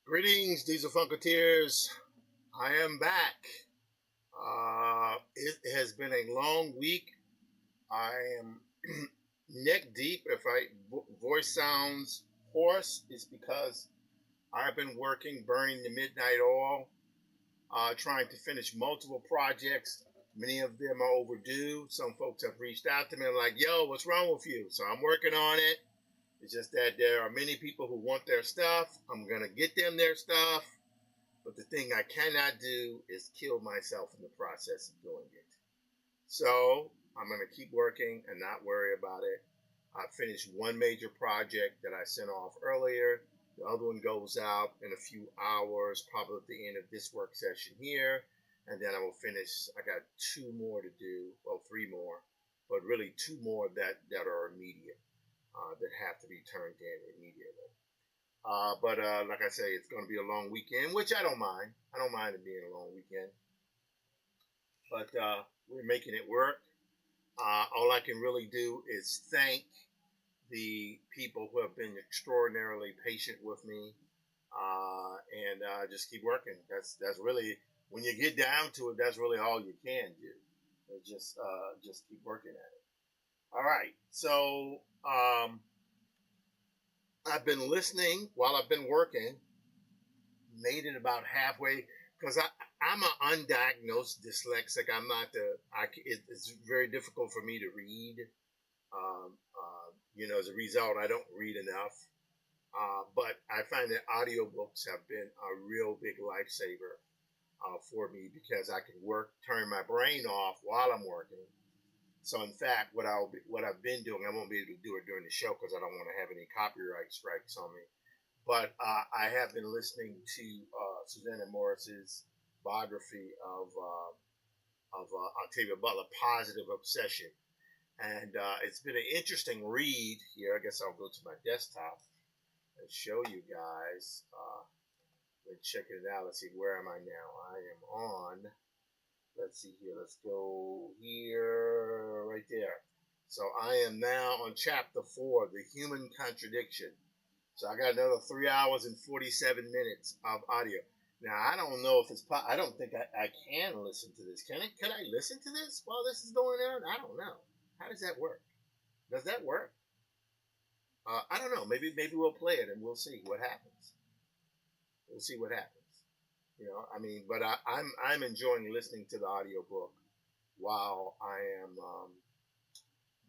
Greetings, Diesel Funketeers. I am back. It has been a long week. I am neck deep. If voice sounds hoarse, it's because I've been working, burning the midnight oil, trying to finish multiple projects. Many of them are overdue. Some folks have reached out to me and like, yo, what's wrong with you? So I'm working on it. It's just that there are many people who want their stuff. I'm going to get them their stuff. But the thing I cannot do is kill myself in the process of doing it. So I'm going to keep working and not worry about it. I finished one major project that I sent off earlier. The other one goes out in a few hours, probably at the end of this work session here. And then I will finish. I got two more to do, well, three more, but really two more that are immediate, that have to be turned in immediately. But like I say, it's going to be a long weekend, which I don't mind. I don't mind it being a long weekend. But we're making it work. All I can really do is thank the people who have been extraordinarily patient with me, and just keep working. That's really, when you get down to it, that's really all you can do. Just keep working at it. All right. So I've been listening while I've been working. Made it about halfway because I'm an undiagnosed dyslexic. I'm not it's very difficult for me to read. As a result, I don't read enough. But I find that audiobooks have been a real big lifesaver for me because I can turn my brain off while I'm working. So in fact, what I've been doing, I won't be able to do it during the show because I don't want to have any copyright strikes on me. But I have been listening to Susanna Morris's biography of Octavia Butler, Positive Obsession. And it's been an interesting read here. I guess I'll go to my desktop and show you guys. Let's check it out. Let's see, where am I now? I am on, let's see here. Let's go here, right there. So I am now on chapter 4, The Human Contradiction. So I got another 3 hours and 47 minutes of audio. Now, I don't know if I don't think I can listen to this. Can I listen to this while this is going on? I don't know. How does that work? Does that work? I don't know. Maybe we'll play it and we'll see what happens. We'll see what happens. I mean, but I'm enjoying listening to the audiobook while I am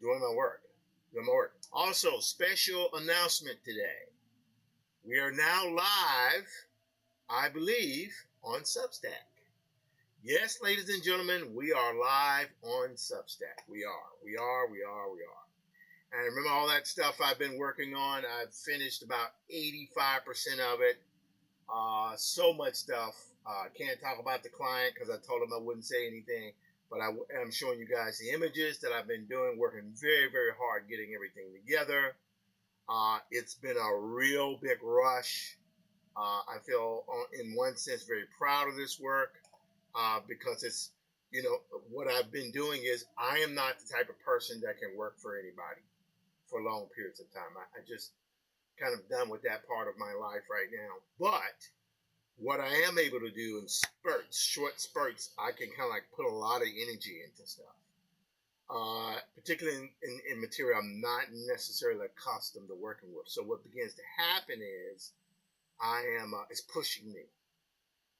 doing my work. Also, special announcement today. We are now live, I believe, on Substack. Yes, ladies and gentlemen, we are live on Substack. We are. And remember all that stuff I've been working on? I've finished about 85% of it. So much stuff. Can't talk about the client because I told him I wouldn't say anything. But I am showing you guys the images that I've been doing, working very, very hard getting everything together. It's been a real big rush. I feel, in one sense, very proud of this work because it's, what I've been doing is I am not the type of person that can work for anybody for long periods of time. I just kind of done with that part of my life right now. But what I am able to do in spurts, short spurts, I can kind of like put a lot of energy into stuff. Particularly in material I'm not necessarily accustomed to working with. So what begins to happen is it's pushing me.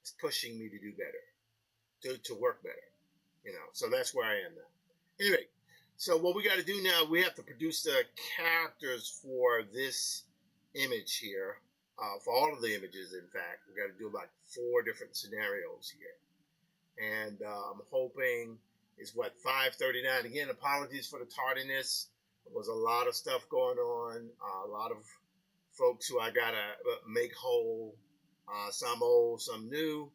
It's pushing me to do better, to work better. So that's where I am now. Anyway, so what we got to do now, we have to produce the characters for this image here, for all of the images. In fact, we got to do like 4 different scenarios here, and I'm hoping it's 5:39. Again, apologies for the tardiness. There was a lot of stuff going on, a lot of folks who I gotta make whole, some old, some new,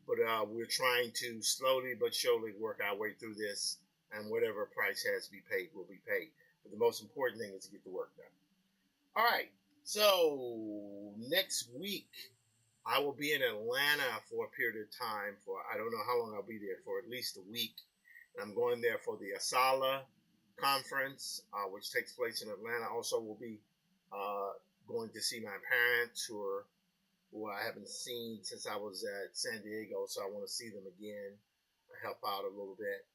but we're trying to slowly but surely work our way through this, and whatever price has to be paid will be paid. But the most important thing is to get the work done. All right, so next week I will be in Atlanta for a period of time. I don't know how long I'll be there, for at least a week. And I'm going there for the ASALH conference, which takes place in Atlanta. Also, will be going to see my parents, who I haven't seen since I was at San Diego, so I want to see them again, help out a little bit,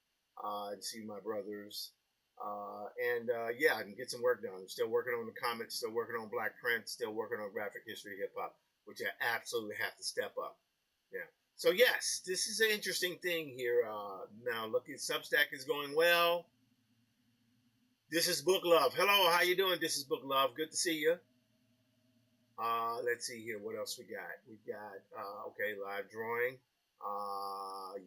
and see my brothers. Yeah, I can get some work done. I'm still working on the comics, still working on Black Print, still working on graphic history hip hop, which I absolutely have to step up. Yeah. So yes, this is an interesting thing here. Now, look, Substack is going well. This is Book Love. Hello, how you doing? This is Book Love. Good to see you. Let's see here. What else we got? We got okay, live drawing.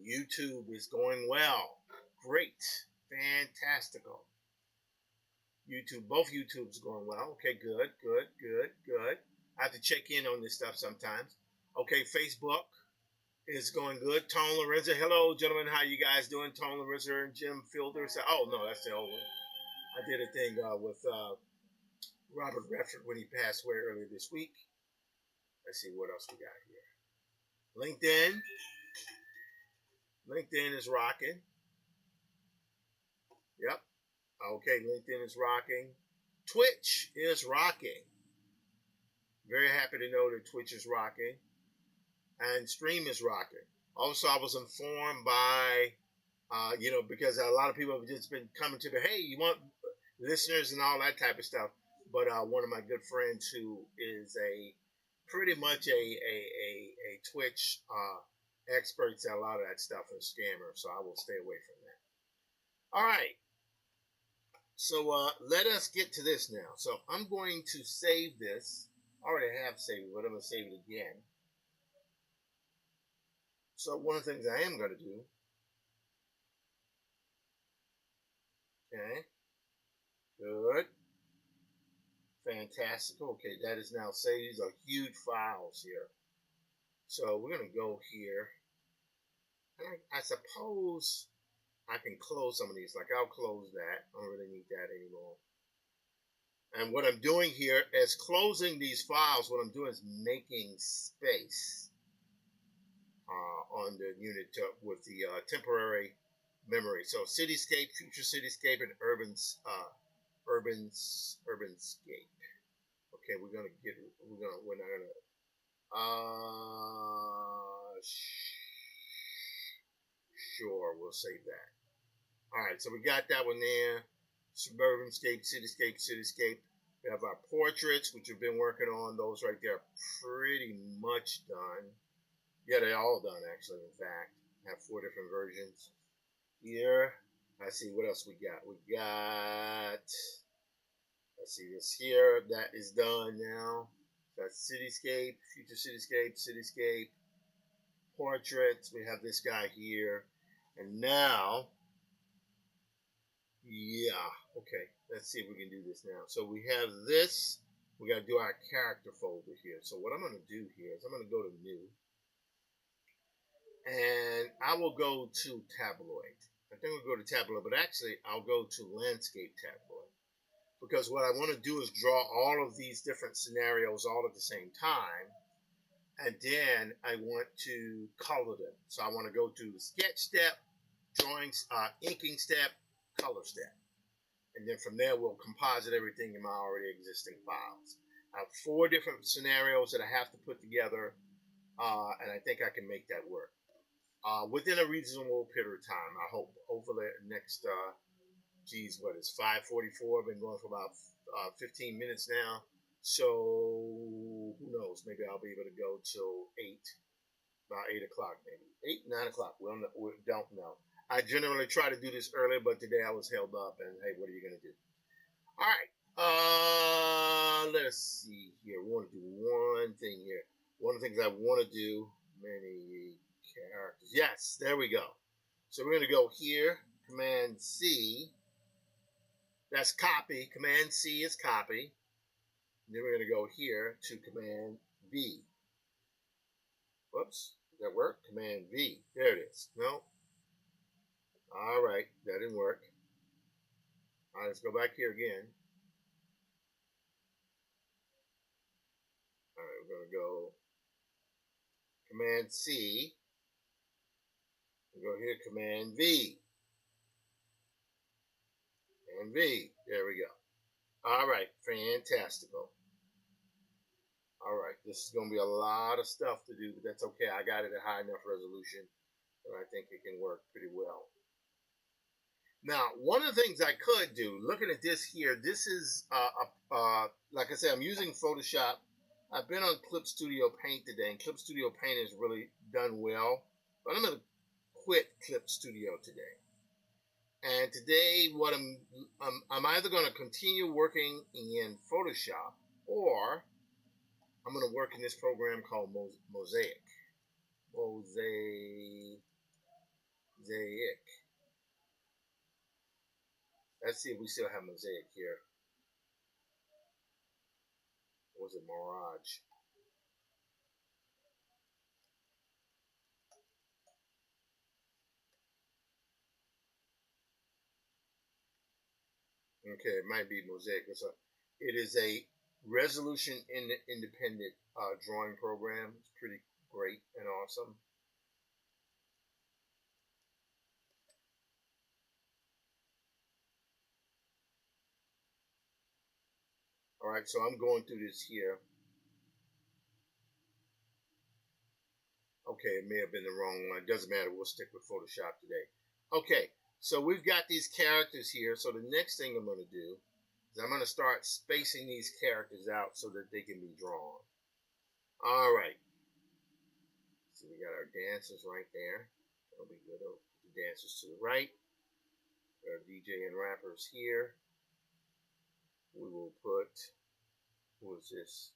YouTube is going well. Great, fantastical. YouTube, both YouTube's going well. Okay, good. I have to check in on this stuff sometimes. Okay, Facebook is going good. Tone Lorenzo, hello, gentlemen. How you guys doing? Tone Lorenzo and Jim Fielder. Oh no, that's the old one. I did a thing with Robert Redford when he passed away earlier this week. Let's see what else we got here. LinkedIn is rocking. Yep. Okay, LinkedIn is rocking. Twitch is rocking. Very happy to know that Twitch is rocking. And Stream is rocking. Also, I was informed by, because a lot of people have just been coming to me, hey, you want listeners and all that type of stuff. But one of my good friends who is pretty much a Twitch expert said a lot of that stuff is scammer, so I will stay away from that. All right. So let us get to this now. So I'm going to save this. I already have saved it, but I'm going to save it again. So one of the things I am going to do, okay, good, fantastic. Okay, that is now saved. These are huge files here. So we're going to go here. I suppose I can close some of these. Like I'll close that. I don't really need that anymore. And what I'm doing here is closing these files. What I'm doing is making space on the unit with the temporary memory. So cityscape, future cityscape, and urbanscape. Okay, we're not gonna. Sure, we'll save that. All right, so we got that one there. Suburbanscape, cityscape. We have our portraits, which we've been working on. Those right there are pretty much done. Yeah, they're all done, actually, in fact. I have 4 different versions here. Let's see what else we got. Let's see this here. That is done now. That's cityscape, future cityscape, portraits. We have this guy here. And now, yeah, okay. Let's see if we can do this now. So we have this. We got to do our character folder here. So what I'm going to do here is I'm going to go to new. And I will go to tabloid. I think we'll go to tabloid, but actually I'll go to landscape tabloid. Because what I want to do is draw all of these different scenarios all at the same time. And then I want to color them. So I want to go to the sketch step, drawings, inking step, color step. And then from there, we'll composite everything in my already existing files. I have 4 different scenarios that I have to put together, and I think I can make that work. Within a reasonable period of time, I hope. Hopefully, next, what is 5:44? I've been going for about 15 minutes now. So who knows? Maybe I'll be able to go till 8, about 8 o'clock, maybe 8, 9 o'clock. We don't know. I generally try to do this earlier, but today I was held up. And hey, what are you gonna do? All right. Let's see here. We want to do one thing here. One of the things I want to do. Many characters. Yes, there we go. So we're gonna go here. Command C. That's copy. Command C is copy. Then we're going to go here to Command V. Whoops. Did that work? Command V. There it is. No. All right. That didn't work. All right. Let's go back here again. All right. We're going to go Command C. We'll go here. Command V. And V. There we go. All right. Fantastical. All right. This is going to be a lot of stuff to do, but that's okay. I got it at high enough resolution, and I think it can work pretty well. Now, one of the things I could do, looking at this here, this is, like I said, I'm using Photoshop. I've been on Clip Studio Paint today, and Clip Studio Paint has really done well. But I'm going to quit Clip Studio today. And today, what I'm either going to continue working in Photoshop, or I'm going to work in this program called Mosaic. Mosaic. Let's see if we still have Mosaic here. Or was it Mirage? Okay, it might be Mosaic. It is a resolution independent drawing program. It's pretty great and awesome. All right, so I'm going through this here. Okay, it may have been the wrong one. It doesn't matter. We'll stick with Photoshop today. Okay, so we've got these characters here. So the next thing I'm going to do is I'm going to start spacing these characters out so that they can be drawn. All right. So we got our dancers right there. That'll be good. I'll put the dancers to the right. Our DJ and rappers here. We will put, who is this?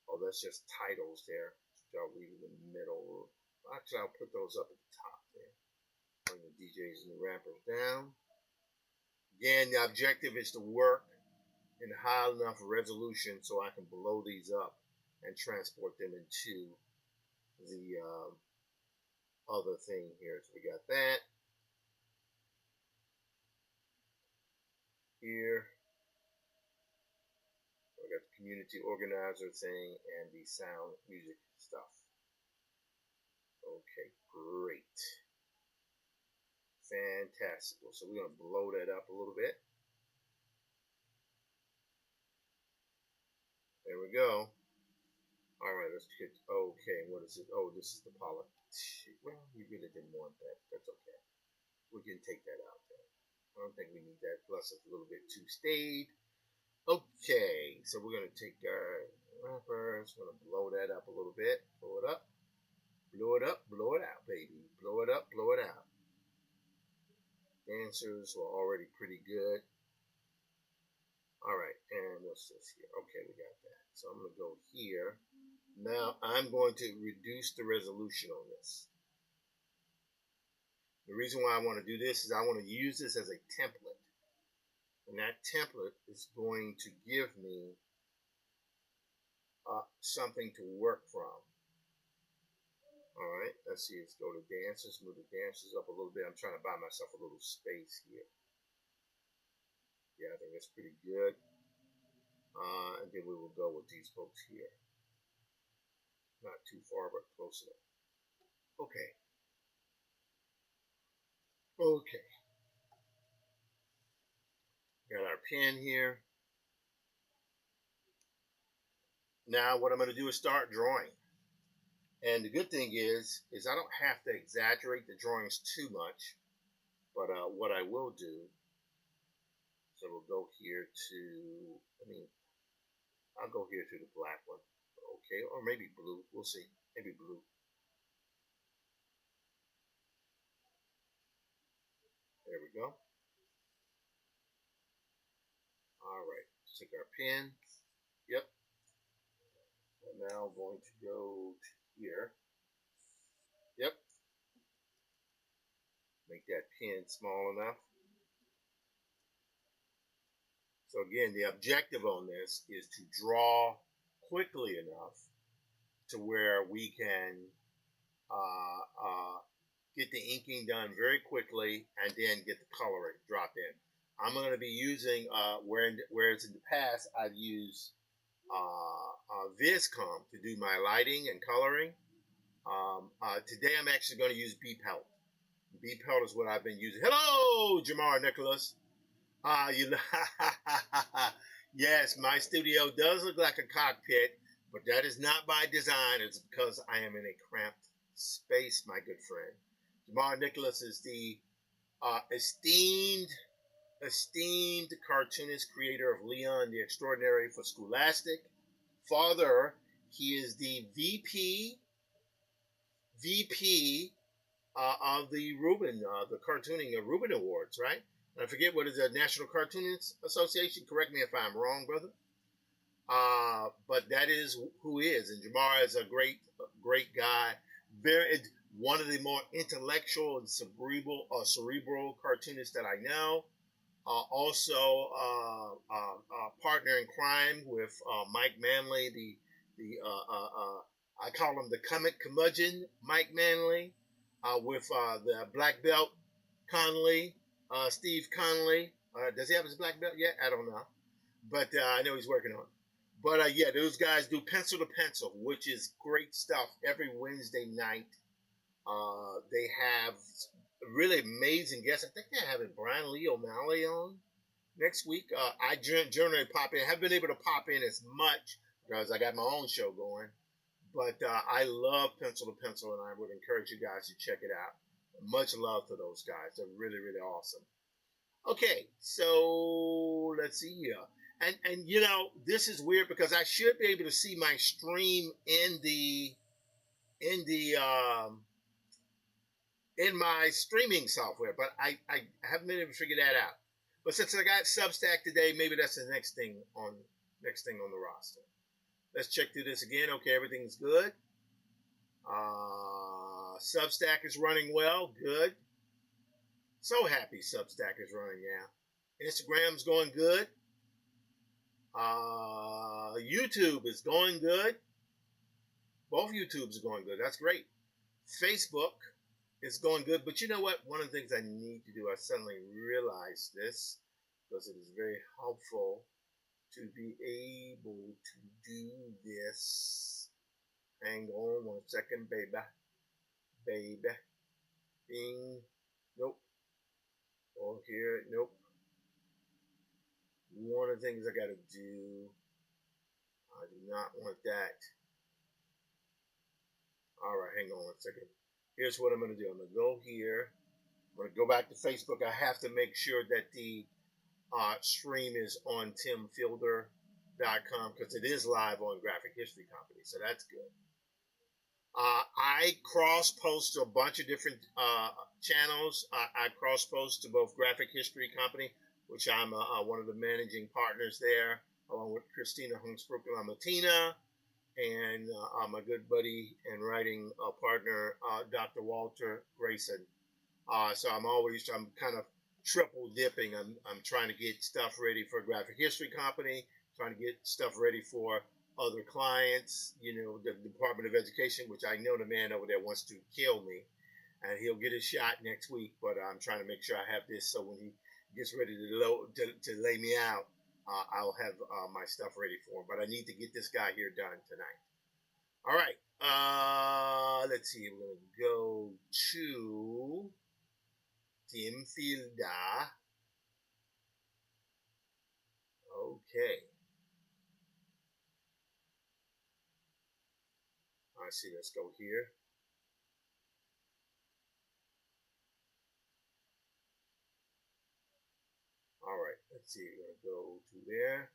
Oh, that's just titles there. I'll leave in the middle. Actually, I'll put those up at the top there. Bring the DJs and the rappers down. Again, the objective is to work in high enough resolution so I can blow these up and transport them into the other thing here. So we got that here. We got the community organizer thing and the sound music stuff. Okay, great. Fantastic. So we're going to blow that up a little bit. There we go. All right, let's hit. Okay, what is it? Oh, this is the politics. Well, you really didn't want that. That's okay. We can take that out there. I don't think we need that. Plus, it's a little bit too staid. Okay, so we're going to take our wrappers. We're going to blow that up a little bit. Blow it up. Blow it up. Blow it out, baby. Blow it up. Blow it out. Dancers were already pretty good. All right, and what's this here? Okay, we got that. So I'm going to go here. Now I'm going to reduce the resolution on this. The reason why I want to do this is I want to use this as a template. And that template is going to give me something to work from. All right, let's see. Let's go to dancers, move the dancers up a little bit. I'm trying to buy myself a little space here. Yeah, I think that's pretty good. And then we will go with these folks here. Not too far, but close enough. Okay. Okay. Got our pen here. Now what I'm going to do is start drawing. And the good thing is I don't have to exaggerate the drawings too much. But what I will do, so we'll go here to, I'll go here to the black one. Okay, or maybe blue. We'll see. Maybe blue. There we go. All right. Let's take our pen. Yep. And now I'm going to go to here. Yep. Make that pen small enough. So again, the objective on this is to draw quickly enough to where we can uh, uh, get the inking done very quickly and then get the coloring dropped in. I'm going to be using, whereas in the past I've used Viscom to do my lighting and coloring. Today I'm actually going to use B Pelt. B Pelt is what I've been using. Hello, Jamar Nicholas. You yes, my studio does look like a cockpit, but that is not by design. It's because I am in a cramped space, my good friend. Jamar Nicholas is the esteemed cartoonist, creator of Leon the Extraordinary for Scholastic. Father, he is the VP of the Reuben, the cartooning Reuben Awards, right? I forget what is the National Cartoonists Association. Correct me if I'm wrong, brother. But that is who is, and Jamar is a great guy. Very one of the more intellectual and cerebral cartoonists that I know. Also, partner in crime with Mike Manley, the I call him the comic curmudgeon, Mike Manley, with the black belt Conley, Steve Conley. Does he have his black belt yet? I don't know, but I know he's working on it. But yeah, those guys do Pencil to Pencil, which is great stuff. Every Wednesday night, they have really amazing guests. I think they're having Brian Lee O'Malley on next week. I generally pop in. I haven't been able to pop in as much because I got my own show going. But I love Pencil to Pencil, and I would encourage you guys to check it out. Much love to those guys. They're really, really awesome. Okay, so let's see here. And you know, this is weird because I should be able to see my stream in the in my streaming software, but I haven't been able to figure that out. But since I got Substack today, maybe that's the next thing on the roster. Let's check through this again. Okay, everything's good. Substack is running well. Good. So happy Substack is running now. Instagram's going good. YouTube is going good. Both YouTubes are going good. That's great. Facebook is going good. But you know what? One of the things I need to do, I suddenly realized this because it is very helpful to be able to do this. Hang on 1 second, baby. Baby. Bing. Nope. Or here. Nope. One of the things I got to do, I do not want that. All right, hang on 1 second. Here's what I'm going to do. I'm going to go here. I'm going to go back to Facebook. I have to make sure that the stream is on timfielder.com because it is live on Graphic History Company. So that's good. I cross post to a bunch of different channels. I cross post to both Graphic History Company, which I'm one of the managing partners there, along with Christina Hungsbrucker Lamatina, and my good buddy and writing partner, Dr. Walter Grayson. So I'm kind of triple dipping. I'm trying to get stuff ready for Graphic History Company, trying to get stuff ready for other clients, you know, the Department of Education, which I know the man over there wants to kill me, and he'll get his shot next week. But I'm trying to make sure I have this so when he gets ready to lay me out, I'll have my stuff ready for him. But I need to get this guy here done tonight. All right. Let's see. We're going to go to Tim Fielder. Okay. I see. Let's go here. All right. Let's see. We're going to go to there.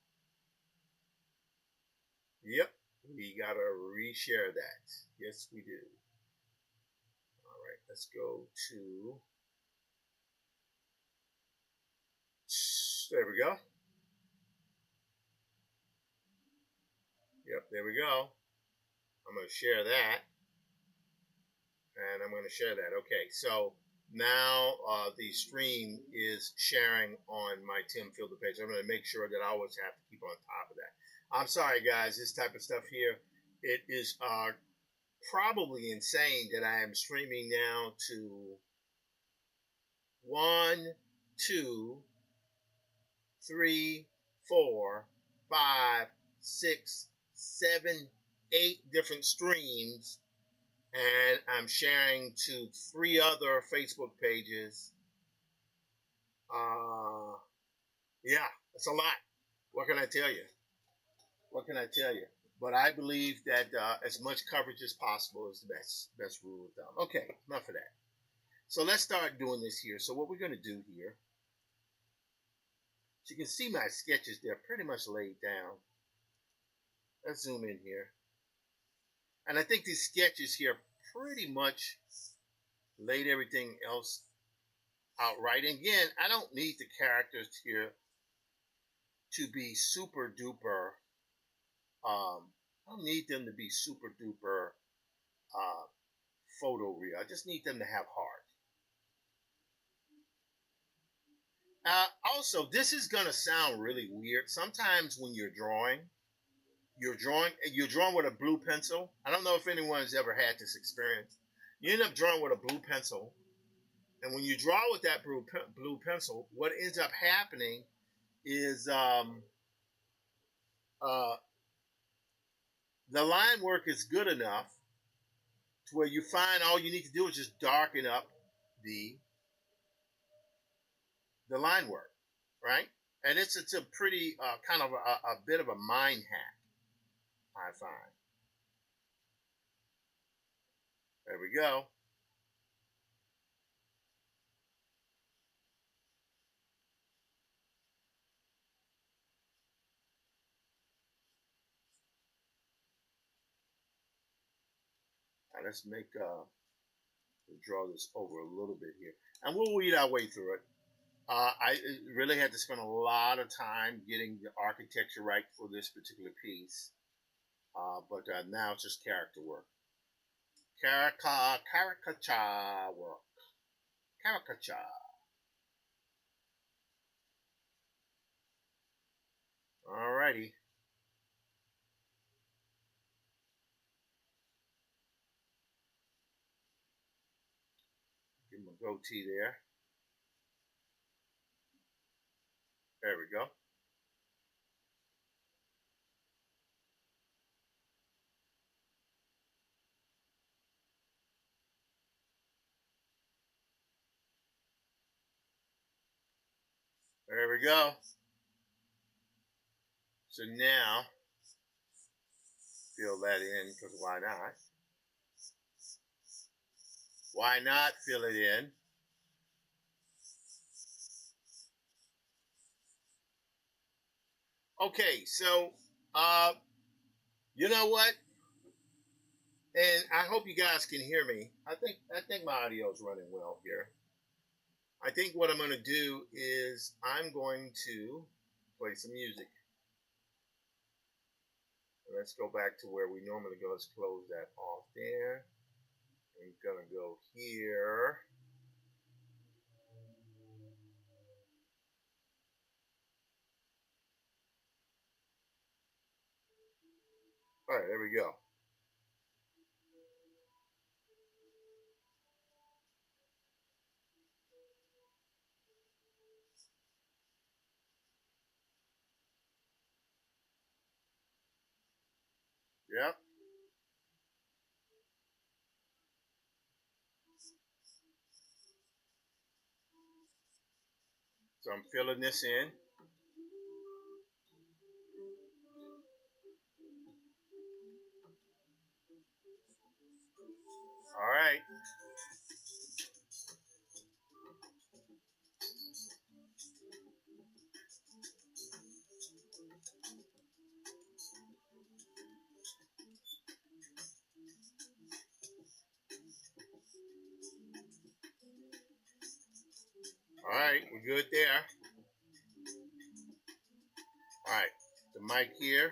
Yep, we gotta reshare that. Yes, we do. All right, let's go to. There we go. Yep, there we go. I'm gonna share that, and I'm gonna share that. Okay, so now the stream is sharing on my Tim Fielder page. I'm gonna make sure that I always have to keep on top of that. I'm sorry, guys. This type of stuff here, it is probably insane that I am streaming now to 1, 2, 3, 4, 5, 6, 7, 8 different streams, and I'm sharing to 3 other Facebook pages. Yeah, it's a lot. What can I tell you? What can I tell you? But I believe that as much coverage as possible is the best rule of thumb. Okay, enough of that. So let's start doing this here. So what we're going to do here, so you can see my sketches, they're pretty much laid down. Let's zoom in here. And I think these sketches here pretty much laid everything else out right. And again, I don't need the characters here to be super duper. I don't need them to be super duper photo real. I just need them to have heart. Also, this is gonna sound really weird. Sometimes when you're drawing with a blue pencil. I don't know if anyone's ever had this experience. You end up drawing with a blue pencil, and when you draw with that blue pencil, what ends up happening is uh, the line work is good enough to where you find all you need to do is just darken up the the line work, right? And it's a pretty kind of a bit of a mind hack, I find. There we go. Now let's draw this over a little bit here, and we'll weed our way through it. I really had to spend a lot of time getting the architecture right for this particular piece, but now it's just character work, caricature work, caricature. Alrighty, give him a goatee there. There we go. There we go. So now fill that in because why not? Why not fill it in? Okay, so uh, you know what? And I hope you guys can hear me. I think my audio is running well here. I think what I'm going to do is I'm going to play some music. Let's go back to where we normally go. Let's close that off there. I'm going to go here. All right, there we go. Yep. So I'm filling this in. All right. All right, we're good there. All right, the mic here.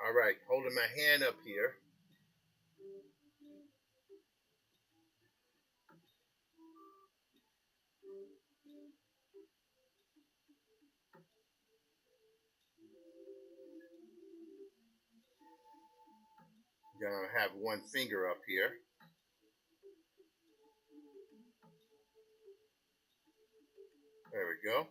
All right, holding my hand up here. Gonna have one finger up here. There we go.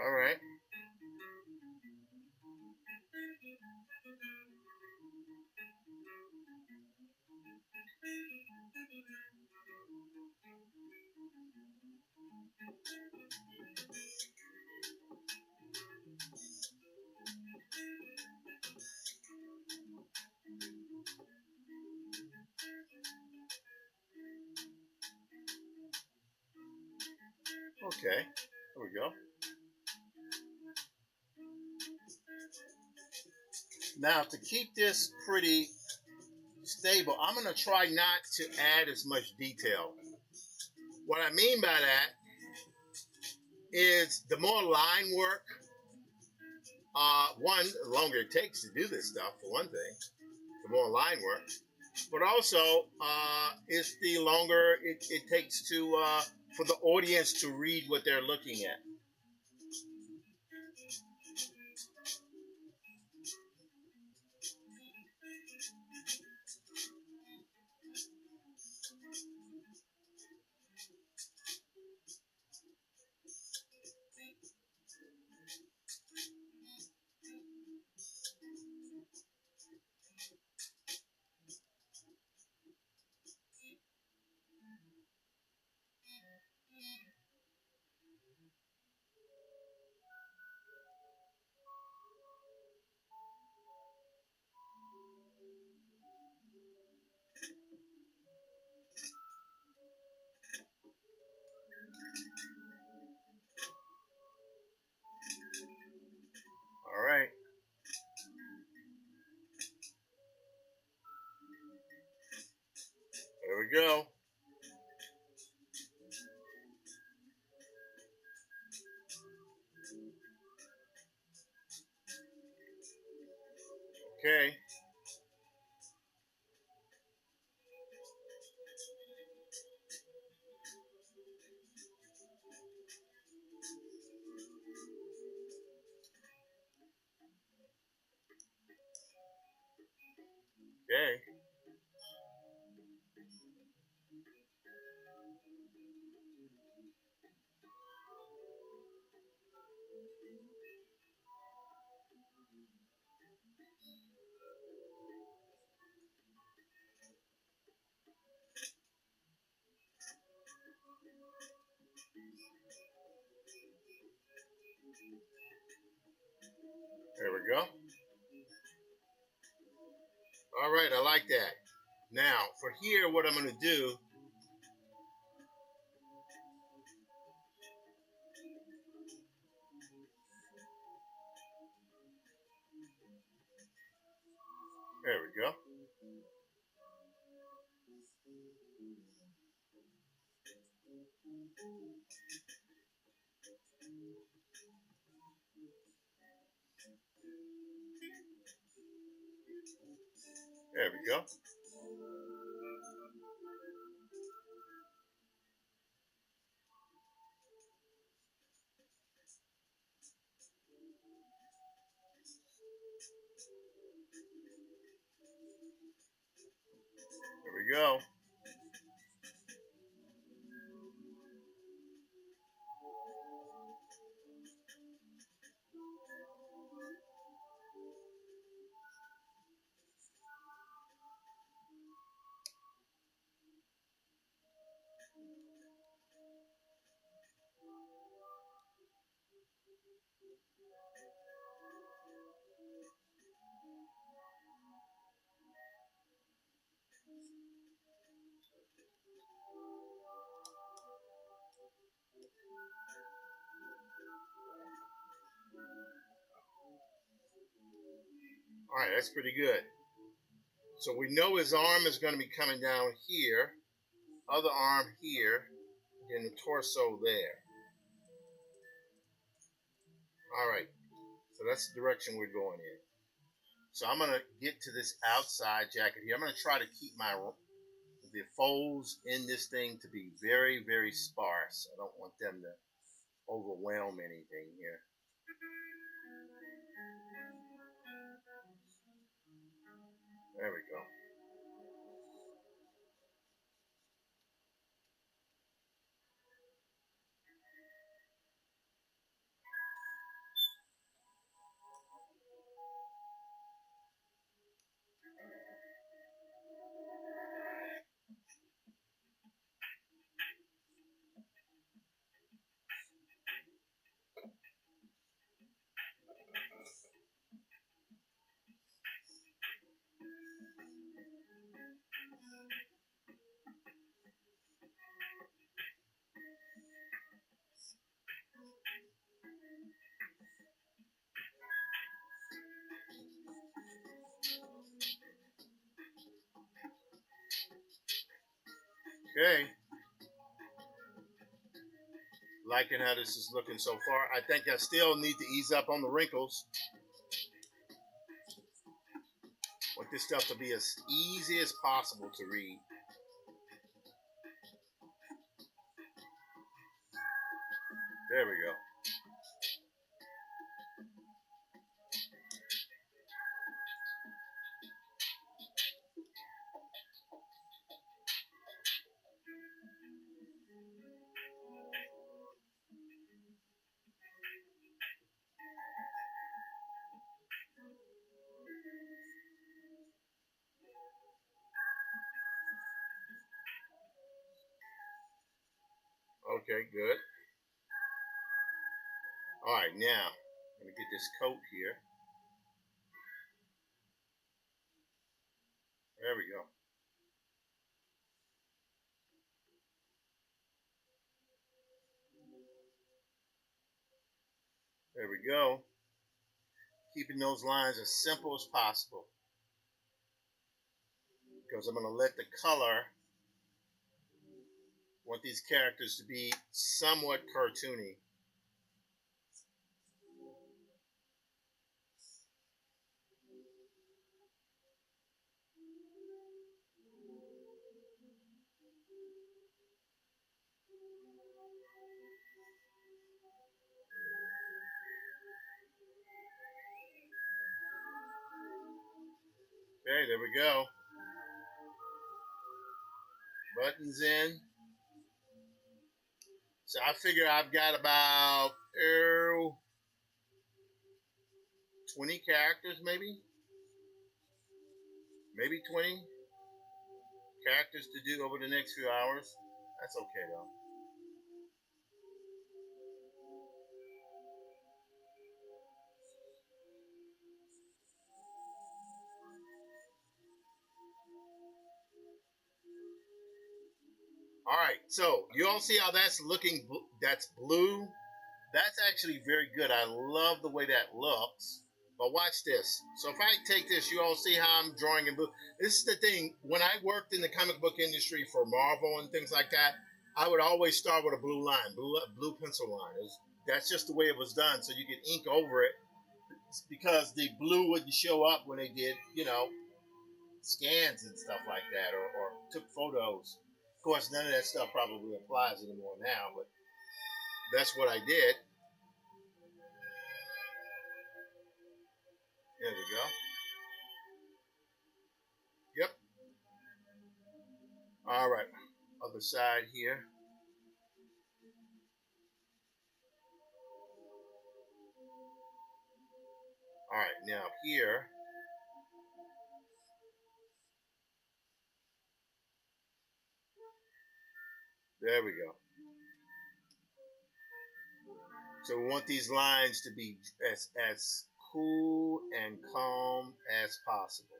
All right. Okay. There we go. Now to keep this pretty stable, I'm gonna try not to add as much detail. What I mean by that is the more line work, one, the longer it takes to do this stuff, for one thing, the more line work, but also it's the longer it takes to for the audience to read what they're looking at. All right. There we go. Okay. Okay. There we go. All right, I like that. Now, for here, what I'm going to do, there we go. There we go. There we go. All right, that's pretty good. So we know his arm is going to be coming down here, other arm here, and the torso there. All right, so that's the direction we're going in. So I'm going to get to this outside jacket here. I'm going to try to keep the folds in this thing to be very, very sparse. I don't want them to overwhelm anything here. There we go. Okay. Liking how this is looking so far. I think I still need to ease up on the wrinkles. Want this stuff to be as easy as possible to read. There we go. Okay, good. All right, now let me get this coat here. There we go. There we go. Keeping those lines as simple as possible because I'm going to let the color, want these characters to be somewhat cartoony. Okay, there we go. Buttons in. So I figure I've got about 20 characters, maybe 20 characters to do over the next few hours. That's okay though. All right, so you all see how that's looking? That's blue. That's actually very good. I love the way that looks. But watch this. So if I take this, you all see how I'm drawing in blue. This is the thing. When I worked in the comic book industry for Marvel and things like that, I would always start with a blue line, blue pencil line. That's just the way it was done. So you could ink over it because the blue wouldn't show up when they did, scans and stuff like that or took photos. Of course, none of that stuff probably applies anymore now, but that's what I did. There we go. Yep. All right. Other side here. All right. Now here. There we go. So we want these lines to be as cool and calm as possible.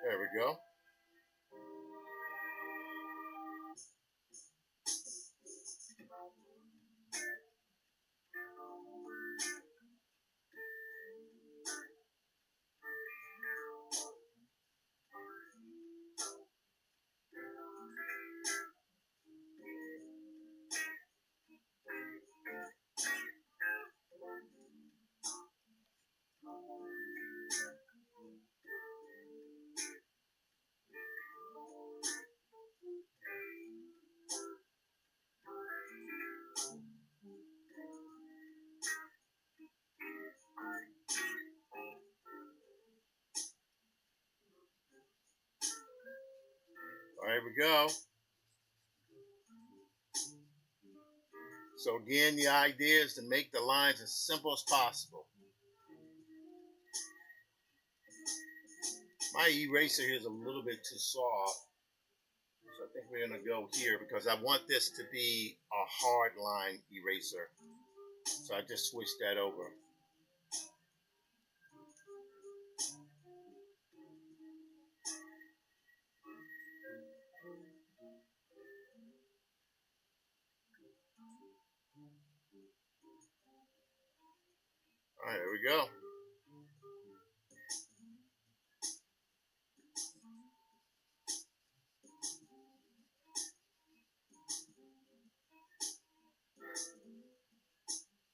There we go. There we go. So again, the idea is to make the lines as simple as possible. My eraser here is a little bit too soft. So I think we're going to go here because I want this to be a hard line eraser. So I just switched that over. All right, there we go.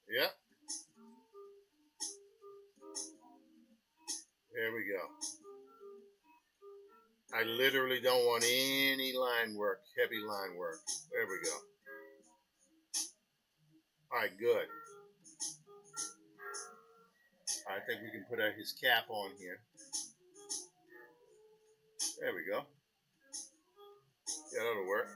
Yep. There we go. I literally don't want any line work, heavy line work. There we go. All right, good. I think we can put his cap on here. There we go. Yeah, that'll work.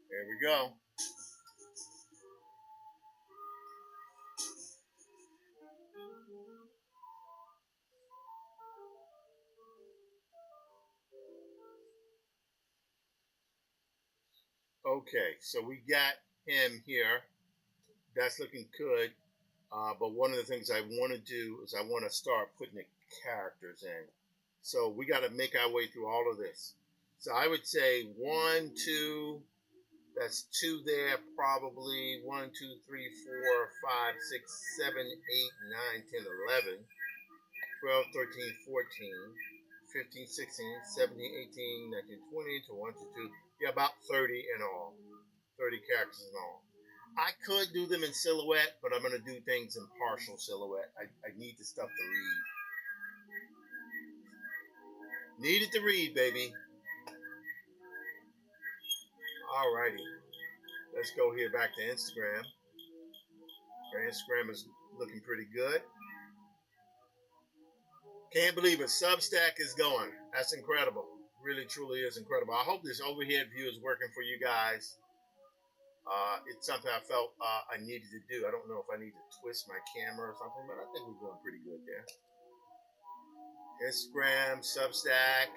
There we go. Okay, so we got him here. That's looking good. But one of the things I want to do is I want to start putting the characters in. So we got to make our way through all of this. So I would say 1, 2, that's 2 there, probably 1, 2, 3, 4, 5, 6, 7, 8, 9, 10, 11, 12, 13, 14, 15, 16, 17, 18, 19, 20, 21, 22. Yeah, about 30 in all. 30 characters in all. I could do them in silhouette, but I'm going to do things in partial silhouette. I need the stuff to read. Need it to read, baby. Alrighty. Let's go here back to Instagram. Our Instagram is looking pretty good. Can't believe it. Substack is going. That's incredible. Really, truly is incredible. I hope this overhead view is working for you guys. It's something I felt I needed to do. I don't know if I need to twist my camera or something, but I think we're doing pretty good there. Instagram, Substack,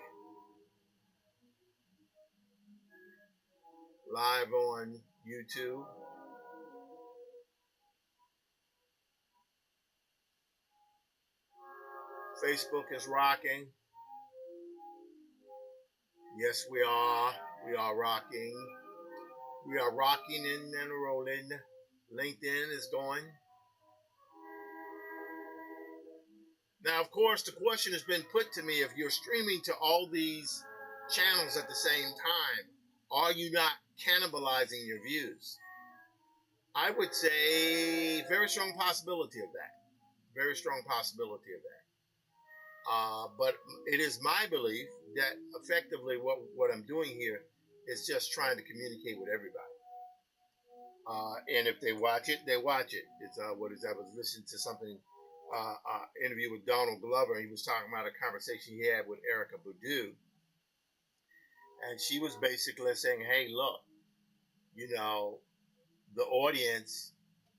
live on YouTube. Facebook is rocking. Yes, we are. We are rocking. We are rocking and rolling. LinkedIn is going. Now, of course, the question has been put to me, if you're streaming to all these channels at the same time, are you not cannibalizing your views? I would say very strong possibility of that. Very strong possibility of that. But it is my belief that effectively what I'm doing here is just trying to communicate with everybody. And if they watch it, they watch it. It's what is that? I was listening to something, interview with Donald Glover. He was talking about a conversation he had with Erica Badu, and she was basically saying, "Hey, look, you know, the audience,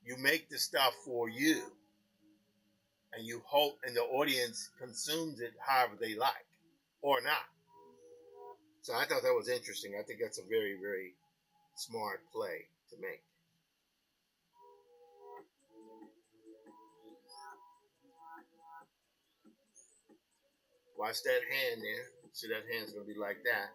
you make the stuff for you, and you hope, and the audience consumes it however they like, or not." So I thought that was interesting. I think that's a very, very smart play to make. Watch that hand there. See, that hand's going to be like that.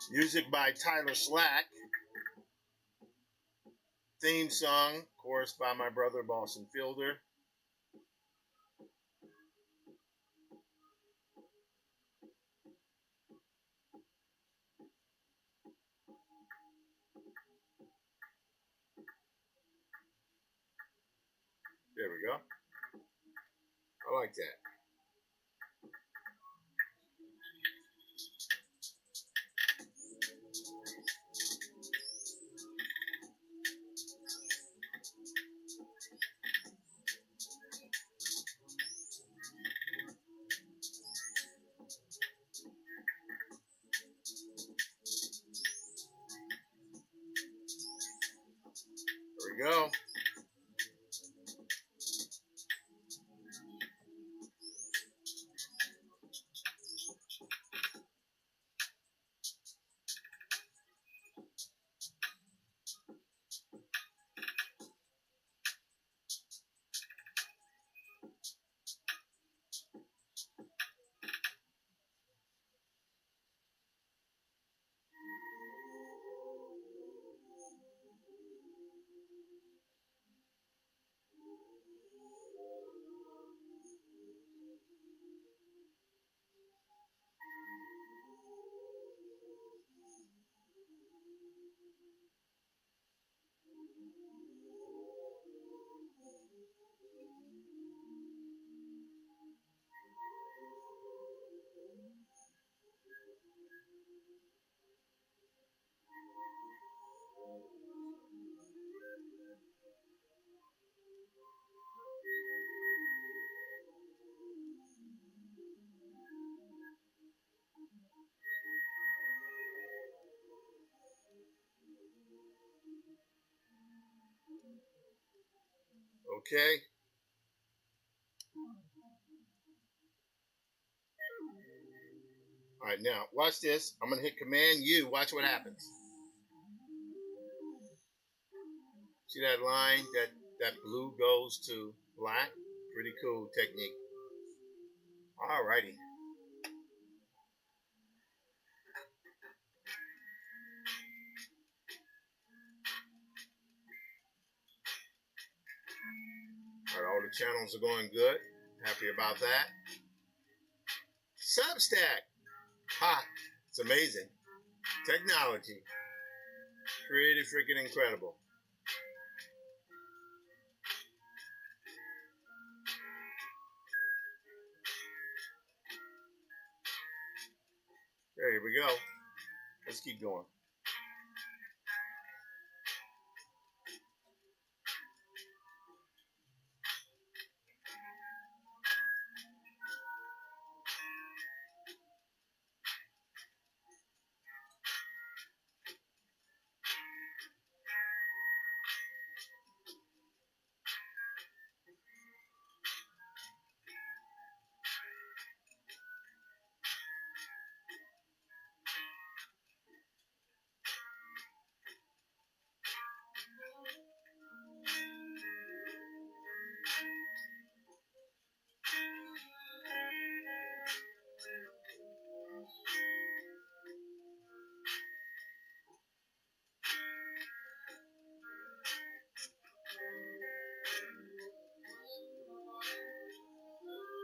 Music by Tyler Slack. Theme song, chorus by my brother Boston Fielder. There we go. I like that. There we go. Okay. All right, now watch this. I'm gonna hit Command U. Watch what happens. See that line? That blue goes to black. Pretty cool technique. All righty. All right, all the channels are going good. Happy about that. Substack. Ha! It's amazing. Technology. Pretty freaking incredible. There we go. Let's keep going.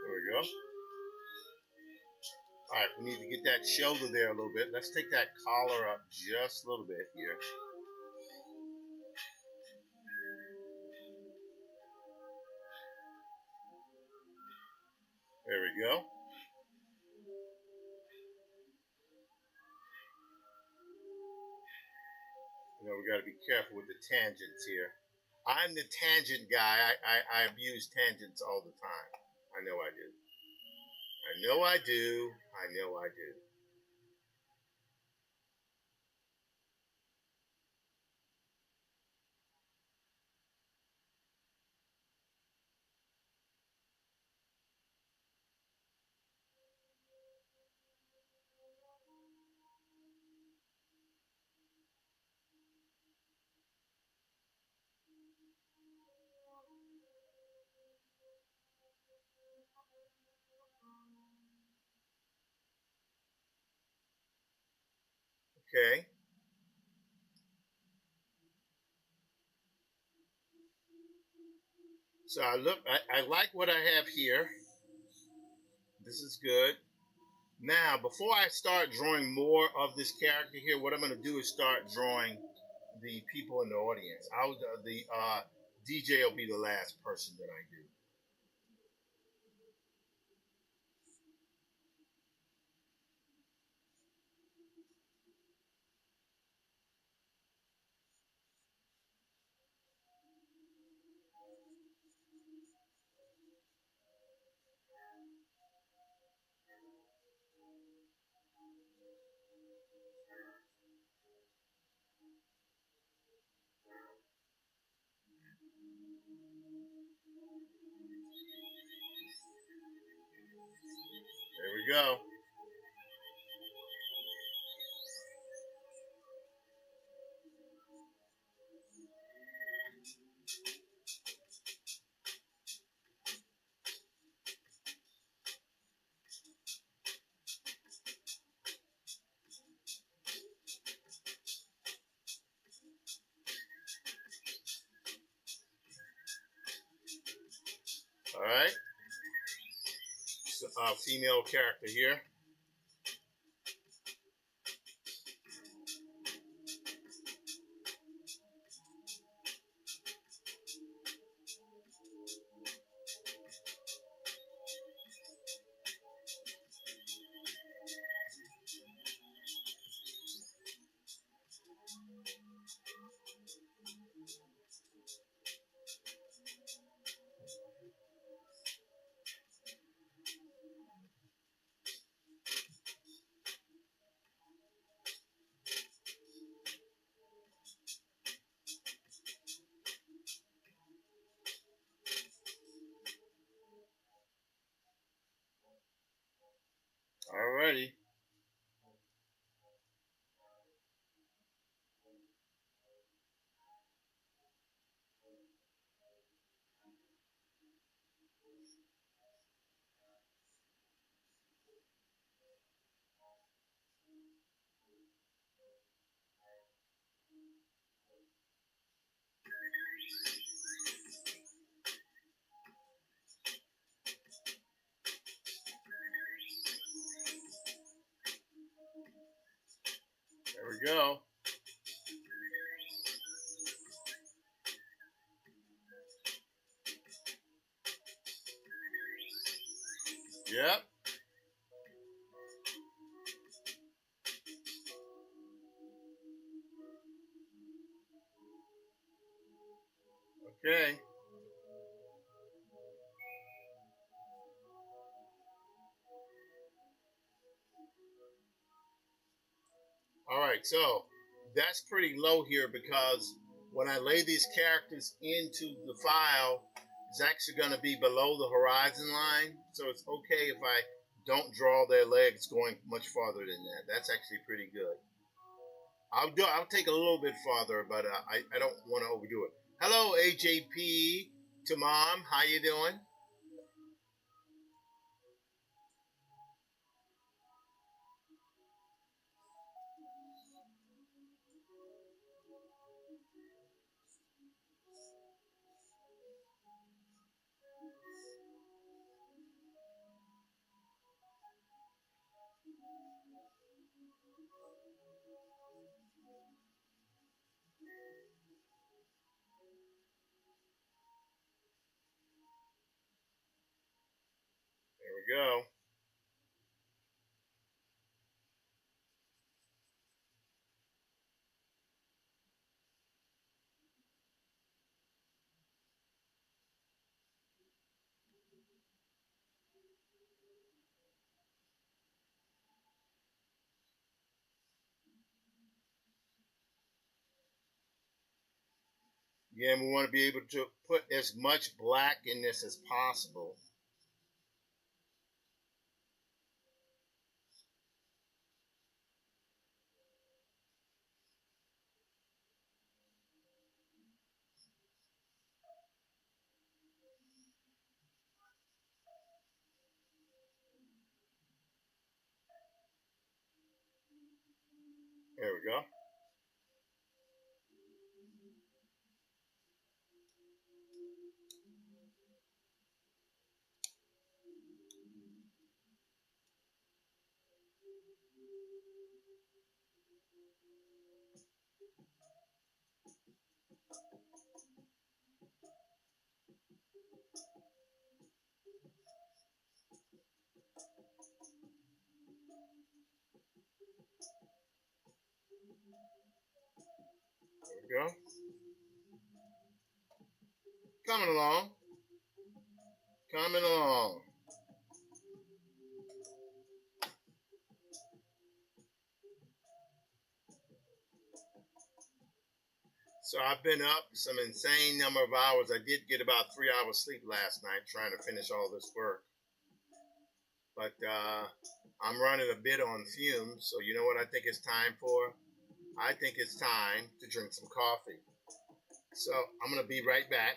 There we go. All right, we need to get that shoulder there a little bit. Let's take that collar up just a little bit here. There we go. You know, we got to be careful with the tangents here. I'm the tangent guy. I abuse tangents all the time. I know I do. I know I do. I know I do. Okay. So I like what I have here. This is good. Now, before I start drawing more of this character here, what I'm going to do is start drawing the people in the audience. The DJ will be the last person that I do. There we go. All right. So, female character here. All righty. There we go. Yep. Okay. All right. So that's pretty low here because when I lay these characters into the file, it's actually going to be below the horizon line. So it's okay if I don't draw their legs going much farther than that. That's actually pretty good. I'll take a little bit farther, but I don't want to overdo it. Hello, AJP to mom. How you doing? There we go. Again, we want to be able to put as much black in this as possible. There we go. There we go. Coming along. Coming along. So I've been up some insane number of hours. I did get about 3 hours sleep last night trying to finish all this work. But I'm running a bit on fumes. So you know what I think it's time for? I think it's time to drink some coffee. So I'm going to be right back.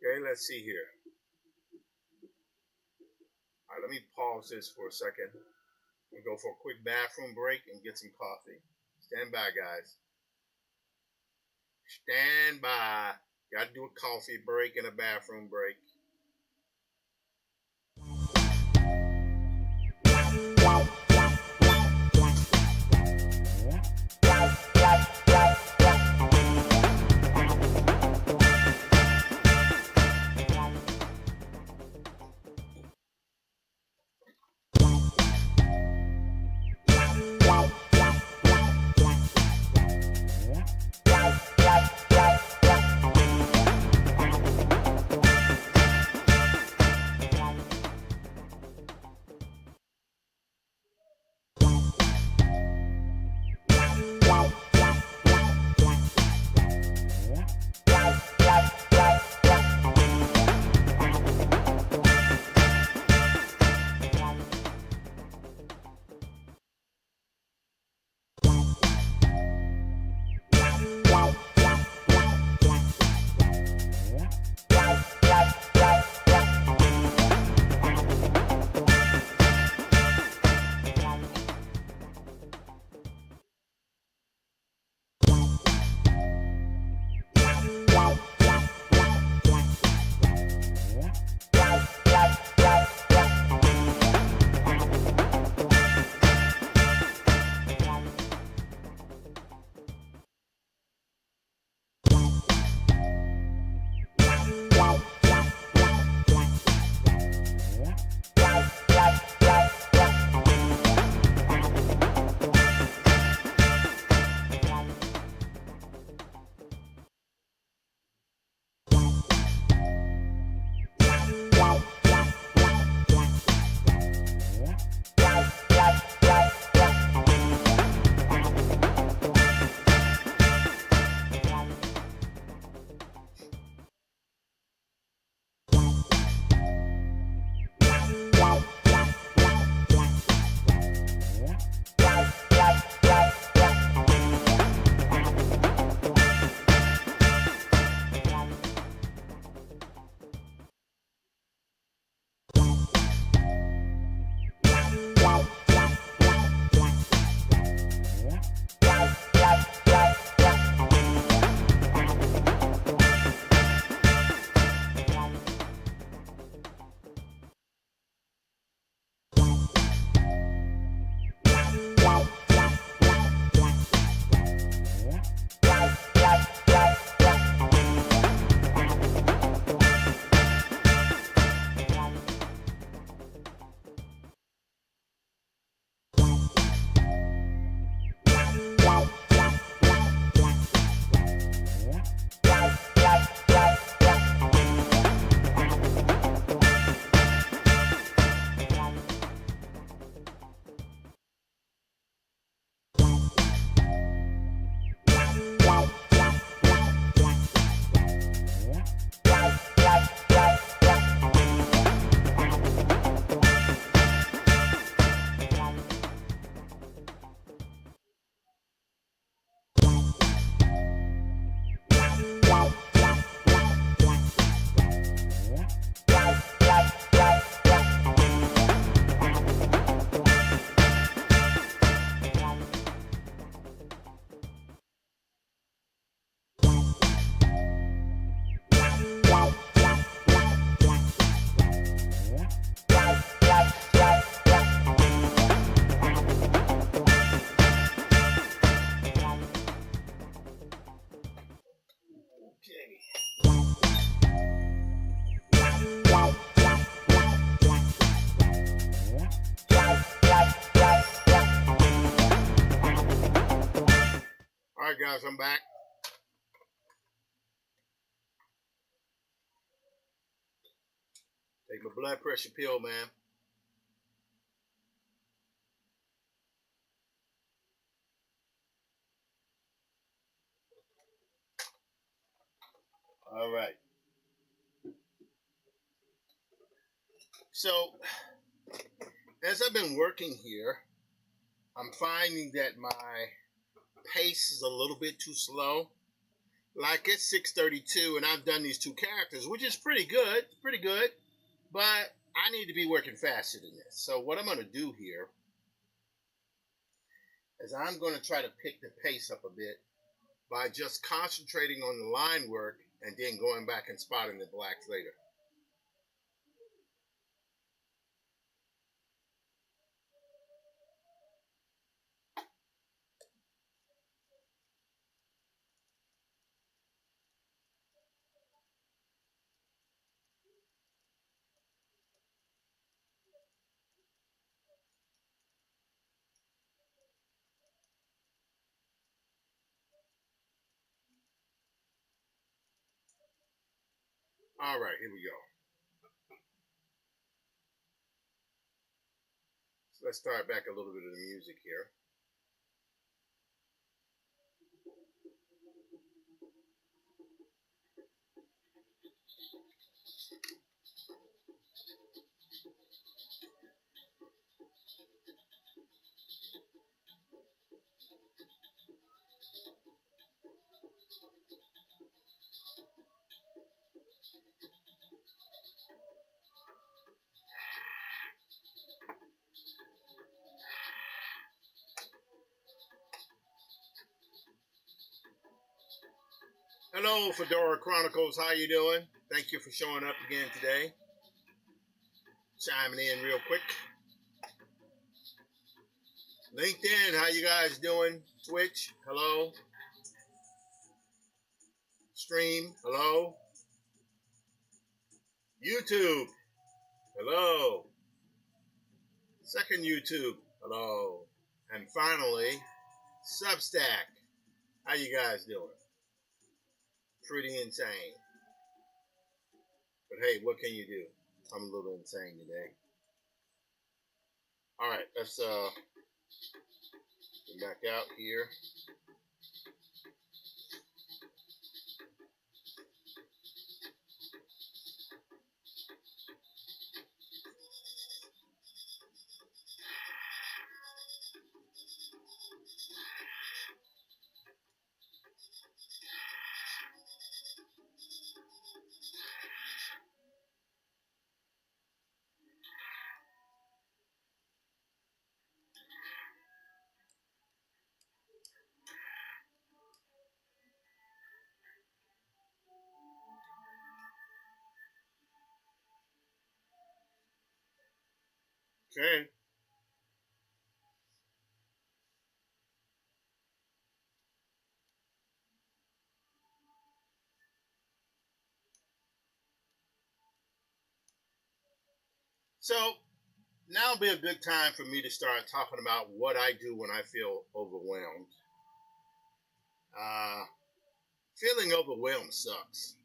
Okay, let's see here. All right, let me pause this for a second. We'll go for a quick bathroom break and get some coffee. Stand by, guys. Stand by. Got to do a coffee break and a bathroom break. right, guys, I'm back. Take my blood pressure pill, man. All right. So, as I've been working here, I'm finding that my pace is a little bit too slow. Like it's 6:32, and I've done these two characters, which is pretty good. But I need to be working faster than this. So what I'm going to do here is I'm going to try to pick the pace up a bit by just concentrating on the line work and then going back and spotting the blacks later. All right, here we go. So let's start back a little bit of the music here. Hello, Fedora Chronicles. How you doing? Thank you for showing up again today. Chiming in real quick. LinkedIn, how you guys doing? Twitch, hello. Stream, hello. YouTube, hello. Second YouTube, hello. And finally, Substack. How you guys doing? Pretty insane. But hey, what can you do? I'm a little insane today. All right, let's get back out here. Okay. So now will be a good time for me to start talking about what I do when I feel overwhelmed. Uh, Feeling overwhelmed sucks.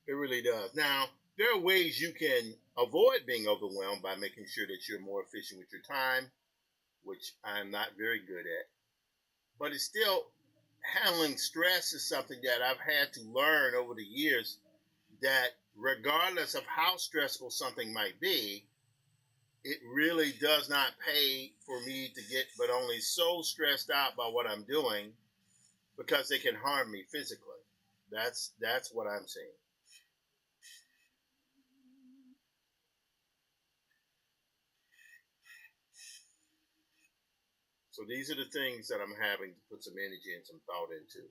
It really does. Now, there are ways you can avoid being overwhelmed by making sure that you're more efficient with your time, which I'm not very good at. But it's still handling stress is something that I've had to learn over the years that regardless of how stressful something might be, it really does not pay for me to get but only so stressed out by what I'm doing because it can harm me physically. That's what I'm saying. So these are the things that I'm having to put some energy and some thought into.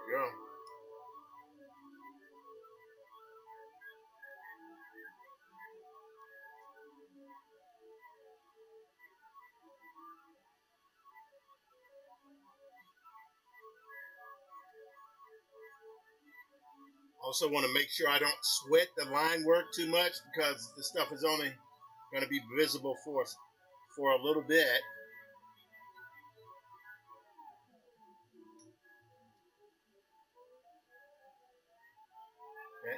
Yeah. Also want to make sure I don't sweat the line work too much because the stuff is only going to be visible for a little bit. Okay.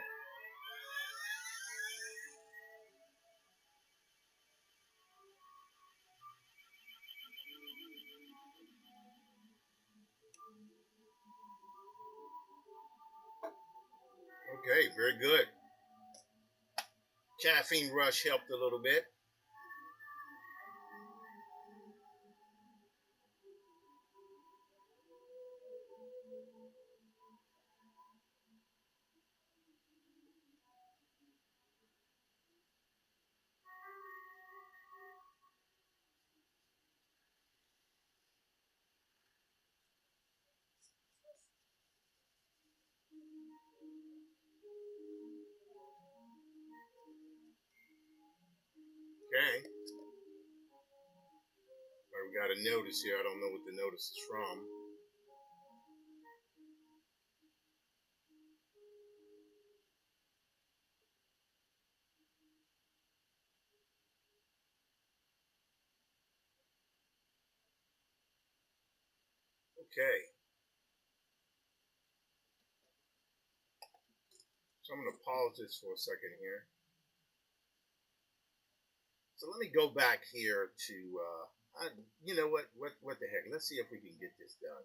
Okay, very good. Caffeine rush helped a little bit. Okay. All right, we got a notice here. I don't know what the notice is from. Okay. So I'm going to pause this for a second here. So let me go back here to, you know what the heck? Let's see if we can get this done.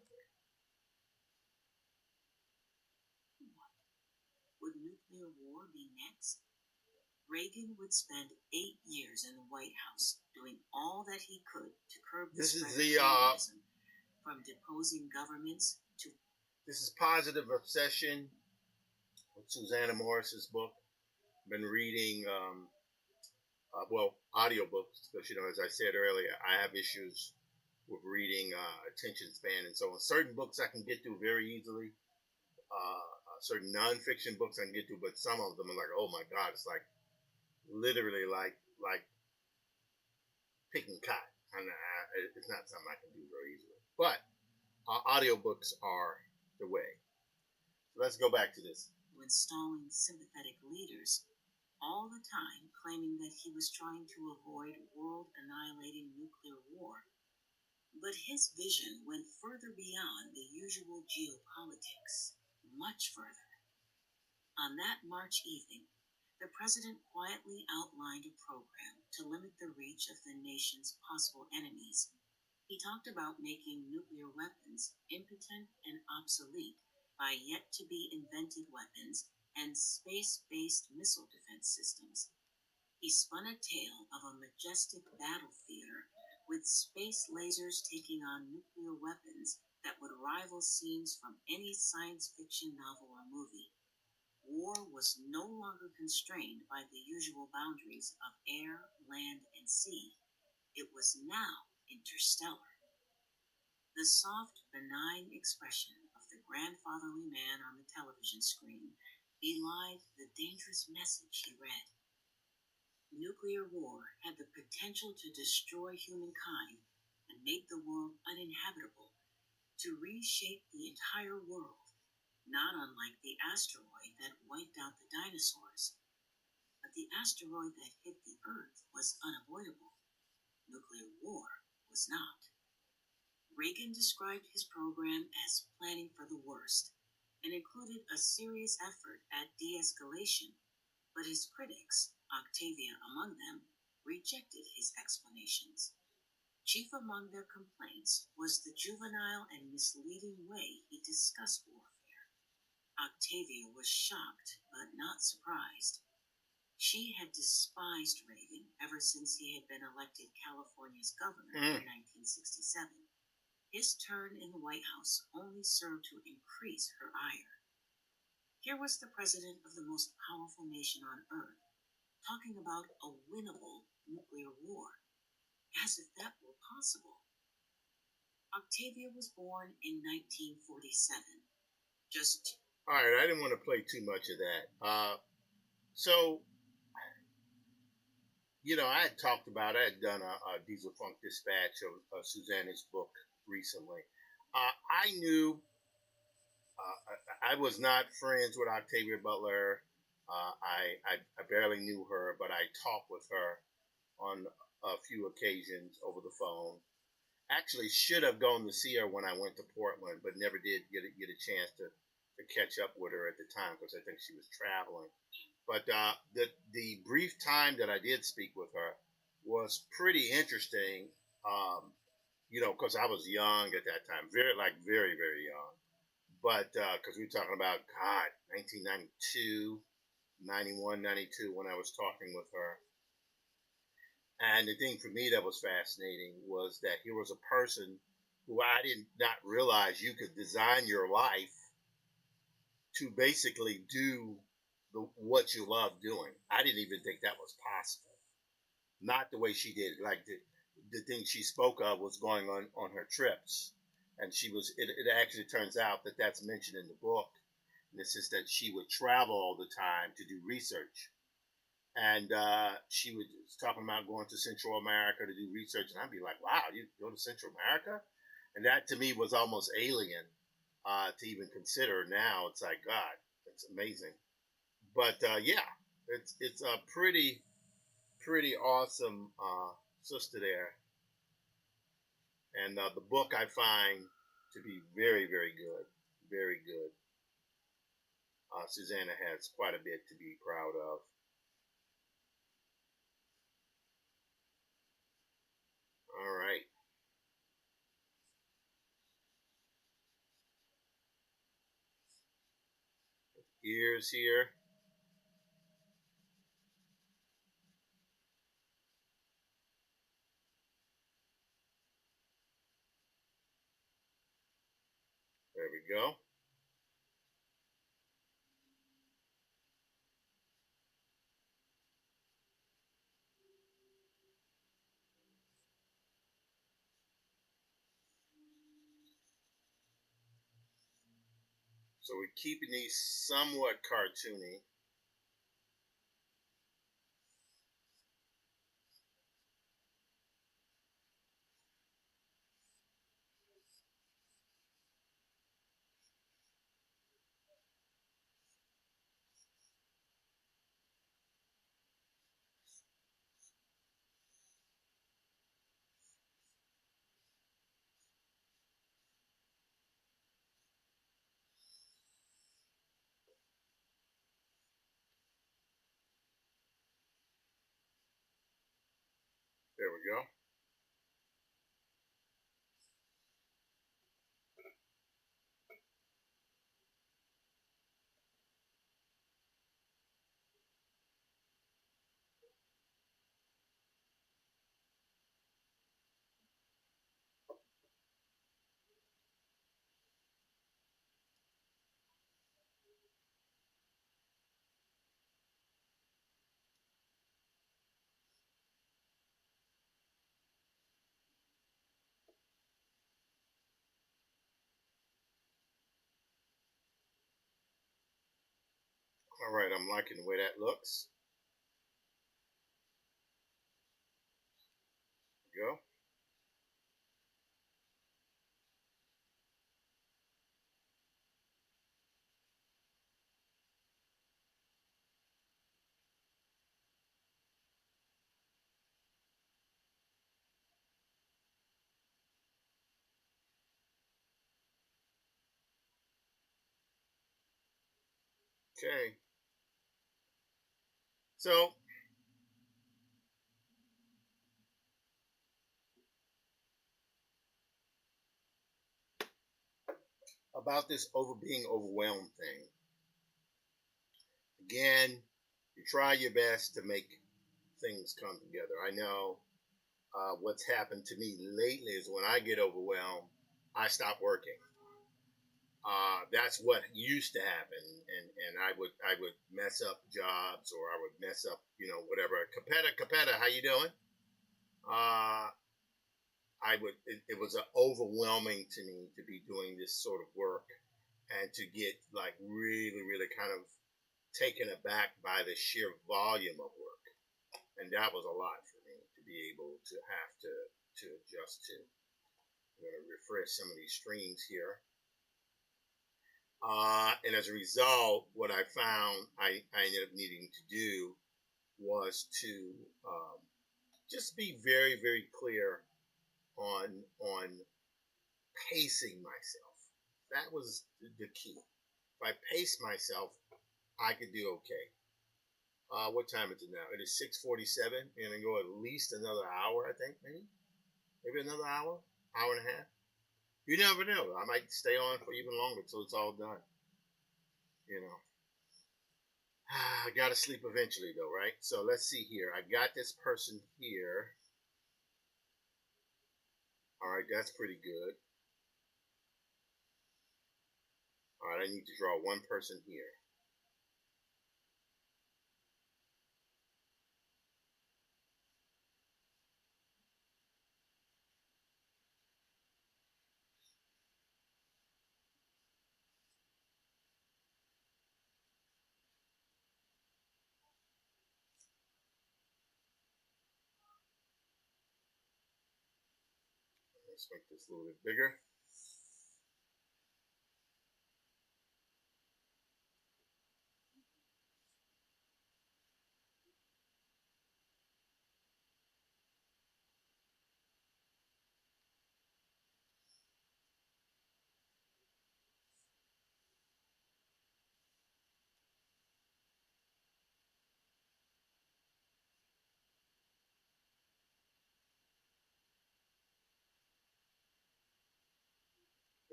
Would nuclear war be next? Reagan would spend 8 years in the White House doing all that he could to curb the This is spread the of communism, from deposing governments to... This is Positive Obsession with Susanna Morris's book. Been reading, audiobooks because, as I said earlier, I have issues with reading, attention span and so on. Certain books I can get through very easily. Certain nonfiction books I can get through, but some of them are like, oh my God, it's like literally like picking cotton. It's not something I can do very easily. But audiobooks are the way. So let's go back to this. Installing sympathetic leaders, all the time claiming that he was trying to avoid world-annihilating nuclear war. But his vision went further beyond the usual geopolitics, much further. On that March evening, the president quietly outlined a program to limit the reach of the nation's possible enemies. He talked about making nuclear weapons impotent and obsolete by yet to be invented weapons and space-based missile defense systems. He spun a tale of a majestic battle theater with space lasers taking on nuclear weapons that would rival scenes from any science fiction novel or movie. War was no longer constrained by the usual boundaries of air, land, and sea. It was now interstellar. The soft, benign expression of the grandfatherly man on the television screen belied the dangerous message he read. Nuclear war had the potential to destroy humankind and make the world uninhabitable, to reshape the entire world, not unlike the asteroid that wiped out the dinosaurs. But the asteroid that hit the Earth was unavoidable. Nuclear war was not. Reagan described his program as planning for the worst and included a serious effort at de-escalation, but his critics, Octavia among them, rejected his explanations. Chief among their complaints was the juvenile and misleading way he discussed warfare. Octavia was shocked but not surprised. She had despised Reagan ever since he had been elected California's governor in 1967. His turn in the White House only served to increase her ire. Here was the president of the most powerful nation on earth, talking about a winnable nuclear war, as if that were possible. Octavia was born in 1947. Just All right, I didn't want to play too much of that. So, I had talked about, I had done a Diesel Funk Dispatch of Susanna's book recently. I knew I was not friends with Octavia Butler. I barely knew her, but I talked with her on a few occasions over the phone. Actually, should have gone to see her when I went to Portland, but never did get a chance to catch up with her at the time because I think she was traveling. But the brief time that I did speak with her was pretty interesting. Because I was young at that time, very very young. But because we were talking about God, 1992, 91, 92 when I was talking with her. And the thing for me that was fascinating was that here was a person who I did not realize you could design your life to basically do what you love doing. I didn't even think that was possible. Not the way she did it. Like the thing she spoke of was going on her trips. And it actually turns out that that's mentioned in the book. And it's just that she would travel all the time to do research. And she was talking about going to Central America to do research. And I'd be like, wow, you go to Central America? And that to me was almost alien to even consider. Now it's like, God, it's amazing. But yeah, it's a pretty awesome sister there. And the book I find to be very, very good. Very good. Susanna has quite a bit to be proud of. All right. Ears here. There we go. So we're keeping these somewhat cartoony. There we go. All right, I'm liking the way that looks. There we go. Okay. So about this being overwhelmed thing. Again, you try your best to make things come together. I know what's happened to me lately is when I get overwhelmed, I stop working. That's what used to happen, and I would mess up jobs, or I would mess up, whatever. Capetta, how you doing? Uh, it was overwhelming to me to be doing this sort of work, and to get like really, really kind of taken aback by the sheer volume of work, and that was a lot for me to be able to have to adjust to. I'm going to refresh some of these streams here. And as a result, what I found I ended up needing to do was to um, just be very, very clear on pacing myself. That was the key. If I pace myself, I could do okay. What time is it now? It is 6:47, and I go at least another hour. I think maybe another hour and a half. You never know. I might stay on for even longer till it's all done. You know. I gotta sleep eventually, though, right? So let's see here. I got this person here. All right, that's pretty good. All right, I need to draw one person here. Let's make this a little bit bigger.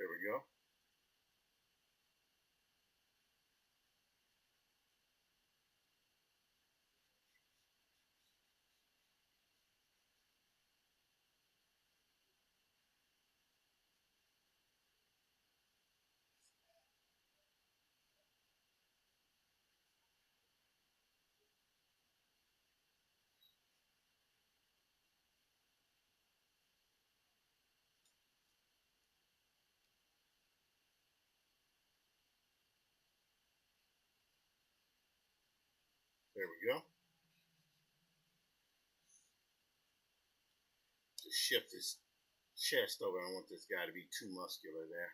There we go. There we go. Just shift his chest over. I don't want this guy to be too muscular there.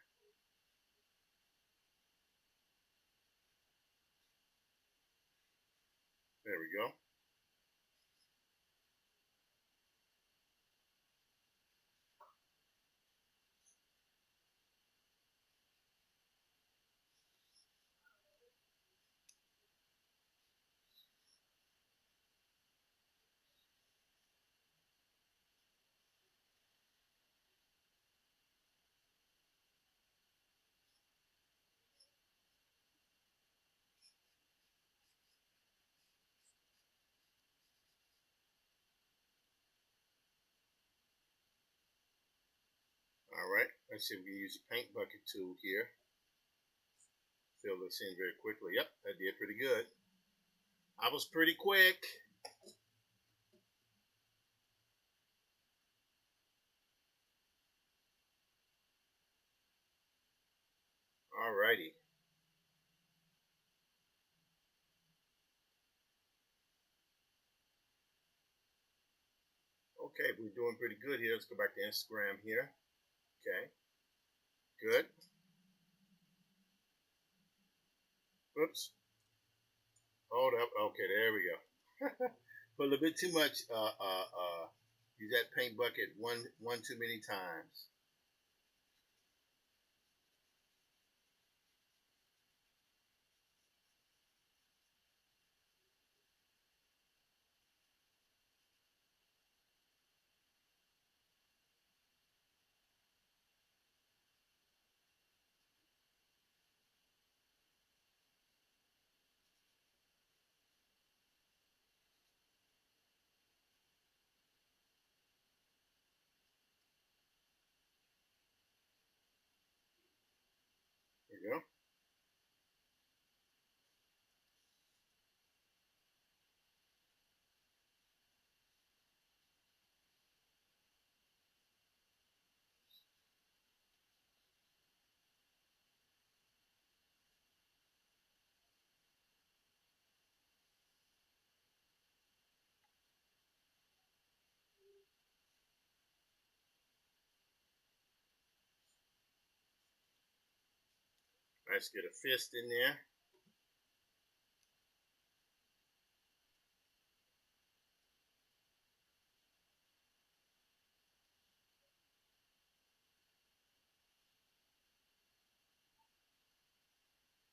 There we go. All right. Let's see if we can use the paint bucket tool here. Fill this in very quickly. Yep, that did pretty good. I was pretty quick. All righty. Okay, we're doing pretty good here. Let's go back to Instagram here. Okay, good. Oops. Hold up. Okay, there we go. Put a little bit too much. Use that paint bucket one too many times. you go. Let's get a fist in there.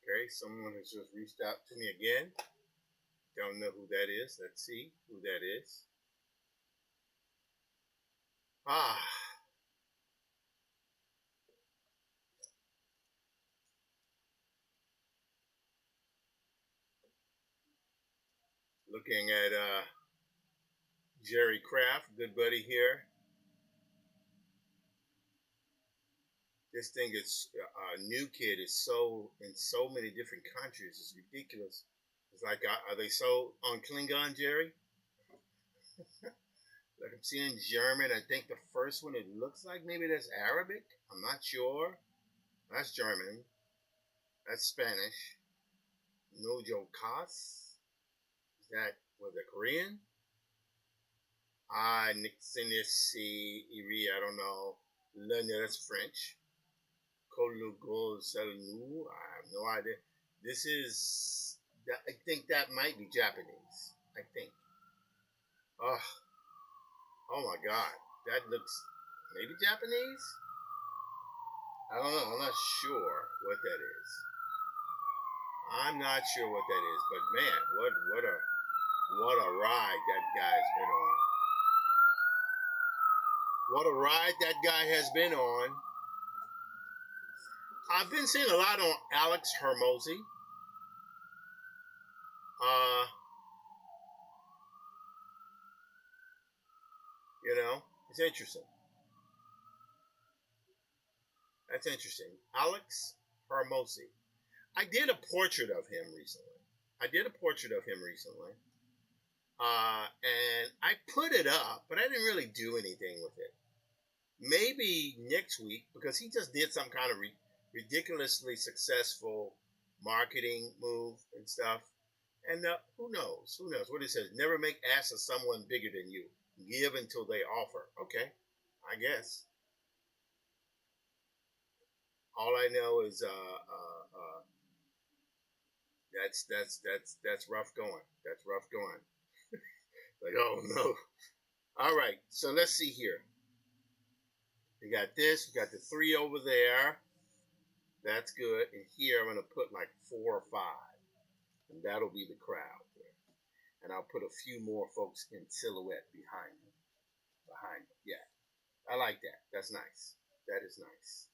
Okay, someone has just reached out to me again. Don't know who that is. Let's see who that is. Ah, looking at Jerry Kraft, good buddy here. This thing is new kid is sold in so many different countries. It's ridiculous. It's like, are they sold on Klingon, Jerry? Like I'm seeing German. I think the first one it looks like maybe that's Arabic. I'm not sure. That's German. That's Spanish. Nojo Kas. Is that was it Korean? Nixinisi Iri. I don't know. Lena, that's French. Kolugol Selnu. I have no idea. This is. I think that might be Japanese. I think. Oh, oh my God. That looks maybe Japanese. I don't know. I'm not sure what that is. I'm not sure what that is, but man, what a ride that guy's been on. What a ride that guy has been on. I've been seeing a lot on Alex Hermosi. Uh, it's interesting. That's interesting. Alex Hermosi. I did a portrait of him recently. I did a portrait of him recently. And I put it up, but I didn't really do anything with it. Maybe next week, because he just did some kind of ridiculously successful marketing move and stuff. And who knows? Who knows? What it says, never make ask of someone bigger than you. Give until they offer. Okay, I guess. All I know is that's rough going. That's rough going. Like, oh no. All right, so let's see here. We got this. We got the three over there. That's good. And here I'm gonna put like 4 or 5, and that'll be the crowd there. And I'll put a few more folks in silhouette behind him. Behind him. Yeah, I like that. That's nice. That is nice.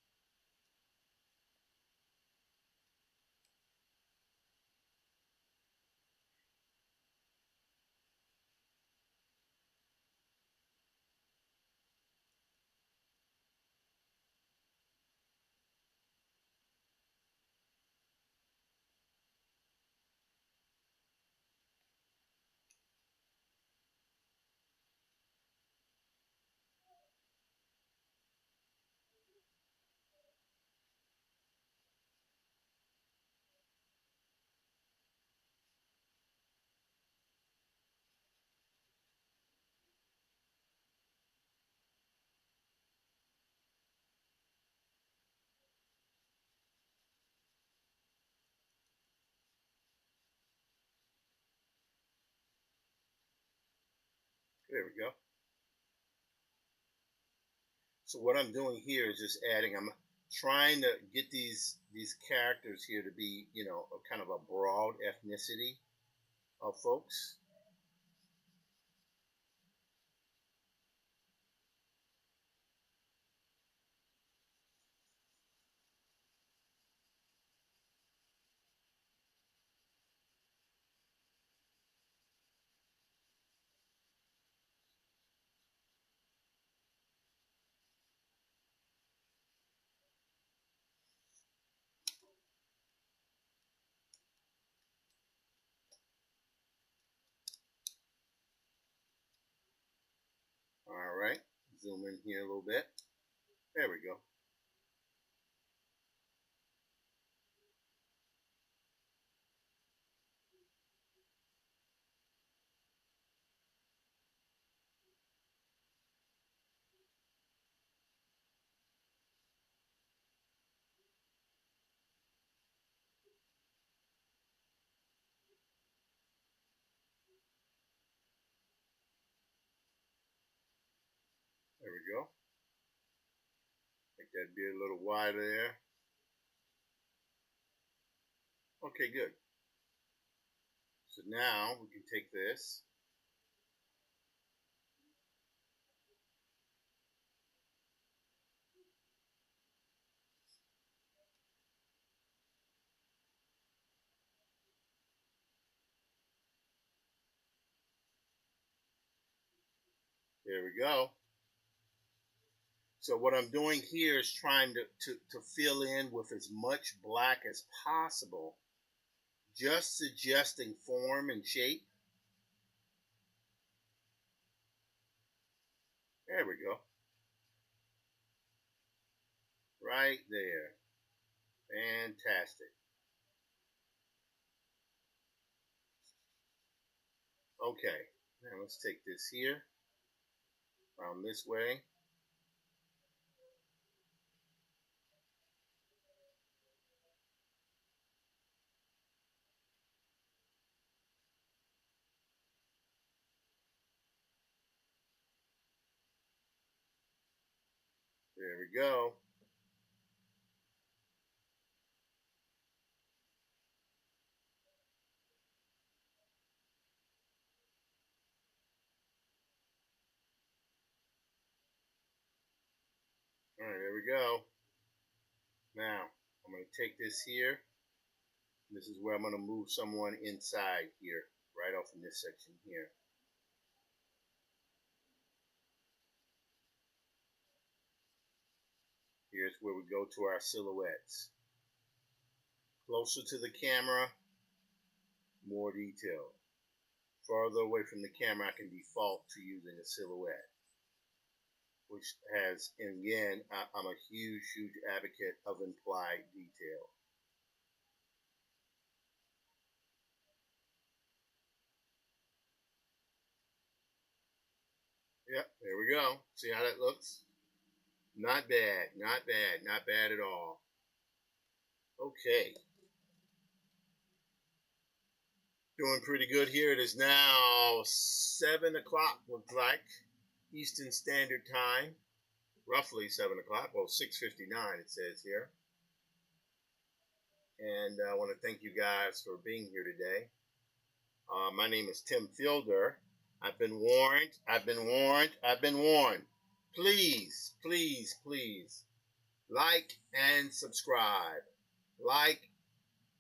There we go. So what I'm doing here is just adding. I'm trying to get these characters here to be, a kind of a broad ethnicity of folks. Zoom in here a little bit. There we go. There we go. Make that beard a little wider there. Okay, good. So now we can take this. There we go. So what I'm doing here is trying to fill in with as much black as possible, just suggesting form and shape. There we go. Right there. Fantastic. Okay, now let's take this here, around this way. There we go. All right, there we go. Now, I'm going to take this here. This is where I'm going to move someone inside here, right off in this section here. Here's where we go to our silhouettes. Closer to the camera, more detail. Farther away from the camera, I can default to using a silhouette, which has, and again, I'm a huge, huge advocate of implied detail. Yep, there we go. See how that looks? Not bad, not bad, not bad at all. Okay. Doing pretty good here. It is now 7 o'clock, looks like, Eastern Standard Time. Roughly 7 o'clock. Well, 6:59 it says here. And I want to thank you guys for being here today. My name is Tim Fielder. I've been warned. I've been warned. I've been warned. Please, please, please, like and subscribe. Like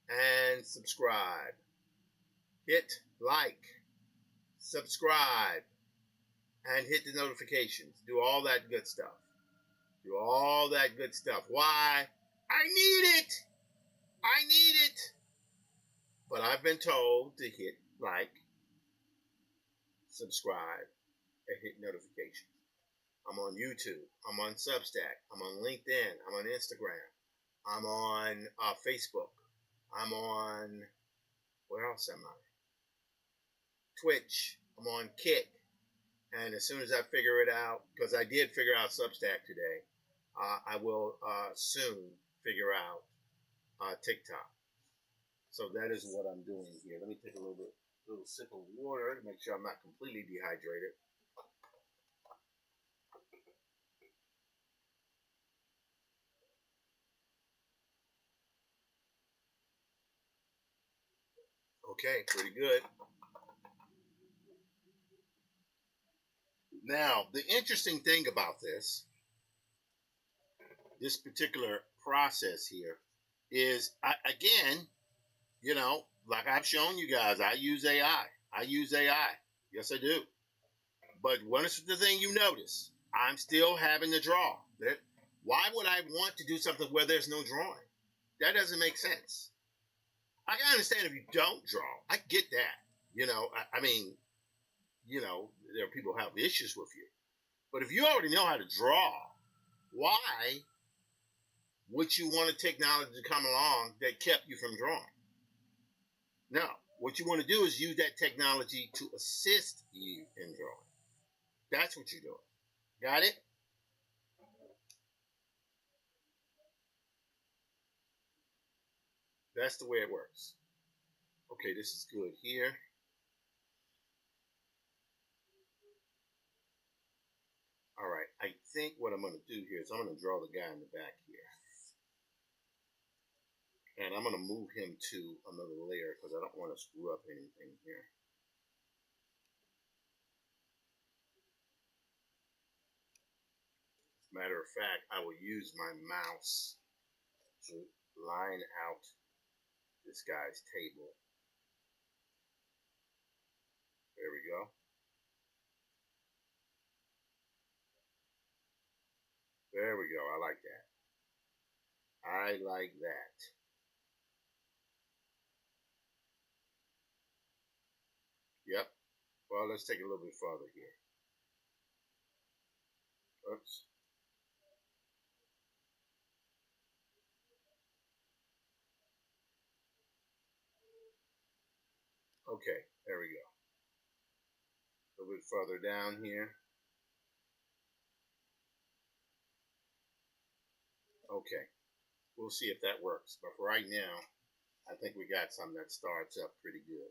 and subscribe. Hit like, subscribe, and hit the notifications. Do all that good stuff. Do all that good stuff. Why? I need it. I need it. But I've been told to hit like, subscribe, and hit notifications. I'm on YouTube. I'm on Substack. I'm on LinkedIn. I'm on Instagram. I'm on Facebook. I'm on, where else am I? Twitch. I'm on Kick. And as soon as I figure it out, because I did figure out Substack today, I will soon figure out TikTok. So that is what I'm doing here. Let me take a little sip of water to make sure I'm not completely dehydrated. Okay, pretty good. Now, the interesting thing about this particular process here is, again, like I've shown you guys, I use AI. I use AI. Yes, I do. But what is the thing you notice? I'm still having to draw. Why would I want to do something where there's no drawing? That doesn't make sense. I can understand if you don't draw. I get that. I mean, there are people who have issues with you. But if you already know how to draw, why would you want a technology to come along that kept you from drawing? No. What you want to do is use that technology to assist you in drawing. That's what you're doing. Got it? That's the way it works. Okay, this is good here. All right, I think what I'm going to do here is I'm going to draw the guy in the back here. And I'm going to move him to another layer because I don't want to screw up anything here. Matter of fact, I will use my mouse to line out this guy's table. There we go. There we go. I like that. I like that. Yep. Well, let's take it a little bit farther here. Oops. Okay, there we go. A little bit further down here. Okay. We'll see if that works. But for right now, I think we got something that starts up pretty good.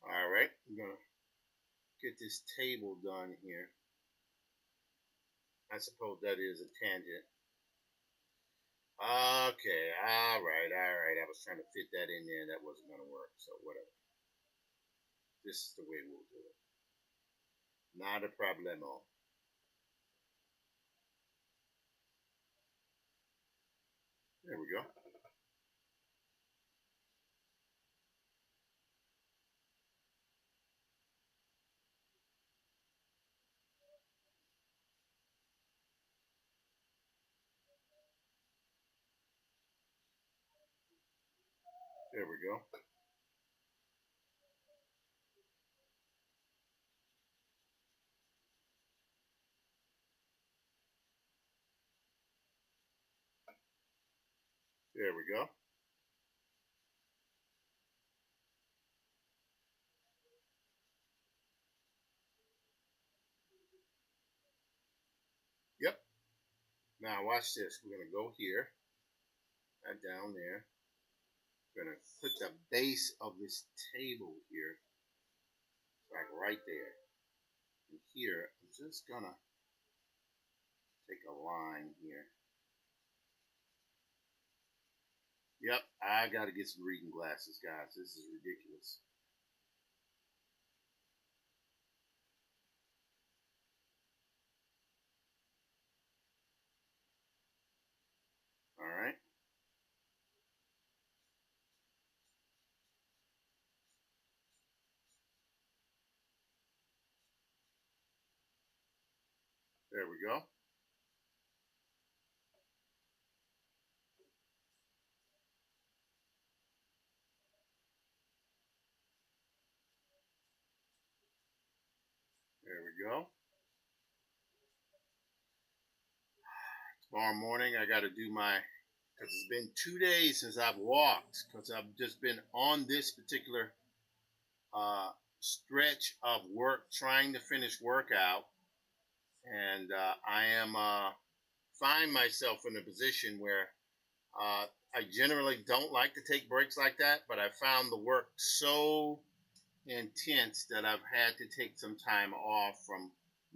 All right, we're going to get this table done here. I suppose that is a tangent. Okay, all right. I was trying to fit that in there. That wasn't going to work, so whatever. This is the way we'll do it. Not a problemo. There we go. There we go. There we go. Yep. Now watch this. We're going to go here. That down there. We're going to put the base of this table here. Like right there. And here, I'm just going to take a line here. Yep, I got to get some reading glasses, guys. This is ridiculous. All right. There we go. There we go. Tomorrow morning, I got to do my, because it's been 2 days since I've walked, because I've just been on this particular stretch of work, trying to finish workout. And I am find myself in a position where I generally don't like to take breaks like that, but I found the work so intense that I've had to take some time off from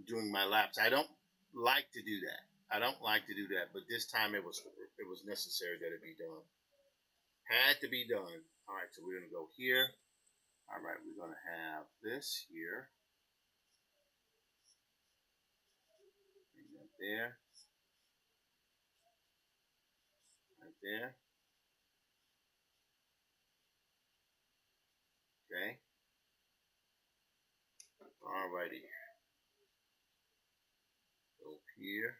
doing my laps. I don't like to do that. I don't like to do that, but this time it was necessary that it be done. Had to be done. All right, so we're gonna go here. All right, we're gonna have this here. Bring that there. Right there. Okay. Alrighty. Go here.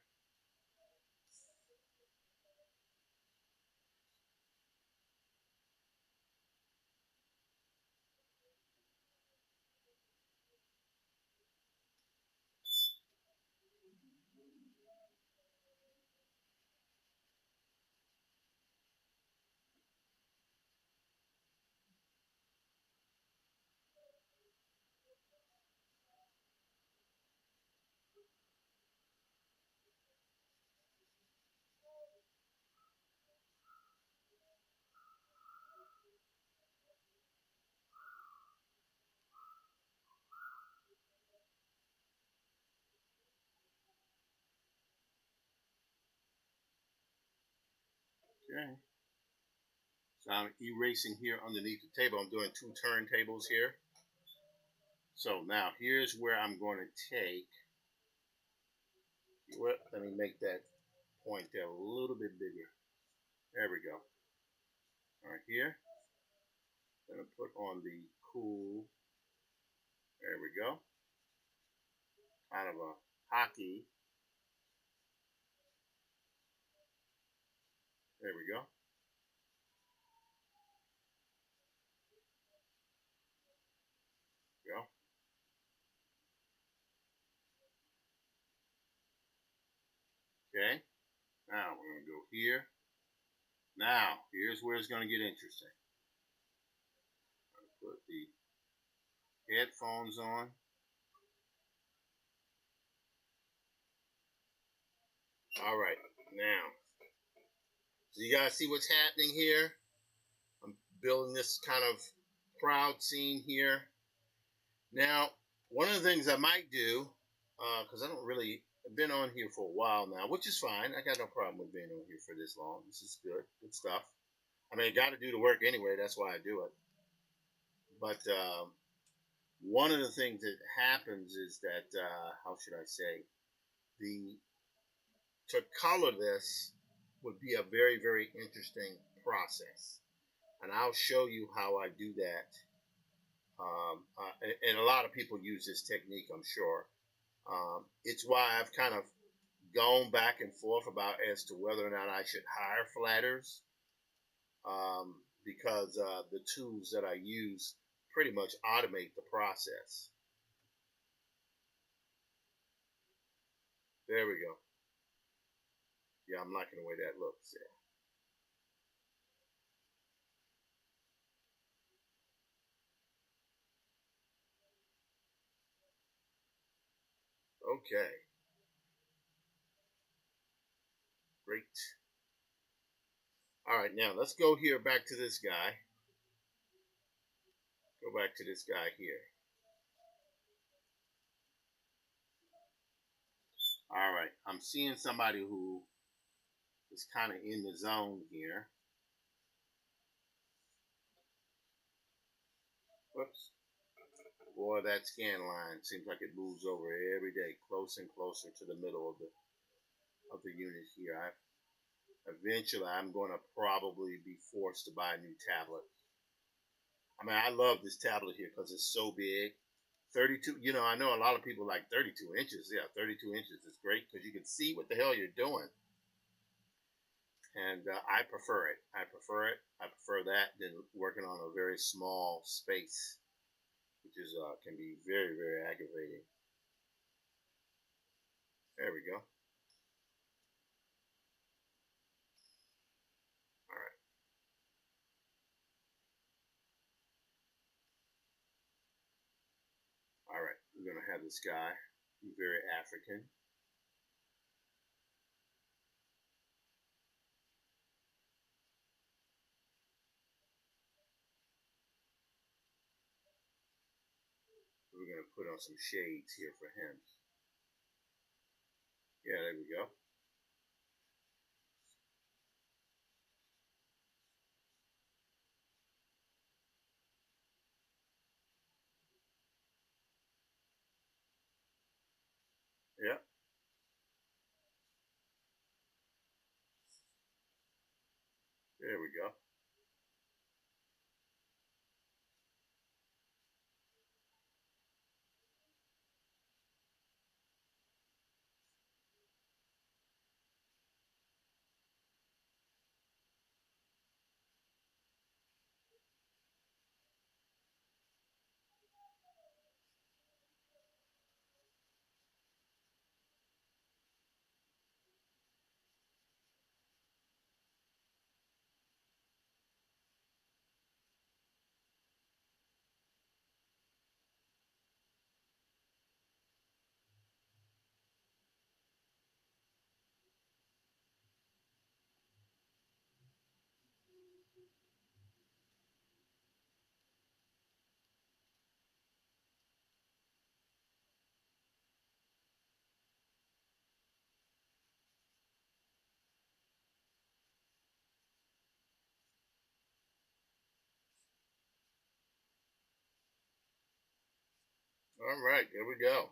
Okay. So I'm erasing here underneath the table. I'm doing 2 turntables here. So now here's where I'm going to take. Well, let me make that point there a little bit bigger. There we go. Right here. I'm going to put on the cool. There we go. Kind of a hockey. There we go. Go. Okay. Now we're going to go here. Now, here's where it's going to get interesting. I'm going to put the headphones on. All right. Now, so you guys see what's happening here? I'm building this kind of crowd scene here. Now, one of the things I might do, because I don't really, I've been on here for a while now, which is fine. I got no problem with being on here for this long. This is good stuff. I mean, I got to do the work anyway. That's why I do it. But one of the things that happens is that, how should I say, the to color this would be a very, very interesting process. And I'll show you how I do that. And a lot of people use this technique, I'm sure. It's why I've kind of gone back and forth about as to whether or not I should hire flatters, because the tools that I use pretty much automate the process. There we go. Yeah, I'm liking the way that looks. Yeah. Okay. Great. All right, now let's go here back to this guy. Go back to this guy here. All right, I'm seeing somebody who is kind of in the zone here. Whoops. Boy, that scan line seems like it moves over every day, closer and closer to the middle of the unit here. Eventually, I'm going to probably be forced to buy a new tablet. I mean, I love this tablet here because it's so big. 32, I know a lot of people like 32 inches. Yeah, 32 inches is great because you can see what the hell you're doing. And I prefer it. I prefer it. I prefer that than working on a very small space, which is can be very, very aggravating. There we go. All right. All right. We're going to have this guy, very African. We're going to put on some shades here for him. Yeah, there we go. Yeah. There we go. All right, there we go.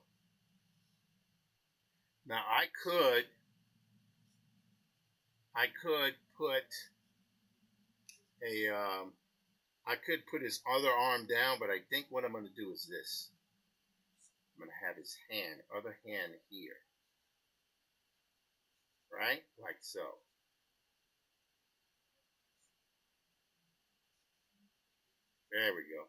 Now I could put a I could put his other arm down, but I think what I'm going to do is this. I'm going to have his other hand here, right? Like so. There we go.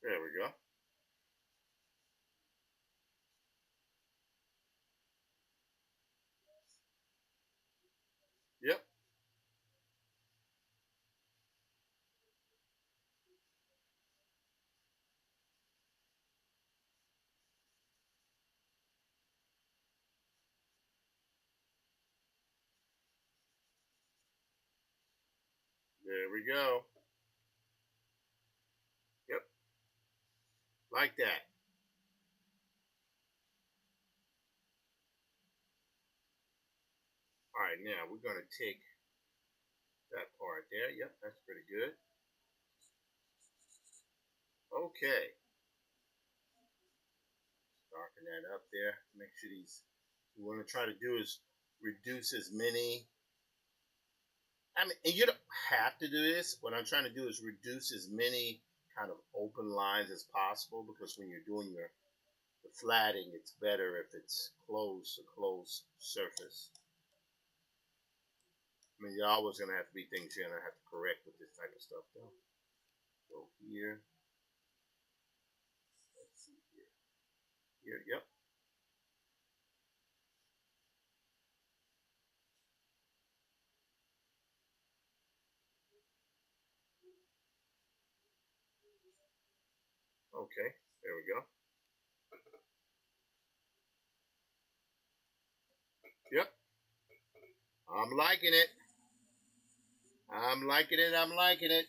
There we go. Yep. There we go. Yep. Like that. All right, now we're going to take that part there. Yep, that's pretty good. Okay. Darken that up there. Make sure these, what we're going to try to do is reduce as many. I mean, and you don't have to do this. What I'm trying to do is reduce as many kind of open lines as possible, because when you're doing the flatting, it's better if it's a closed surface. I mean, you're always going to have to be things you're going to have to correct with this type of stuff, though. Go here. Let's see here. Here, yep. Okay, there we go. Yep. I'm liking it. I'm liking it. I'm liking it.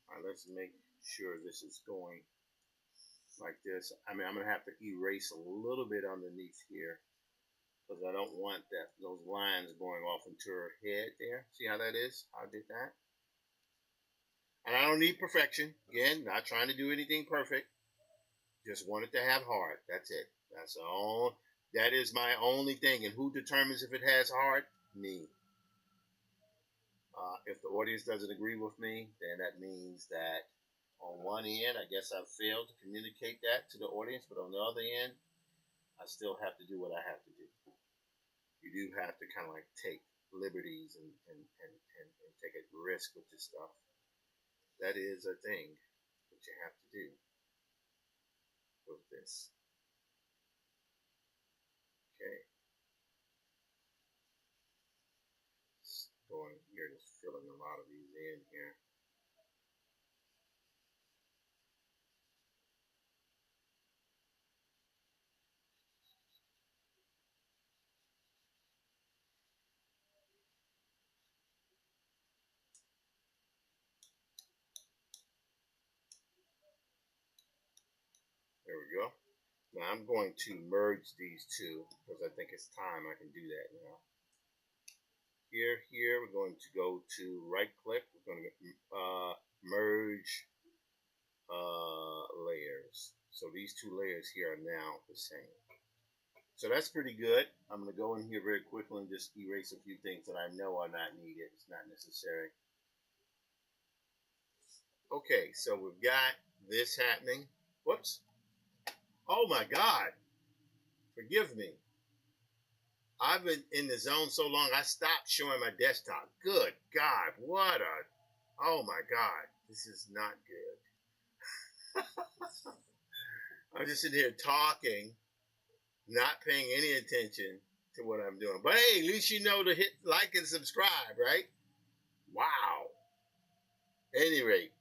All right, let's make sure this is going like this. I mean, I'm going to have to erase a little bit underneath here, because I don't want those lines going off into her head there. See how that is? I did that. And I don't need perfection. Again, not trying to do anything perfect. Just want it to have heart. That's it. That's all. That is my only thing. And who determines if it has heart? Me. If the audience doesn't agree with me, then that means that on one end, I guess I've failed to communicate that to the audience. But on the other end, I still have to do what I have to do. You do have to kind of like take liberties and take a risk with this stuff. That is a thing that you have to do with this. Okay. Just going here, just filling a lot of these in here. There we go. Now I'm going to merge these two, because I think it's time I can do that now. Here, we're going to go to right click. We're going to merge layers. So these two layers here are now the same. So that's pretty good. I'm going to go in here very quickly and just erase a few things that I know are not needed. It's not necessary. Okay, so we've got this happening. Whoops. Oh my God. Forgive me. I've been in the zone so long, I stopped showing my desktop. Good God. What a. Oh my God. This is not good. I'm just sitting here talking, not paying any attention to what I'm doing. But hey, at least you know to hit like and subscribe, right? Wow. At any rate,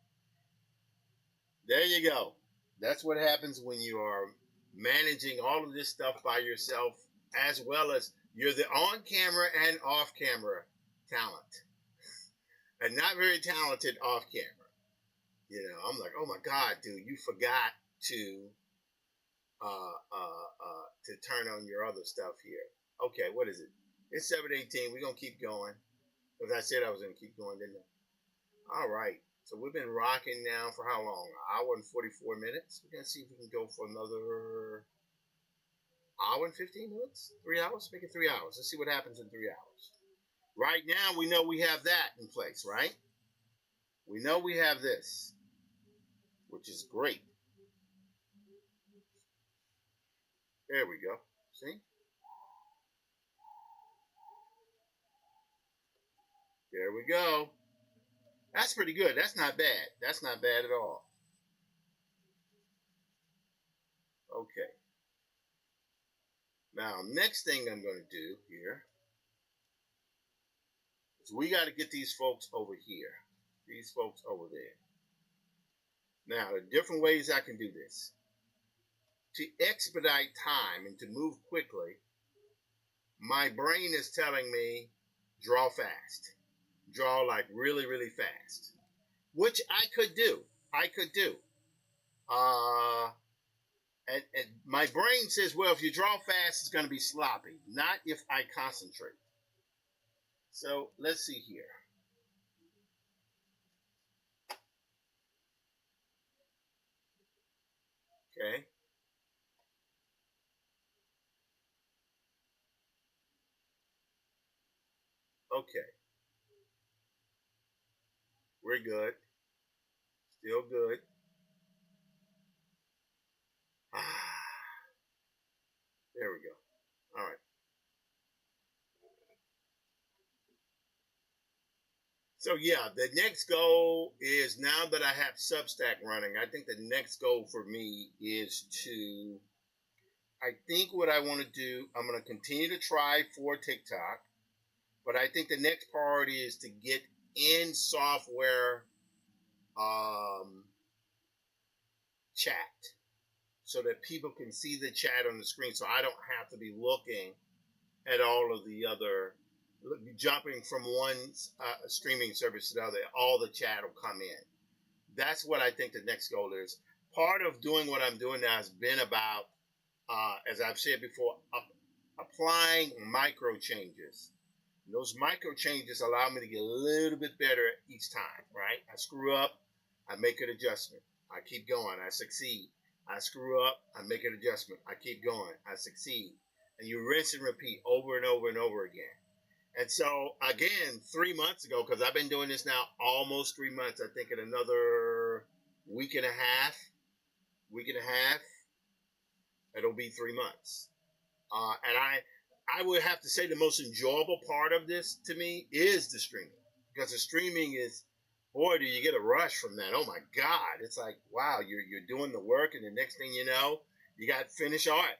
there you go. That's what happens when you are managing all of this stuff by yourself, as well as you're the on camera and off camera talent. and not very talented off camera. You know, I'm like, oh my God, dude, you forgot to turn on your other stuff here. Okay, what is it? It's 7:18. We're gonna keep going. Because I said I was gonna keep going, didn't I? All right. So we've been rocking now for how long? An hour and 44 minutes. We're gonna see if we can go for another hour and 15 minutes. 3 hours. Make it 3 hours. Let's see what happens in 3 hours. Right now, we know we have that in place, right? We know we have this, which is great. There we go. See? There we go. That's pretty good. That's not bad. That's not bad at all. Okay. Now, next thing I'm going to do here is we got to get these folks over here. These folks over there. Now, there are different ways I can do this. To expedite time and to move quickly, my brain is telling me draw fast. Draw like really, really fast. Which I could do. I could do. And my brain says, well, if you draw fast, it's going to be sloppy. Not if I concentrate. So let's see here. Okay. Okay. We're good. Still good. There we go. All right. So yeah, the next goal is now that I have Substack running, I think the next goal for me is to I think what I want to do, I'm going to continue to try for TikTok, but I think the next priority is to get in software um, chat so that people can see the chat on the screen so I don't have to be looking at all of the other, jumping from one streaming service to the other. All the chat will come in. That's what I think the next goal is. Part of doing what I'm doing now has been about, as I've said before, applying micro changes. And those micro changes allow me to get a little bit better each time, right? I screw up, I make an adjustment. I keep going, I succeed. I screw up, I make an adjustment. I keep going, I succeed. And you rinse and repeat over and over and over again. And so, again, 3 months ago, because I've been doing this now almost 3 months, I think in another week and a half, it'll be 3 months. And I would have to say the most enjoyable part of this to me is the streaming, because the streaming is, boy, do you get a rush from that. Oh my God. It's like, wow, you're doing the work, and the next thing you know, you got finished art,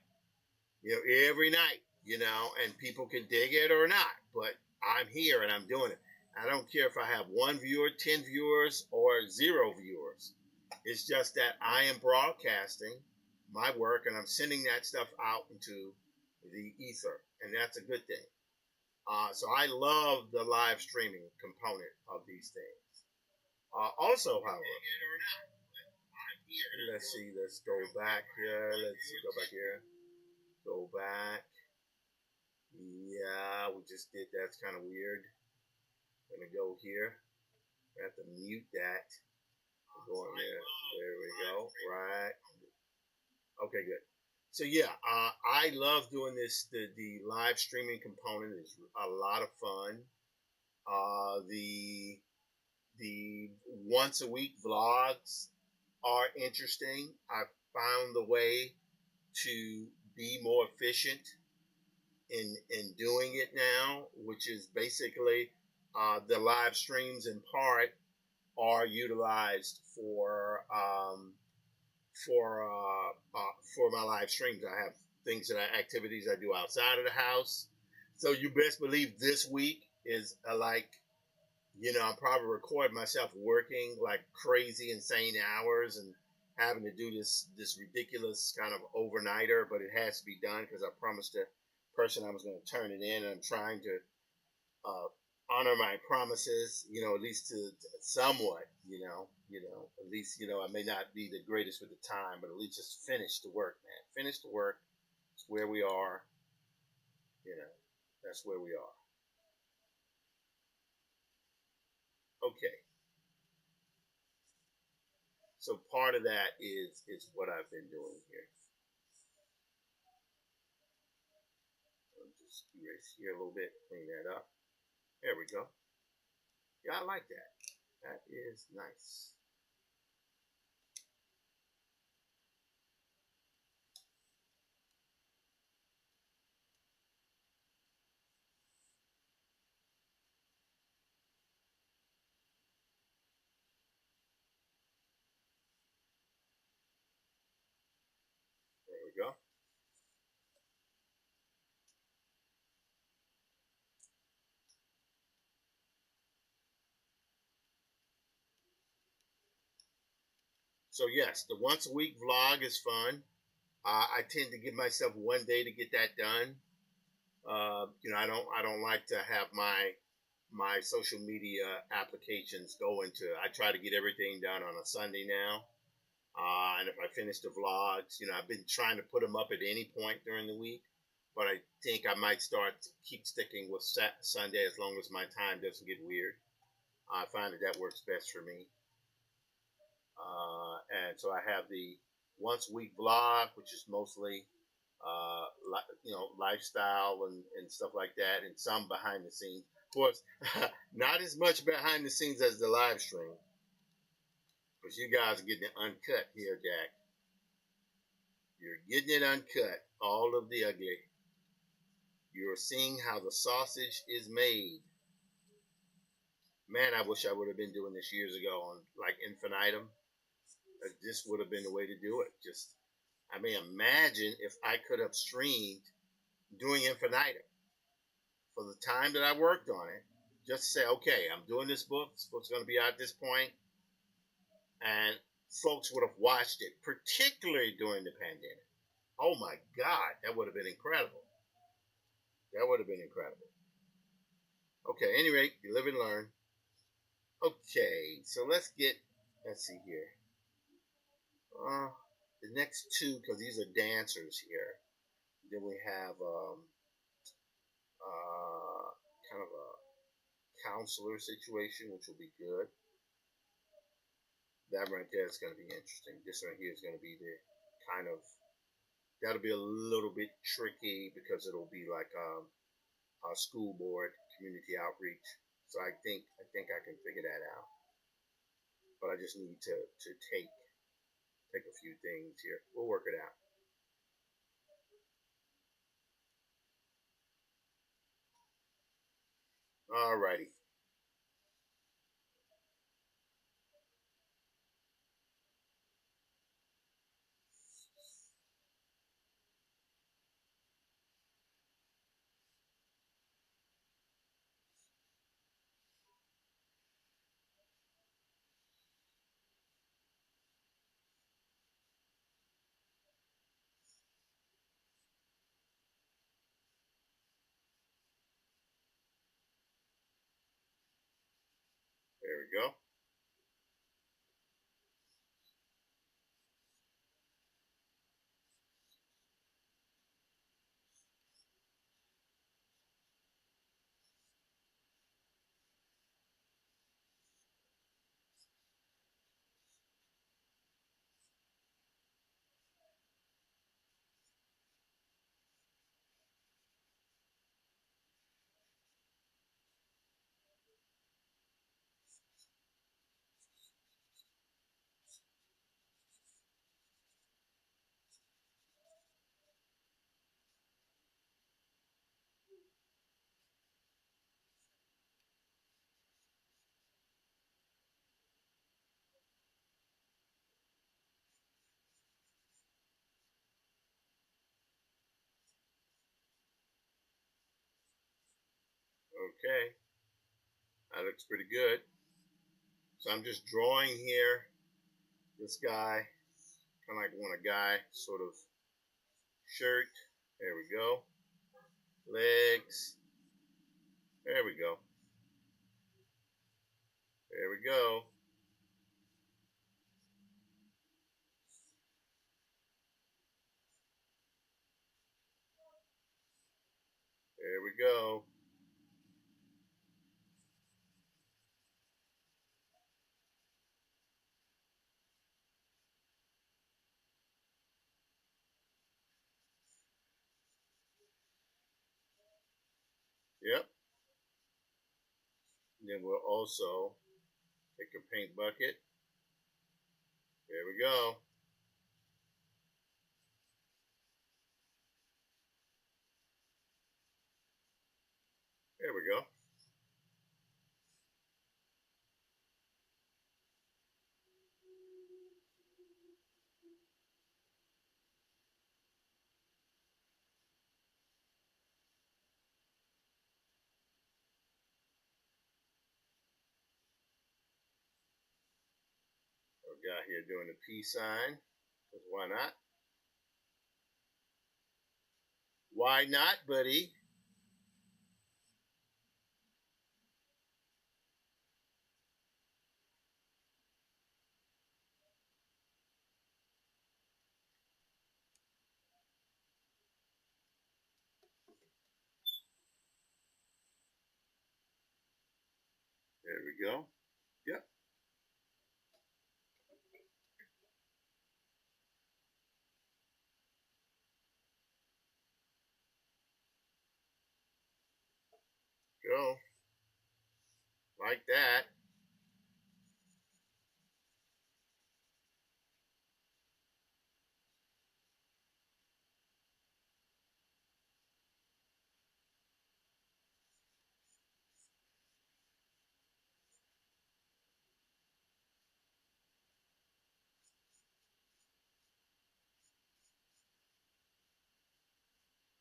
every night, and people can dig it or not, but I'm here and I'm doing it. I don't care if I have 1 viewer, 10 viewers, or 0 viewers. It's just that I am broadcasting my work and I'm sending that stuff out into the ether, and that's a good thing. So I love the live streaming component of these things. Also, however, let's see, let's go back here. Let's see, go back here. Go back. Yeah, we just did that. It's kind of weird. I'm gonna go here. I have to mute that. Go in there. There we go. Right. Okay, good. So yeah, I love doing this. The live streaming component is a lot of fun. The once a week vlogs are interesting. I found the way to be more efficient in doing it now, which is basically the live streams in part are utilized for my live streams. I have activities I do outside of the house. So you best believe this week is I'm probably recording myself working like crazy, insane hours and having to do this ridiculous kind of overnighter, but it has to be done because I promised the person I was going to turn it in, and I'm trying to honor my promises, at least to somewhat, at least, I may not be the greatest with the time, but at least just finish the work, man. Finish the work. It's where we are, you know, that's where we are. Okay. So part of that is what I've been doing here. I'll just erase here a little bit, clean that up. There we go. Yeah, I like that. That is nice. There we go. So yes, the once a week vlog is fun. I tend to give myself one day to get that done. I don't like to have my social media applications go into. I try to get everything done on a Sunday now. And if I finish the vlogs, I've been trying to put them up at any point during the week, but I think I might start to keep sticking with Sunday as long as my time doesn't get weird. I find that works best for me. And so I have the once a week vlog, which is mostly lifestyle and stuff like that, and some behind the scenes. Of course, not as much behind the scenes as the live stream, because you guys are getting it uncut here, Jack. You're getting it uncut, all of the ugly. You're seeing how the sausage is made. Man, I wish I would have been doing this years ago on like Infinitum. This would have been the way to do it. Imagine if I could have streamed doing Infinitum for the time that I worked on it. Just say, okay, I'm doing this book. This book's going to be out at this point, and folks would have watched it, particularly during the pandemic. Oh my God, that would have been incredible. That would have been incredible. Okay, at any rate, you live and learn. Okay, so let's see here. Uh, the next two, because these are dancers here. Then we have kind of a counselor situation, which will be good. That right there is going to be interesting. This right here is going to be the kind of, that'll be a little bit tricky because it'll be like a school board community outreach. So I think I can figure that out. But I just need to take a few things here. We'll work it out. Alrighty. There we go. Okay. That looks pretty good. So I'm just drawing here this guy, kind of like want a guy sort of shirt. There we go. Legs. There we go. There we go. There we go. Yep. And then we'll also take a paint bucket. There we go. There we go. We got here doing the peace sign. Because why not? Why not, buddy? There we go. Yep. Go. Like that.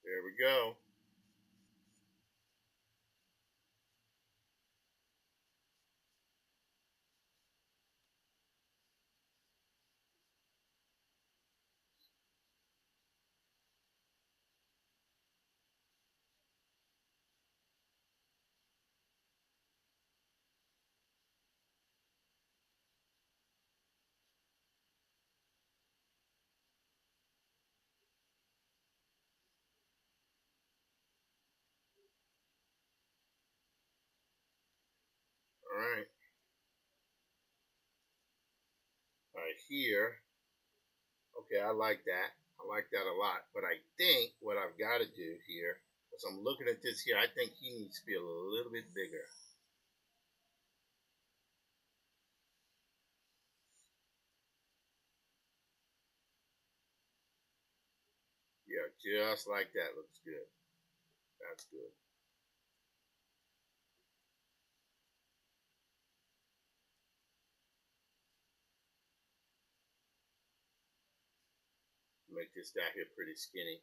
There we go. All right. All right, here. Okay, I like that. I like that a lot. But I think what I've got to do here, as I'm looking at this here, I think he needs to be a little bit bigger. Yeah, just like that looks good. That's good. Make this guy here pretty skinny.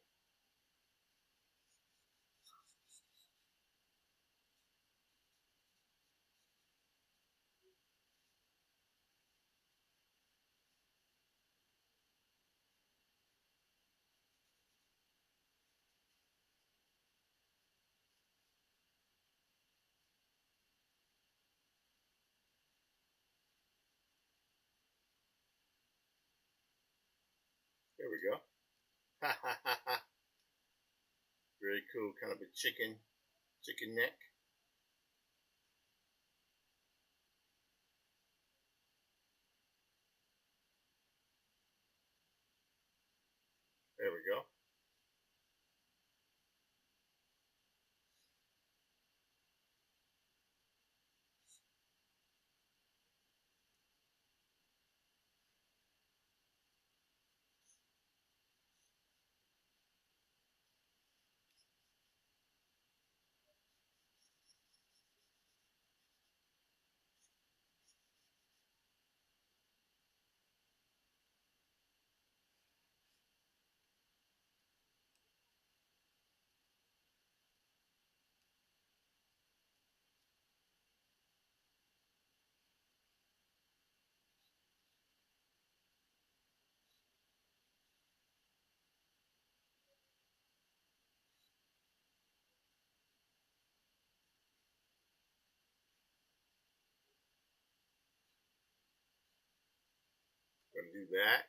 There we go. Very cool. Kind of a chicken neck. There we go. do that.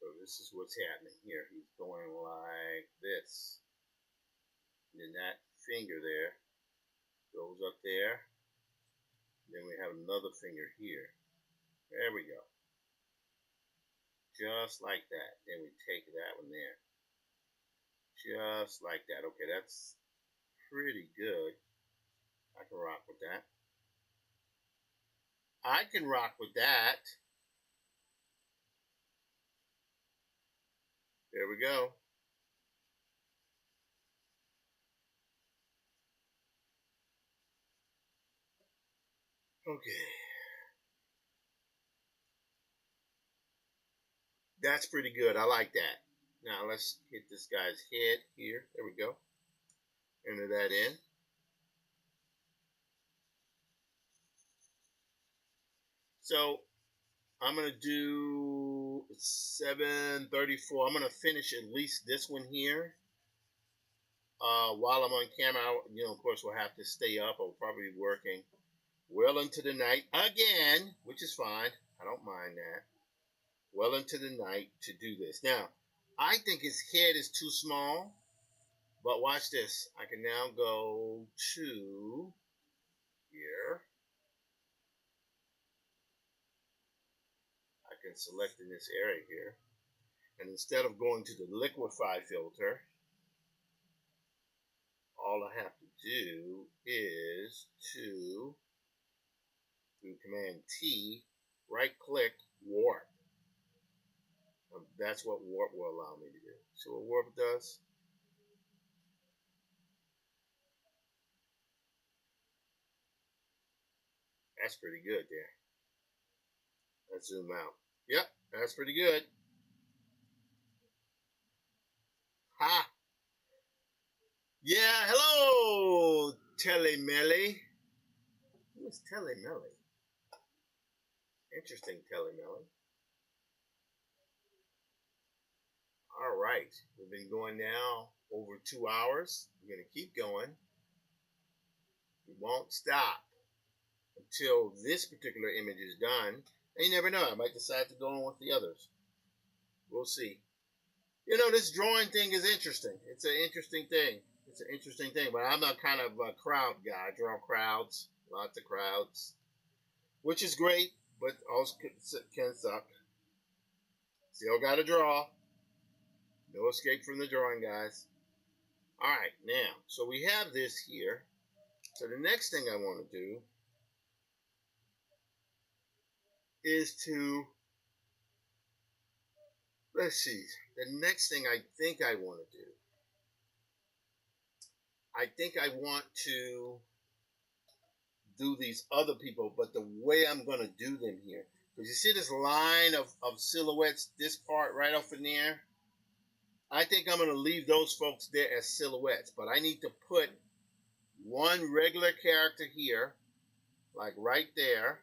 So this is what's happening here. He's going like this. And then that finger there goes up there. Then we have another finger here. There we go. Just like that. Then we take that one there. Just like that. Okay, that's pretty good. I can rock with that. I can rock with that. There we go. Okay. That's pretty good. I like that. Now let's hit this guy's head here. There we go. Enter that in. So I'm gonna do 7:34. I'm gonna finish at least this one here. While I'm on camera, of course, we'll have to stay up. I'll probably be working well into the night again, which is fine. I don't mind that. Well into the night to do this. Now, I think his head is too small, but watch this. I can now go to here. I can select in this area here. And instead of going to the liquify filter, all I have to do is to do Command T, right click, warp. That's what warp will allow me to do. See what warp does? That's pretty good there. Let's zoom out. Yep, that's pretty good. Ha! Yeah, hello, Telemelly. Who is Telemelly? Interesting, Telemelly. All right, we've been going now over 2 hours. We're going to keep going. We won't stop until this particular image is done. And you never know, I might decide to go on with the others. We'll see. This drawing thing is interesting. It's an interesting thing. It's an interesting thing, but I'm a kind of a crowd guy. I draw crowds, lots of crowds, which is great, but also can suck. Still got to draw. No escape from the drawing, guys. All right, now, so we have this here. So the next thing I want to do is to, let's see, the next thing I think I want to do, I think I want to do these other people, but the way I'm going to do them here. Because you see this line of silhouettes, this part right off in there? I think I'm going to leave those folks there as silhouettes, but I need to put one regular character here, like right there,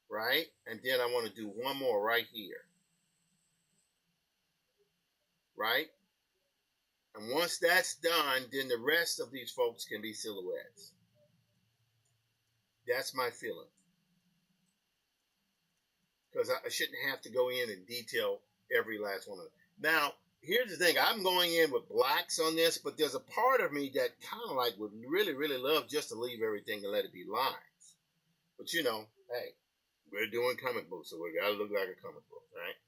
right? And then I want to do one more right here, right? And once that's done, then the rest of these folks can be silhouettes. That's my feeling. Because I shouldn't have to go in and detail every last one of them. Now, here's the thing. I'm going in with blacks on this, but there's a part of me that kind of like would really, really love just to leave everything and let it be lines. But hey, we're doing comic books, so we got to look like a comic book, right?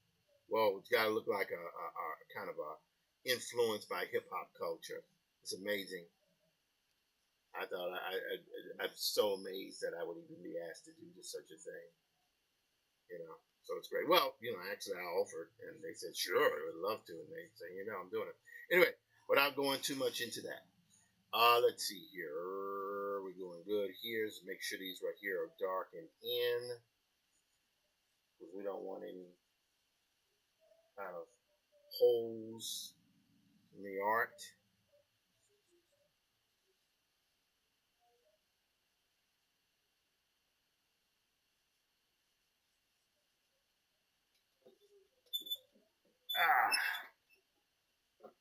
Well, it's got to look like a kind of a influenced by hip hop culture. It's amazing. I thought I'm so amazed that I would even be asked to do such a thing. So it's great. Well, actually I offered and they said, sure, I would love to. And they say, I'm doing it. Anyway, without going too much into that. Let's see here. We're going good here. So make sure these right here are darkened in. Because we don't want any kind of holes in the art.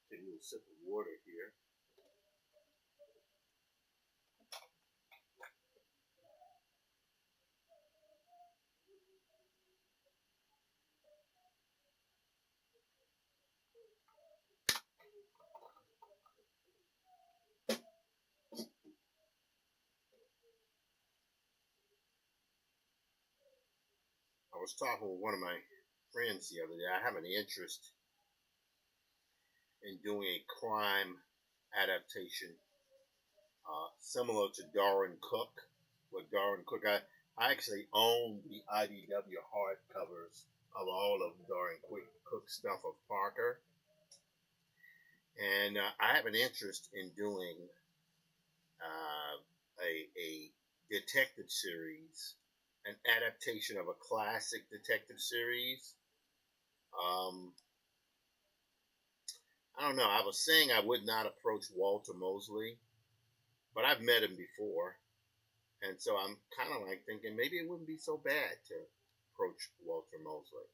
Take a little sip of water here. was talking with one of my friends the other day. I have an interest in doing a crime adaptation similar to Darwin Cook. With Darwin Cook, I actually own the IDW hardcovers of all of Darwin Cook stuff of Parker. And I have an interest in doing a detective series, an adaptation of a classic detective series. I don't know. I was saying I would not approach Walter Mosley, but I've met him before. And so I'm kind of like thinking maybe it wouldn't be so bad to approach Walter Mosley.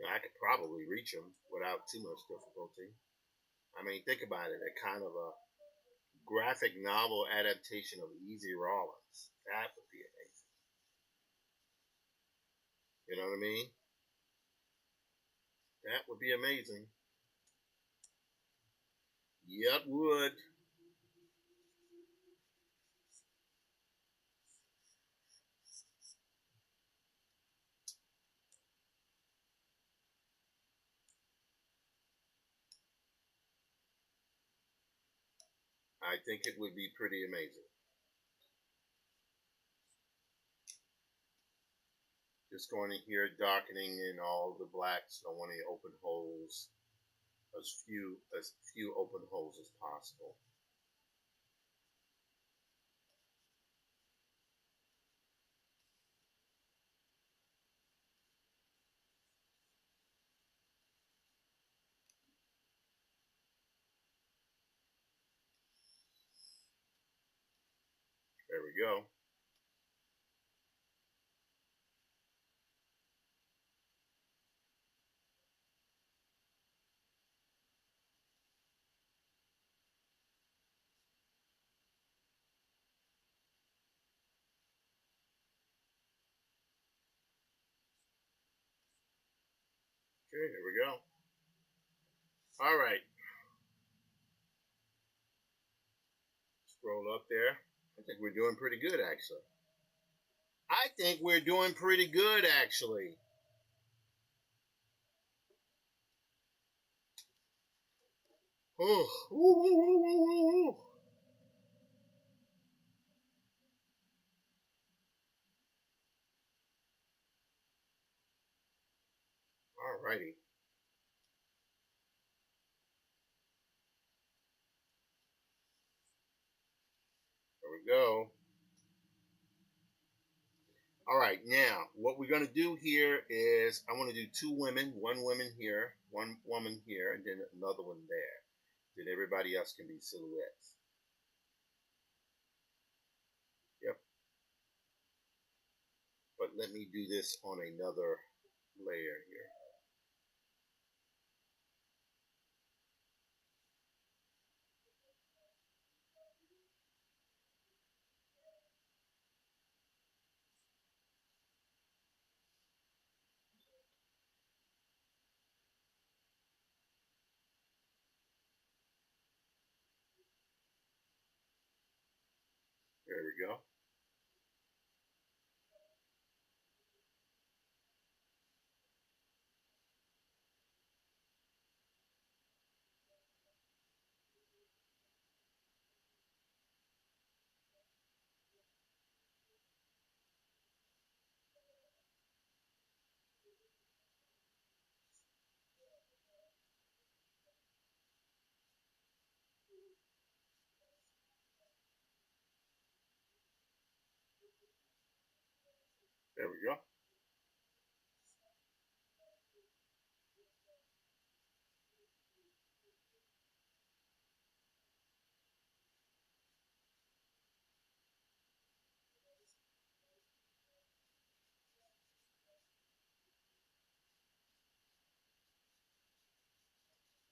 I could probably reach him without too much difficulty. I mean, think about it, a kind of a graphic novel adaptation of Easy Rawlins. That would be amazing. You know what I mean? That would be amazing. Yep, would. I think it would be pretty amazing. Just going in here, darkening in all the blacks. Don't want any open holes. As few open holes as possible. There we go. Okay, there we go. All right. Scroll up there. I think we're doing pretty good, actually. I think we're doing pretty good, actually. Oh, ooh, ooh, ooh, ooh. All righty. There we go. All right, now what we're gonna do here is I want to do two women, one woman here, one woman here, and then another one there. Then everybody else can be silhouettes. Yep. But let me do this on another layer here. There we go. There we go.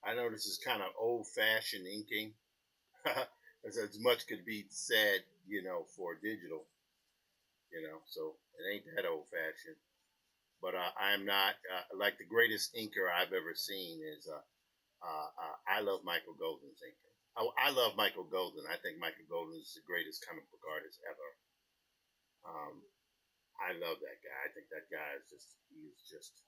I know this is kind of old-fashioned inking. as much could be said, for digital, so it ain't that old-fashioned. But I'm not like the greatest inker I've ever seen is I love Michael Golden's inking. I love Michael Golden. I think Michael Golden is the greatest comic book artist ever. Um, I love that guy. I think that guy is he's just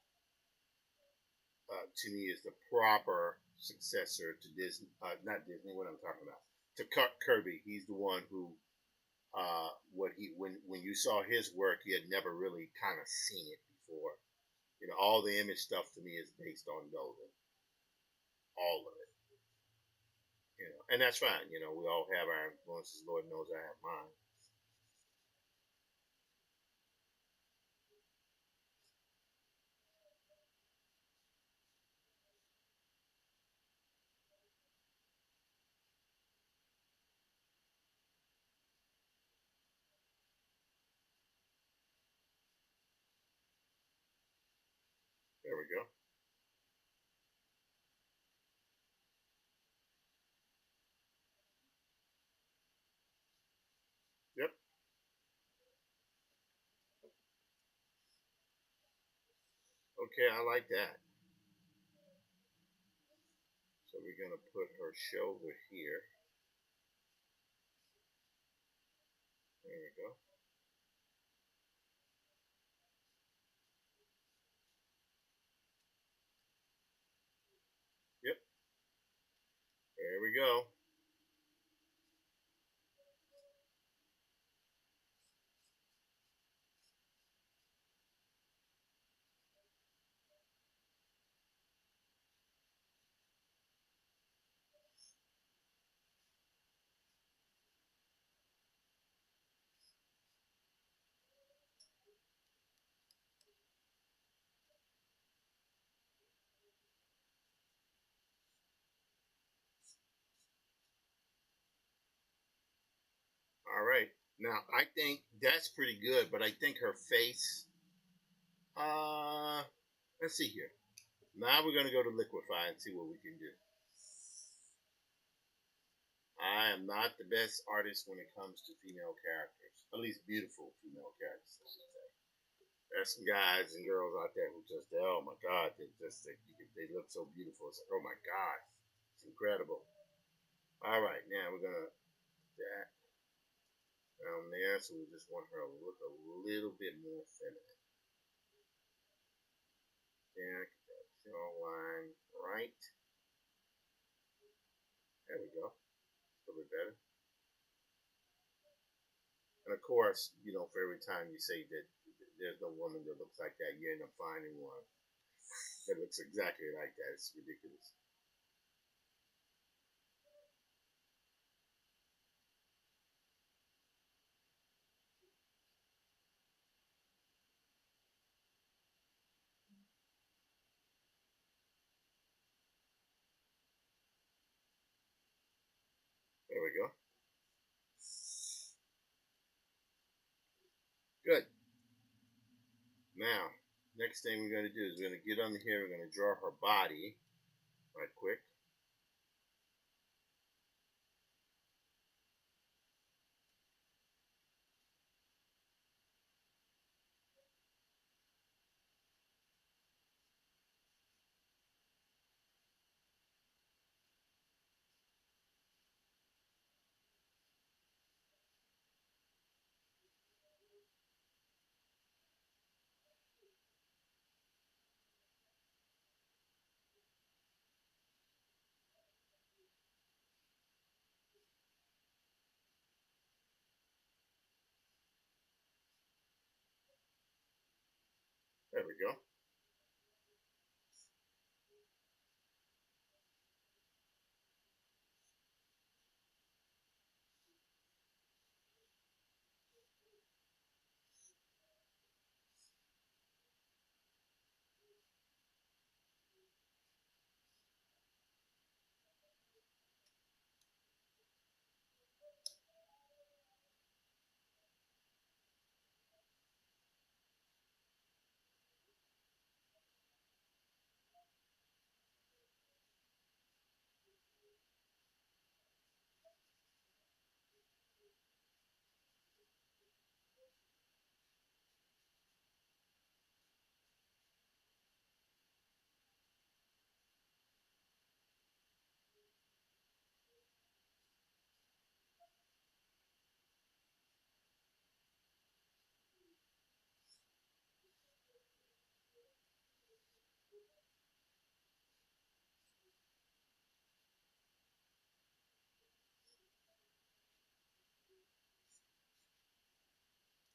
to me is the proper successor to Disney. Not Disney. What I'm talking about to Kirby. He's the one who what he when you saw his work, you had never really kind of seen it before. You know, all the image stuff to me is based on Golden, all of it. You know, and that's fine. You know, we all have our influences. Lord knows I have mine. There we go. Yep. Okay, I like that. So we're gonna put her shoulder here. There we go. Yep. There we go. All right. Now I think that's pretty good, but I think her face. Uh, let's see here. Now we're gonna go to liquefy and see what we can do. I am not the best artist when it comes to female characters, at least beautiful female characters. I should say. There's some guys and girls out there who just, oh my God, they look so beautiful. It's like, oh my God, it's incredible. All right, now we're gonna that down there, so we just want her to look a little bit more feminine. Yeah, jawline right. There we go. A little bit better. And of course, you know, for every time you say that there's no woman that looks like that, you end up finding one that looks exactly like that. It's ridiculous. There we go. Good. Now, next thing we're going to do is we're going to get under here. We're going to draw her body right quick.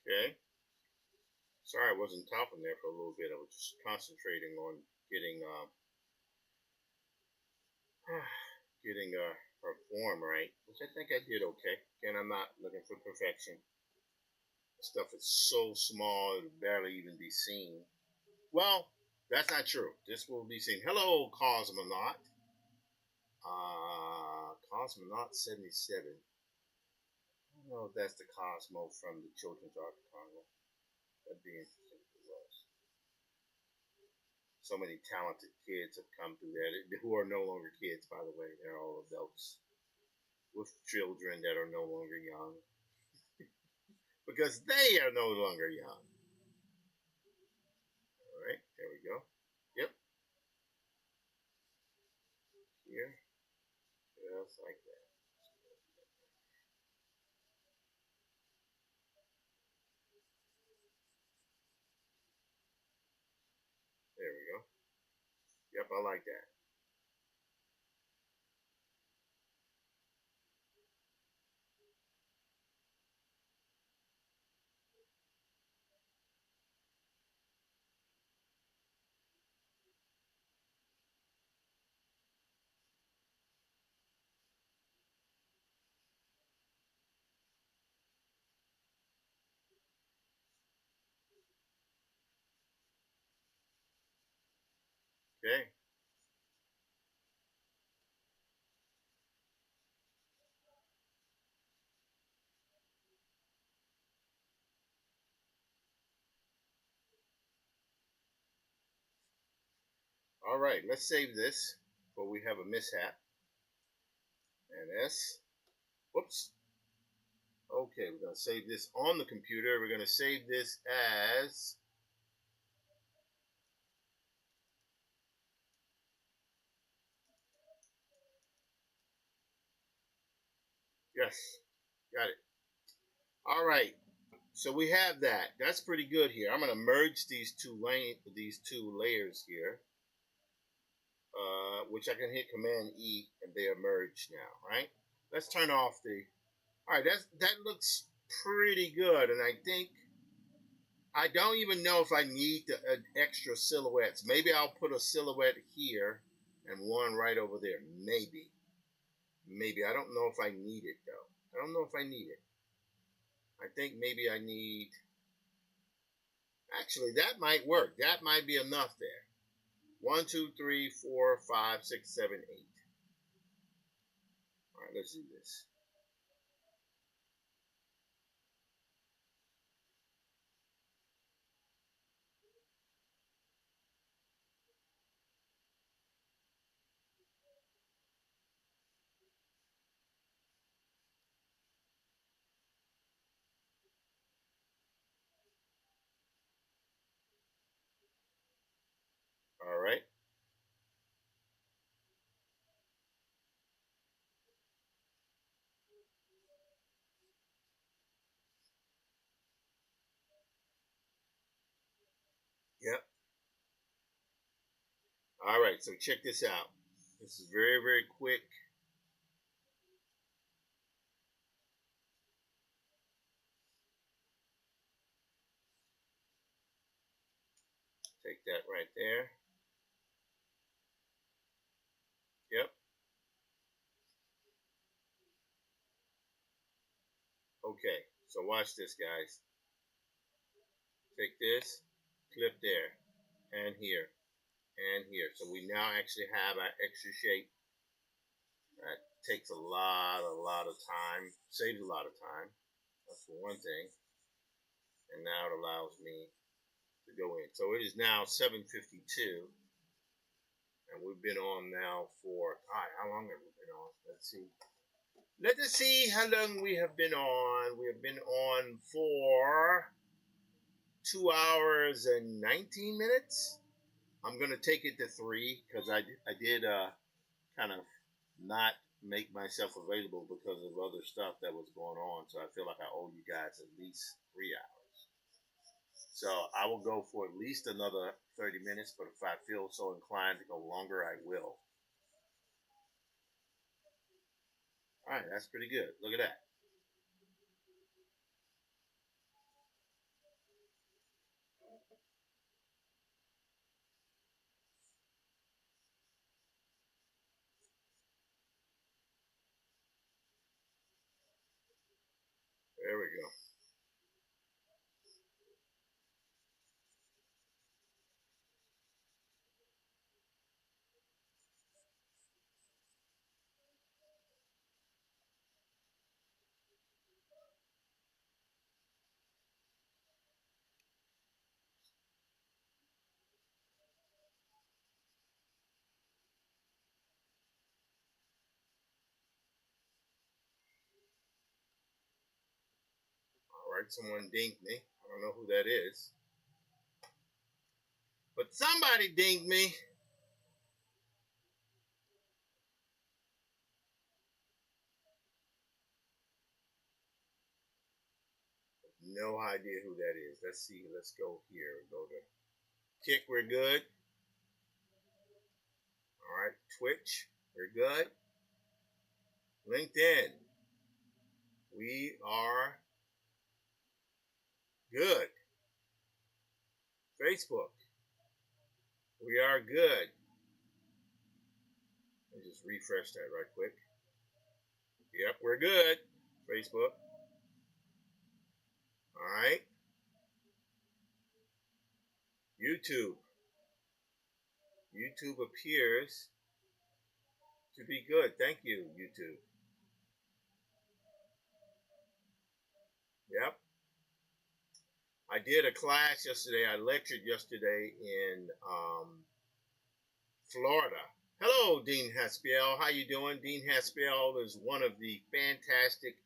Okay. Sorry I wasn't talking there for a little bit. I was just concentrating on getting getting her form right, which I think I did okay. Again, I'm not looking for perfection. The stuff is so small it'll barely even be seen. Well, that's not true. This will be seen. Hello, Cosmonaut. Cosmonaut 77. I don't know if that's the Cosmo from the Children's Archipelago. That'd be interesting if it was. So many talented kids have come through there who are no longer kids, by the way. They're all adults with children that are no longer young because they are no longer young. All right, there we go. Yep, here, just like that. There we go. Yep, I like that. Okay. All right, let's save this before we have a mishap. And S. Whoops. Okay, we're going to save this on the computer. We're going to save this as. Yes, got it. All right, so we have that. That's pretty good here. I'm going to merge these two layers here, which I can hit Command E and they are merged now. Right. Let's turn off the. All right, that looks pretty good, and I think I don't even know if I need the extra silhouettes. Maybe I'll put a silhouette here and one right over there. Maybe. Maybe. I don't know if I need it, though. I don't know if I need it. I think maybe I need. Actually, that might work. That might be enough there. 1, 2, 3, 4, 5, 6, 7, 8. All right, let's do this. All right. Yep. All right, so check this out. This is very, very quick. Take that right there. Yep. Okay, so watch this, guys. Take this, clip there, and here, and here. So we now actually have our extra shape. That takes a lot of time, saves a lot of time. That's for one thing. And now it allows me to go in. So it is now 7:52, and we've been on now for, all right, how long have we been on? Let's see. Let us see how long we have been on. We have been on for 2 hours and 19 minutes. I'm gonna take it to 3 because I did kind of not make myself available because of other stuff that was going on. So I feel like I owe you guys at least 3 hours. So I will go for at least another 30 minutes, but if I feel so inclined to go longer, I will. All right, that's pretty good. Look at that. we go. All right, someone dinged me. I don't know who that is. But somebody dinged me. No idea who that is. Let's see. Let's go here. Go to Kick. We're good. All right. Twitch. We're good. LinkedIn. We are good. Facebook. We are good. Let me just refresh that right quick. Yep, we're good. Facebook. All right. YouTube. YouTube appears to be good. Thank you, YouTube. Yep. I did a class yesterday. I lectured yesterday in Florida. Hello, Dean Haspiel. How you doing? Dean Haspiel is one of the fantastic,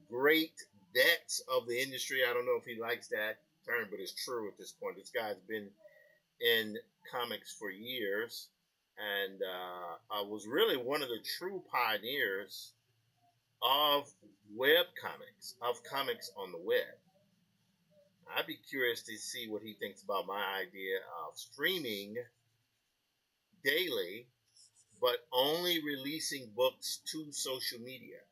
great vets of the industry. I don't know if he likes that term, but it's true at this point. This guy's been in comics for years, and was really one of the true pioneers of web comics, of comics on the web. I'd be curious to see what he thinks about my idea of streaming daily, but only releasing books to social media.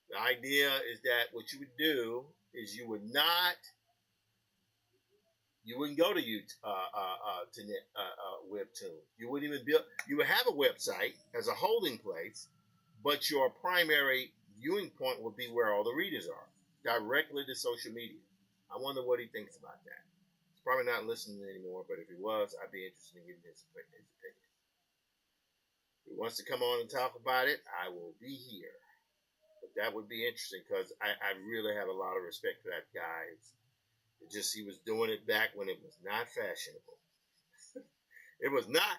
The idea is that what you would do is you wouldn't go to Webtoon. You wouldn't even build. You would have a website as a holding place, but your primary viewing point would be where all the readers are, directly to social media. I wonder what he thinks about that. He's probably not listening anymore, but if he was, I'd be interested in getting his opinion. If he wants to come on and talk about it, I will be here. But that would be interesting because I really have a lot of respect for that guy. He was doing it back when it was not fashionable. It was not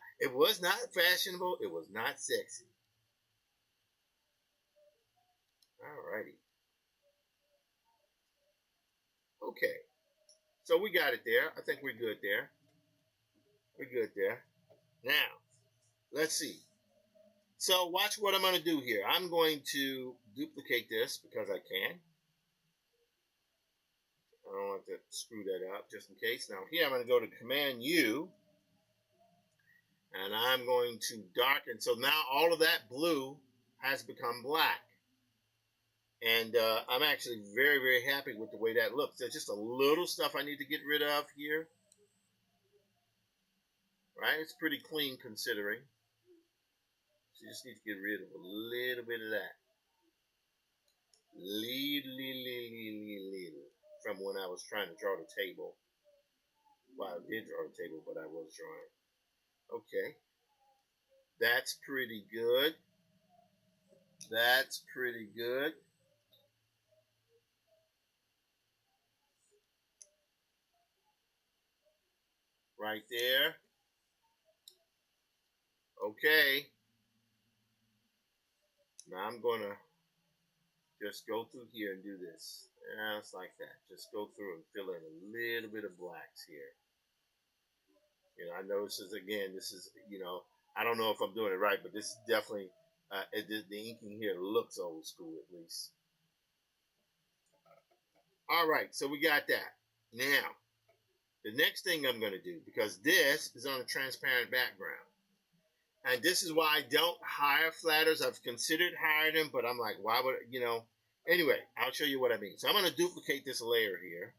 fashionable. It was not sexy. Alrighty. Okay. So we got it there. I think we're good there. We're good there. Now, let's see. So watch what I'm going to do here. I'm going to duplicate this because I can. I don't want to screw that up just in case. Now here I'm going to go to Command U. And I'm going to darken. So now all of that blue has become black. And I'm actually very, very happy with the way that looks. There's just a little stuff I need to get rid of here. Right? It's pretty clean considering. So you just need to get rid of a little bit of that. Little. From when I was trying to draw the table. Well, I did draw the table, but I was drawing. Okay. That's pretty good. That's pretty good. Right there. Okay. Now I'm going to just go through here and do this. Just like that. Just go through and fill in a little bit of blacks here. I know this is, I don't know if I'm doing it right, but this is definitely, the inking here looks old school at least. All right, so we got that. Now, the next thing I'm going to do, because this is on a transparent background, and this is why I don't hire flatters. I've considered hiring them, but I'm like, why would, Anyway, I'll show you what I mean. So I'm going to duplicate this layer here.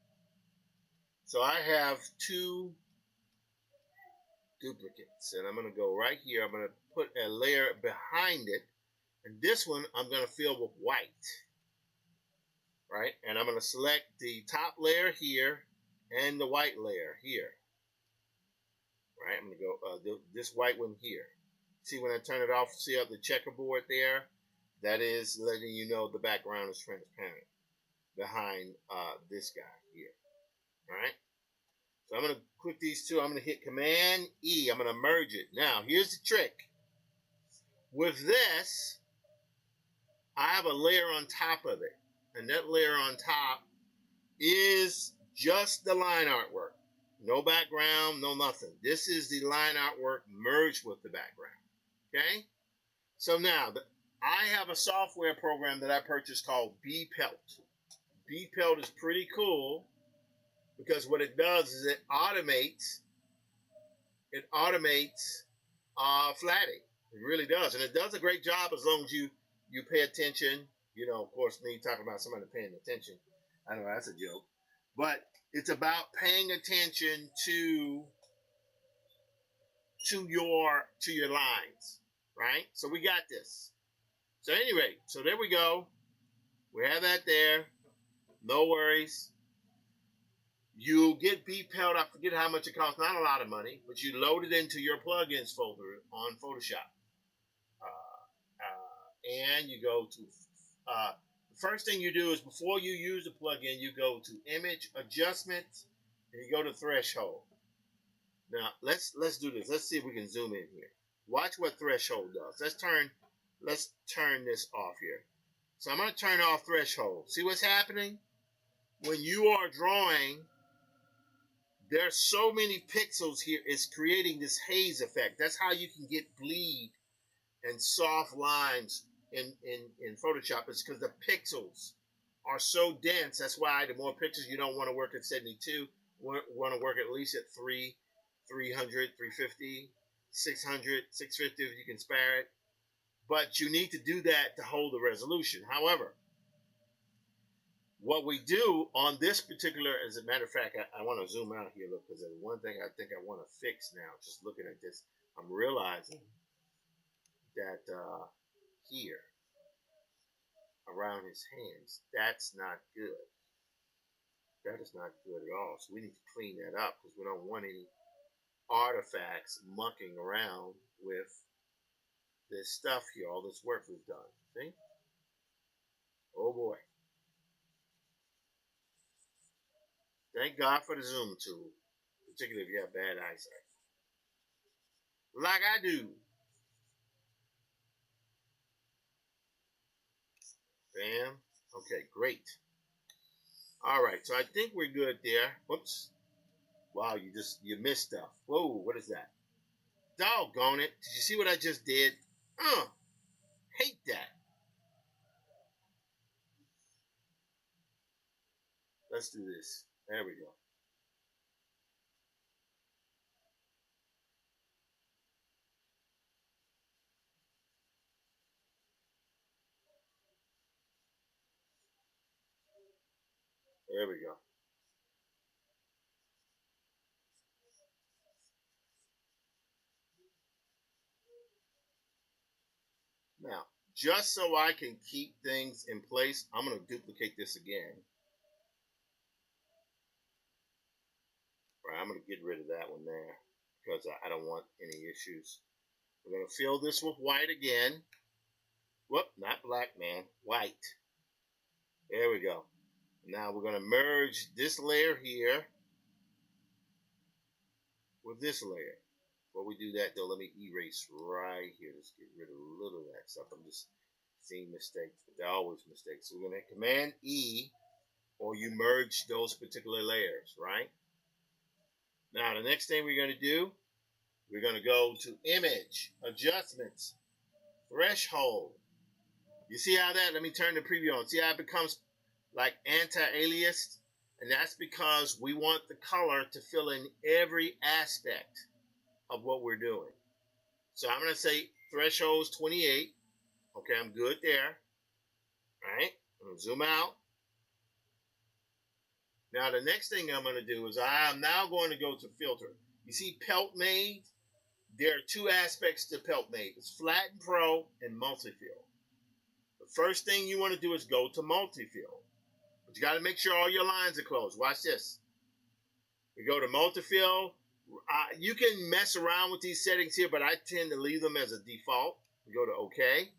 So I have two duplicates, and I'm going to go right here. I'm going to put a layer behind it, and this one I'm going to fill with white. right? And I'm going to select the top layer here and the white layer here, right? I'm going to go this white one here. See when I turn it off, see up the checkerboard there? That is letting you know the background is transparent behind this guy here, all right? So I'm going to click these two. I'm going to hit Command E. I'm going to merge it. Now, here's the trick. With this, I have a layer on top of it. And that layer on top is just the line artwork. No background, no nothing. This is the line artwork merged with the background. Okay? So now, I have a software program that I purchased called BPelt. BPelt is pretty cool because what it does is it automates flatting. It really does. And it does a great job as long as you pay attention. You know, of course, me talking about somebody paying attention. I know that's a joke. But it's about paying attention to your lines, right? So we got this. So anyway, so there we go. We have that there. No worries. You'll get BPelt. I forget how much it costs. Not a lot of money, but you load it into your plugins folder on Photoshop. And you go to the first thing you do is before you use the plugin, you go to Image Adjustments and you go to Threshold. Now let's do this. Let's see if we can zoom in here. Watch what Threshold does. Let's turn this off here. So I'm going to turn off Threshold. See what's happening? When you are drawing, there's so many pixels here. It's creating this haze effect. That's how you can get bleed and soft lines in Photoshop. It's because the pixels are so dense. That's why the more pixels, you don't want to work at 72. Want to work at least at 300, 350, 600, 650 if you can spare it. But you need to do that to hold the resolution. However, what we do on this particular, as a matter of fact, I want to zoom out here, look, because there's one thing I think I want to fix now. Just looking at this, I'm realizing that here, around his hands, that's not good. That is not good at all. So we need to clean that up because we don't want any artifacts mucking around with this stuff here, all this work we've done. See? Oh boy. Thank God for the zoom tool, particularly if you have bad eyesight. Like I do. Bam. Okay, great. All right, so I think we're good there. Whoops. Wow, you missed stuff. Whoa, what is that? Doggone it. Did you see what I just did? Hate that. Let's do this. There we go. There we go. Now, just so I can keep things in place, I'm going to duplicate this again. Right, I'm going to get rid of that one there because I don't want any issues. We're going to fill this with white again. Whoop, not black, man. White. There we go. Now we're going to merge this layer here with this layer. Before we do that, though, let me erase right here. Let's get rid of a little of that stuff. I'm just seeing mistakes, but they're always mistakes. So we're going to hit Command E, or you merge those particular layers, right? Now, the next thing we're going to do, we're going to go to Image, Adjustments, Threshold. You see how that, let me turn the preview on. See how it becomes like anti-aliased? And that's because we want the color to fill in every aspect of what we're doing. So I'm going to say threshold's 28. Okay, I'm good there. All right, I'm going to zoom out. Now the next thing I'm going to do is I'm now going to go to filter. You see Pelt Made? There are two aspects to Pelt Made. It's Flatten Pro and Multi-Fill. The first thing you want to do is go to Multi-Fill. you got to make sure all your lines are closed. Watch this. We go to multi-fill. You can mess around with these settings here, but I tend to leave them as a default. We go to OK.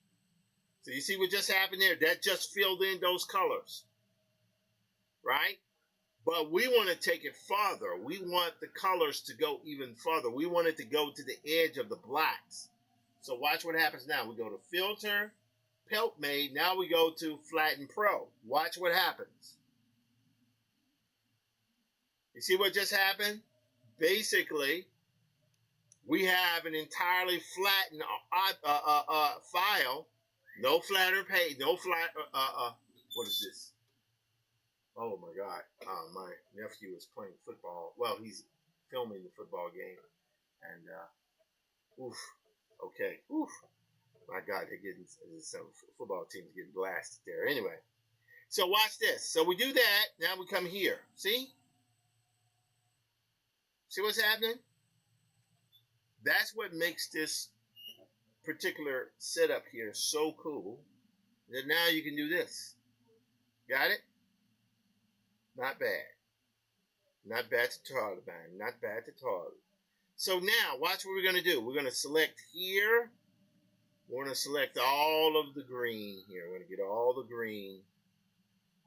So you see what just happened there? That just filled in those colors, right? But we want to take it farther. We want the colors to go even farther. We want it to go to the edge of the blacks. So watch what happens now. We go to Filter, Pelt Made. Now we go to Flatten Pro. Watch what happens. You see what just happened? Basically, we have an entirely flattened file. No flatter page. No flat. What is this? Oh my God! My nephew is playing football. Well, he's filming the football game, and oof. Okay, oof. My God, they're getting some football teams getting blasted there. Anyway, so watch this. So we do that. Now we come here. See what's happening? That's what makes this particular setup here so cool. That now you can do this. Got it? Not bad. Not bad to Taliban. Not bad to all. So now, watch what we're going to do. We're going to select here. We're going to select all of the green here. We're going to get all the green.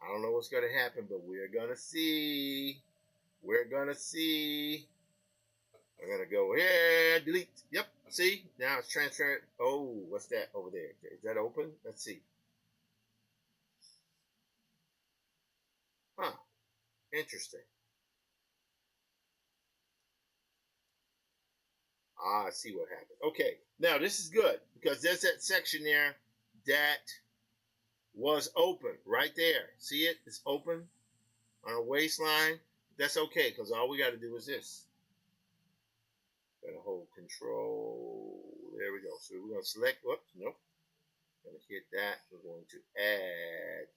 I don't know what's going to happen, but we're going to see. We're going to see. I'm going to go here. Delete. Yep. See? Now it's transferred. Oh, what's that over there? Is that open? Let's see. Huh. Interesting. Ah, I see what happened. Okay. Now, this is good because there's that section there that was open right there. See it? It's open on a waistline. That's okay because all we got to do is this. Got to hold control. There we go. So we're going to select. Whoops, nope. Going to hit that. We're going to add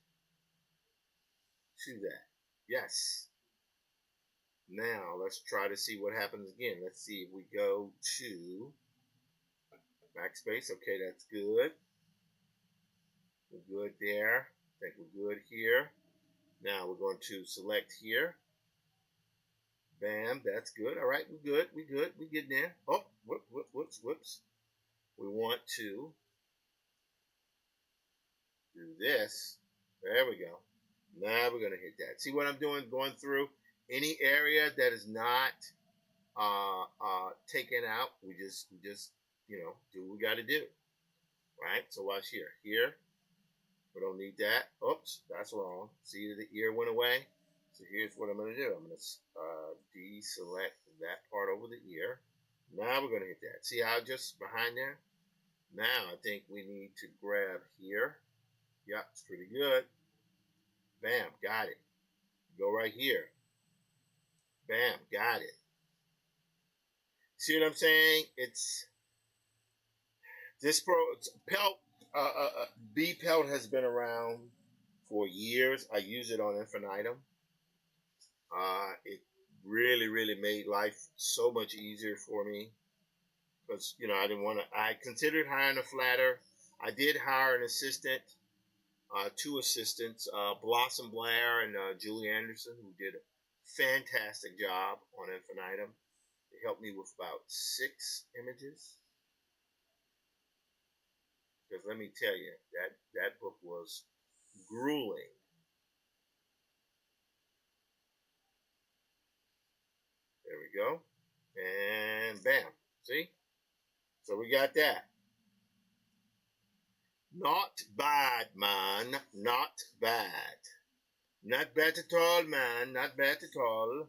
to that. Yes. Now let's try to see what happens again. Let's see if we go to backspace. Okay, that's good. We're good there. I think we're good here. Now we're going to select here. Bam, that's good. All right, we're good. We're good. We're getting there. Oh, whoops. We want to do this. There we go. Now we're going to hit that. See what I'm doing? Going through any area that is not taken out. We just do what we got to do. Right? So watch here. Here. We don't need that. Oops, that's wrong. See, the ear went away. So here's what I'm going to do. I'm going to deselect that part over the ear. Now we're going to hit that. See how just behind there? Now I think we need to grab here. Yep, it's pretty good. Bam, got it. Go right here. Bam, got it. See what I'm saying? It's this pelt. B pelt has been around for years. I use it on infinitum. It really made life so much easier for me because I didn't want to. I considered hiring a flatter. I did hire an assistant, two assistants, Blossom Blair and Julie Anderson, who did a fantastic job on infinitum. They helped me with about 6 images. Because let me tell you, that book was grueling. There we go. And bam. See? So we got that. Not bad, man. Not bad. Not bad at all, man. Not bad at all.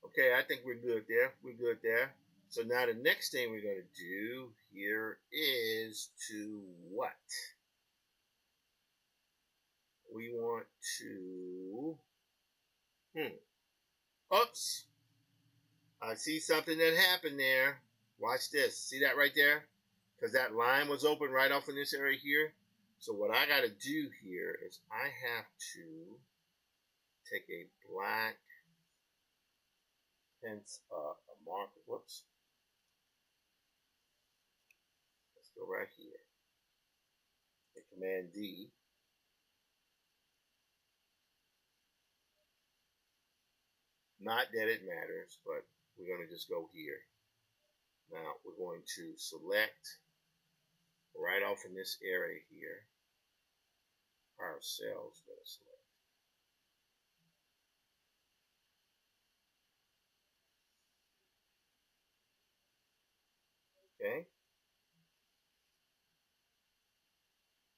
Okay, I think we're good there. We're good there. So now the next thing we're going to do here is to what? We want to... Oops. I see something that happened there. Watch this. See that right there? Because that line was open right off in this area here. So what I got to do here is I have to take a black a marker. Whoops. Let's go right here. Hit Command D. Not that it matters, but we're going to just go here. Now we're going to select right off in this area here. Our cells going to select. Okay.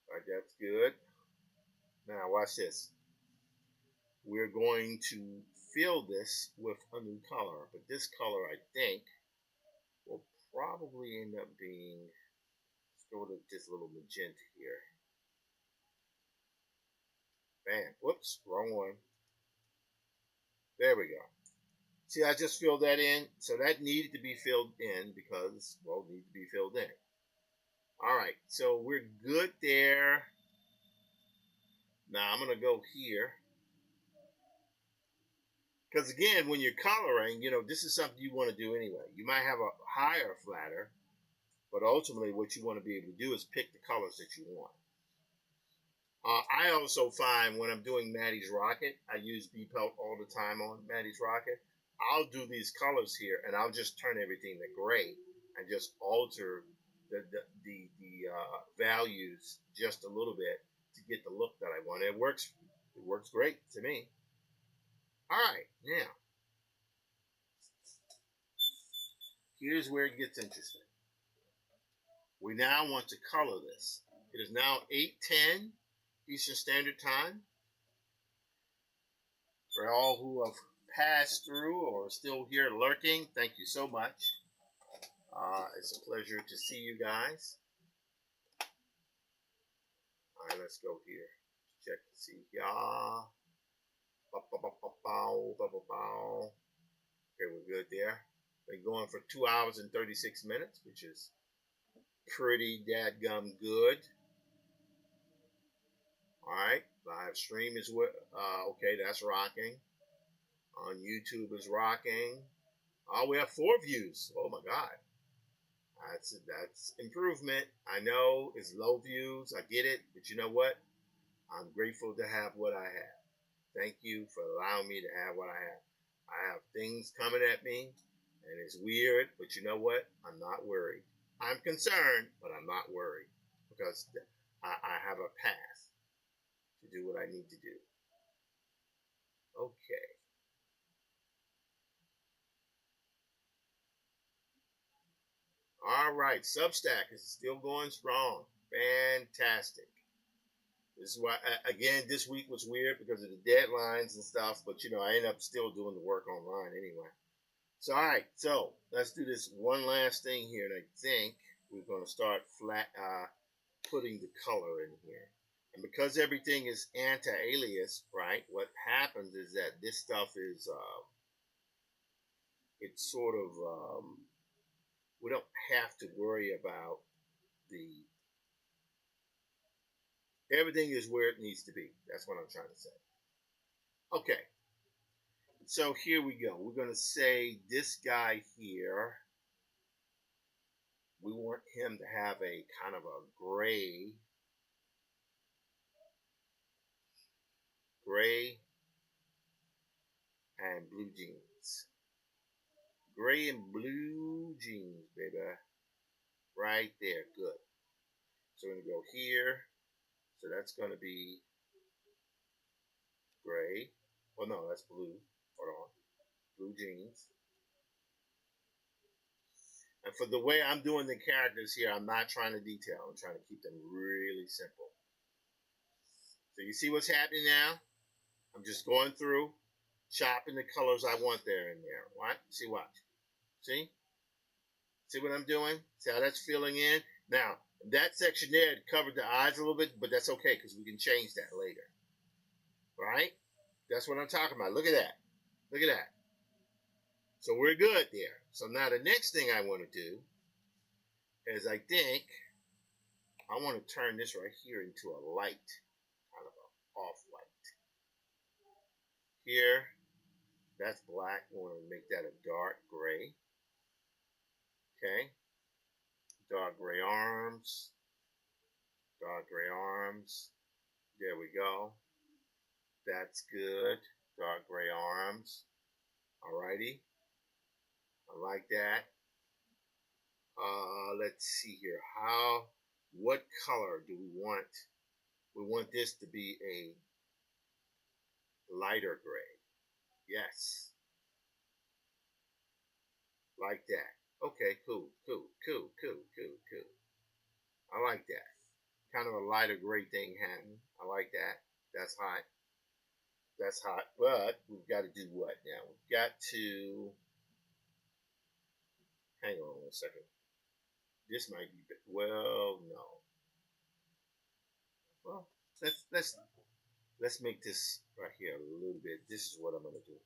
All right, that's good. Now watch this. We're going to fill this with a new color, but this color I think will probably end up being, let's go to just a little magenta here. Bam. Whoops, wrong one. There we go. See, I just filled that in. So that needed to be filled in because, well, it needed to be filled in. All right, so we're good there. Now I'm going to go here. Because again, when you're coloring, this is something you want to do anyway. You might have a higher flatter, but ultimately what you want to be able to do is pick the colors that you want. I also find when I'm doing Maddie's Rocket, I use B-Pelt all the time on Maddie's Rocket. I'll do these colors here, and I'll just turn everything to gray and just alter the values just a little bit to get the look that I want. It works great to me. All right, now here's where it gets interesting. We now want to color this. It is now 8:10 Eastern Standard Time. For all who have passed through or are still here lurking, thank you so much. It's a pleasure to see you guys. All right, let's go here. Check to see. Yeah. Okay, we're good there. Been going for 2 hours and 36 minutes, which is pretty dadgum good. All right, live stream is okay, that's rocking. On YouTube is rocking. Oh, we have 4 views. Oh my God. That's improvement. I know it's low views. I get it. But you know what? I'm grateful to have what I have. Thank you for allowing me to have what I have. I have things coming at me, and it's weird. But you know what? I'm not worried. I'm concerned, but I'm not worried because I have a path to do what I need to do. Okay. All right. Substack is still going strong. Fantastic. This is why, again, this week was weird because of the deadlines and stuff, but I end up still doing the work online anyway. So, all right, so let's do this one last thing here, and I think we're going to start putting the color in here. And because everything is anti-alias, right, what happens is that this stuff is, it's sort of, we don't have to worry about everything is where it needs to be. That's what I'm trying to say. Okay. So here we go. We're going to say this guy here, we want him to have a kind of a gray and blue jeans. Gray and blue jeans, baby. Right there. Good. So we're going to go here. So that's going to be gray. Well, no, that's blue. Hold on. Blue jeans. And for the way I'm doing the characters here, I'm not trying to detail. I'm trying to keep them really simple. So you see what's happening now? I'm just going through, chopping the colors I want there in there. What? See, watch. See? See what I'm doing? See how that's filling in? Now, that section there covered the eyes a little bit, but that's okay because we can change that later. Right? That's what I'm talking about. Look at that. Look at that. So we're good there. So now the next thing I want to do is I think I want to turn this right here into a light, kind of an off light. Here, that's black. We want to make that a dark gray. Okay. Dark gray arms. Dark gray arms. There we go. That's good. Dark gray arms. Alrighty. I like that. Let's see here. What color do we want? We want this to be a lighter gray. Yes. Like that. Okay, cool. I like that. Kind of a lighter gray thing happening. I like that. That's hot. That's hot. But we've got to do what now? We've got to hang on one second. This might be well, no. Well, let's make this right here a little bit. This is what I'm gonna do.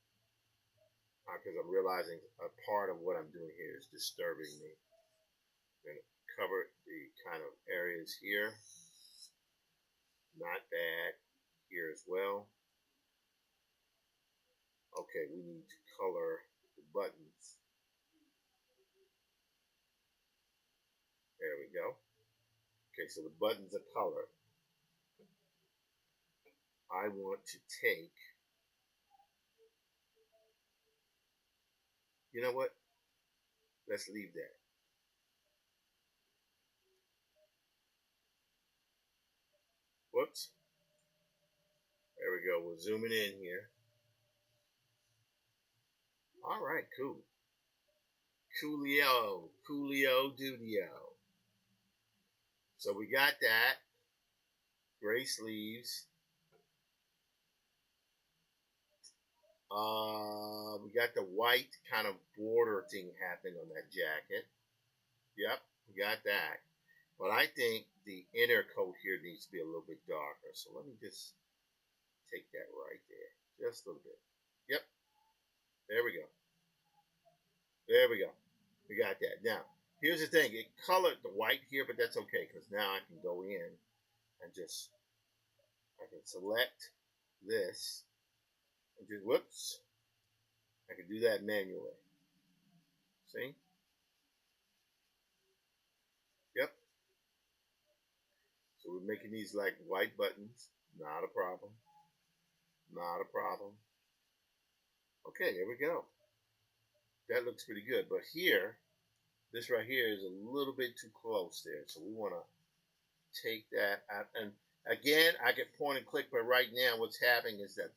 Because I'm realizing a part of what I'm doing here is disturbing me. I'm gonna cover the kind of areas here. Not bad. Here as well. Okay, we need to color the buttons. There we go. Okay, so the buttons are colored. I want to take, you know what? Let's leave that. Whoops. There we go. We're zooming in here. All right, cool. Coolio Dudio. So we got that. Gray sleeves. We got the white kind of border thing happening on that jacket. Yep, we got that. But I think the inner coat here needs to be a little bit darker. So let me just take that right there. Just a little bit. Yep. There we go. There we go. We got that. Now, here's the thing. It colored the white here, but that's okay because now I can go in and I can select this and just, whoops. I can do that manually. See? Yep. So we're making these like white buttons. Not a problem. Not a problem. Okay, there we go. That looks pretty good. But here, this right here is a little bit too close there. So we want to take that out. And again, I can point and click, but right now what's happening is that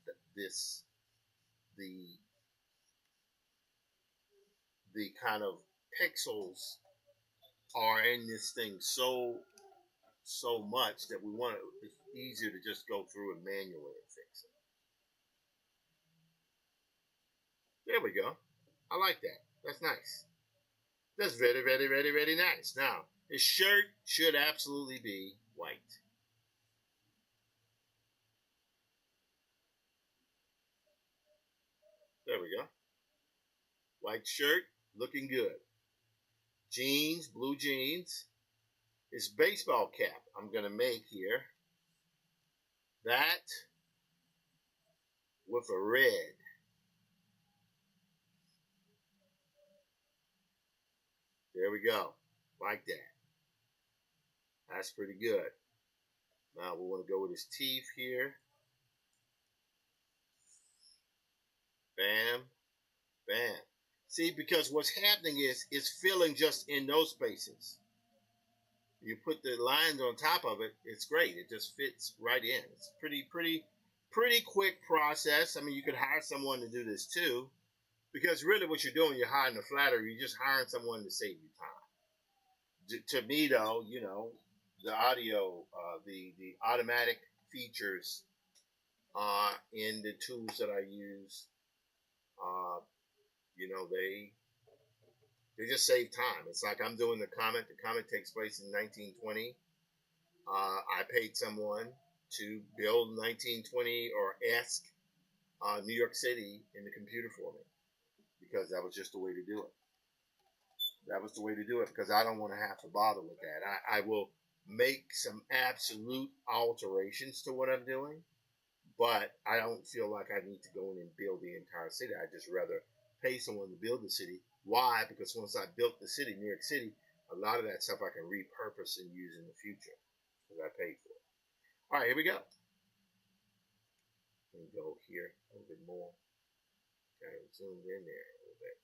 the kind of pixels are in this thing so much that we want it, it's easier to just go through and manually fix it. There we go. I like that. That's nice. That's very nice. Now, his shirt should absolutely be white. There we go. White shirt, looking good. Jeans, blue jeans. His baseball cap, I'm going to make here. That with a red. There we go. Like that. That's pretty good. Now we want to go with his teeth here. Bam. Bam. See, because what's happening is it's filling just in those spaces. You put the lines on top of it, it's great. It just fits right in. It's pretty quick process. I mean, you could hire someone to do this too, because really what you're doing, you're hiring a flatterer. You're just hiring someone to save you time. To me, though, the audio, the automatic features in the tools that I use, uh, they just save time. It's like I'm doing the comic. The comic takes place in 1920. I paid someone to build 1920 or esque New York City in the computer for me because that was just the way to do it. That was the way to do it because I don't want to have to bother with that. I will make some absolute alterations to what I'm doing, but I don't feel like I need to go in and build the entire city. I just rather pay someone to build the city. Why? Because once I built the city, New York City, a lot of that stuff I can repurpose and use in the future because I paid for it. All right, here we go. Let me go here a little bit more. Kind of zoomed in there a little bit.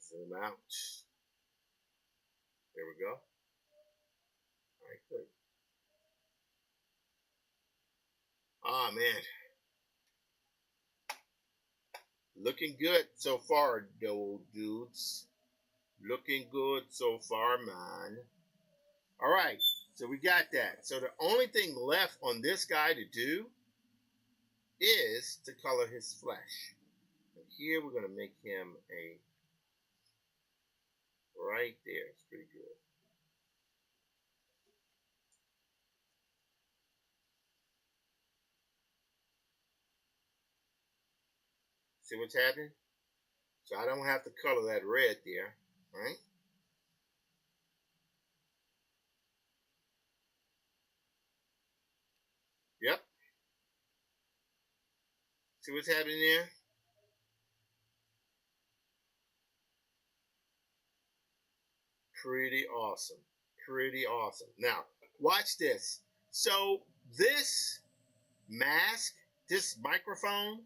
Zoom out. There we go. All right, good. Ah, man. Looking good so far, though, dudes. Looking good so far, man. All right, so we got that. So the only thing left on this guy to do is to color his flesh. And here we're going to make him a right there. It's pretty good. See what's happening? So I don't have to color that red there, right? Yep. See what's happening there? Pretty awesome. Pretty awesome. Now, watch this. So this mask, this microphone,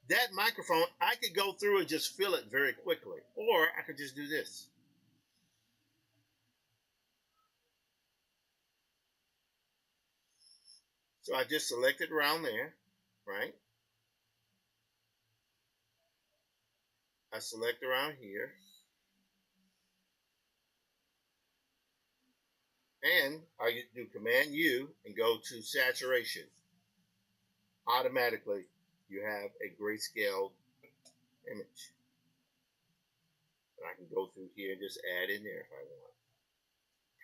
that microphone, I could go through and just fill it very quickly. Or I could just do this. So I just select it around there, right? I select around here. And I do Command U and go to saturation. Automatically, you have a grayscale image. And I can go through here and just add in there if I want.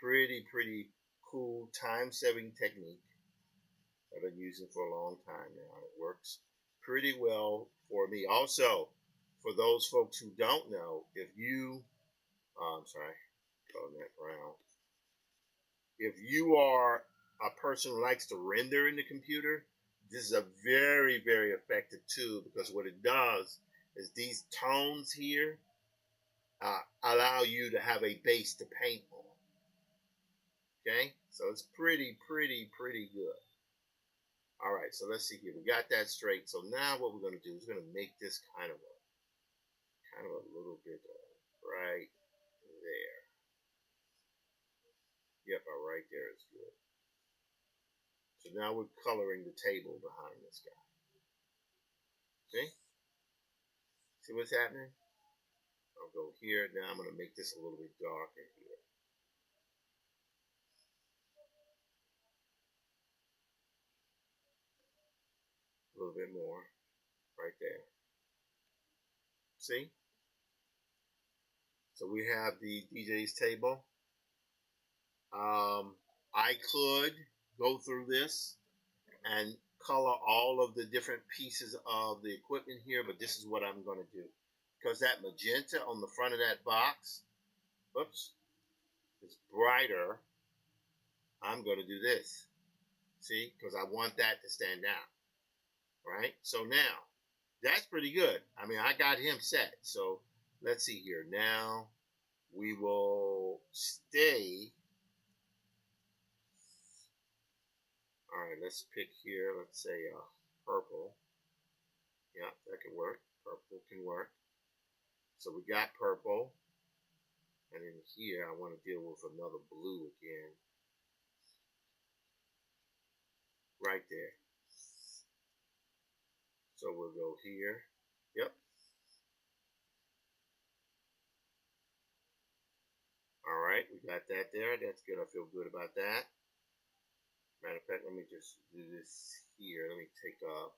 Pretty cool time-saving technique I've been using for a long time now. It works pretty well for me. Also, for those folks who don't know, if you, I'm sorry, color that brown. If you are a person who likes to render in the computer, this is a very effective tool because what it does is these tones here allow you to have a base to paint on. Okay, so it's pretty good. All right, so let's see here. We got that straight. So now what we're going to do is we're going to make this kind of a little bit right there. Yep, right there is good. So now we're coloring the table behind this guy. See? See what's happening? I'll go here. Now I'm going to make this a little bit darker here. A little bit more right there. See? So we have the DJ's table. I could go through this and color all of the different pieces of the equipment here, but this is what I'm going to do. Because that magenta on the front of that box, oops, is brighter, I'm going to do this. See? Because I want that to stand out. Right? So now, that's pretty good. I mean, I got him set. So let's see here. Now we will stay. All right, let's pick here. Let's say purple. Yeah, that can work. Purple can work. So we got purple. And in here, I want to deal with another blue again. Right there. So we'll go here. Yep. All right, we got that there. That's good. I feel good about that. Matter of fact, let me just do this here. Let me take a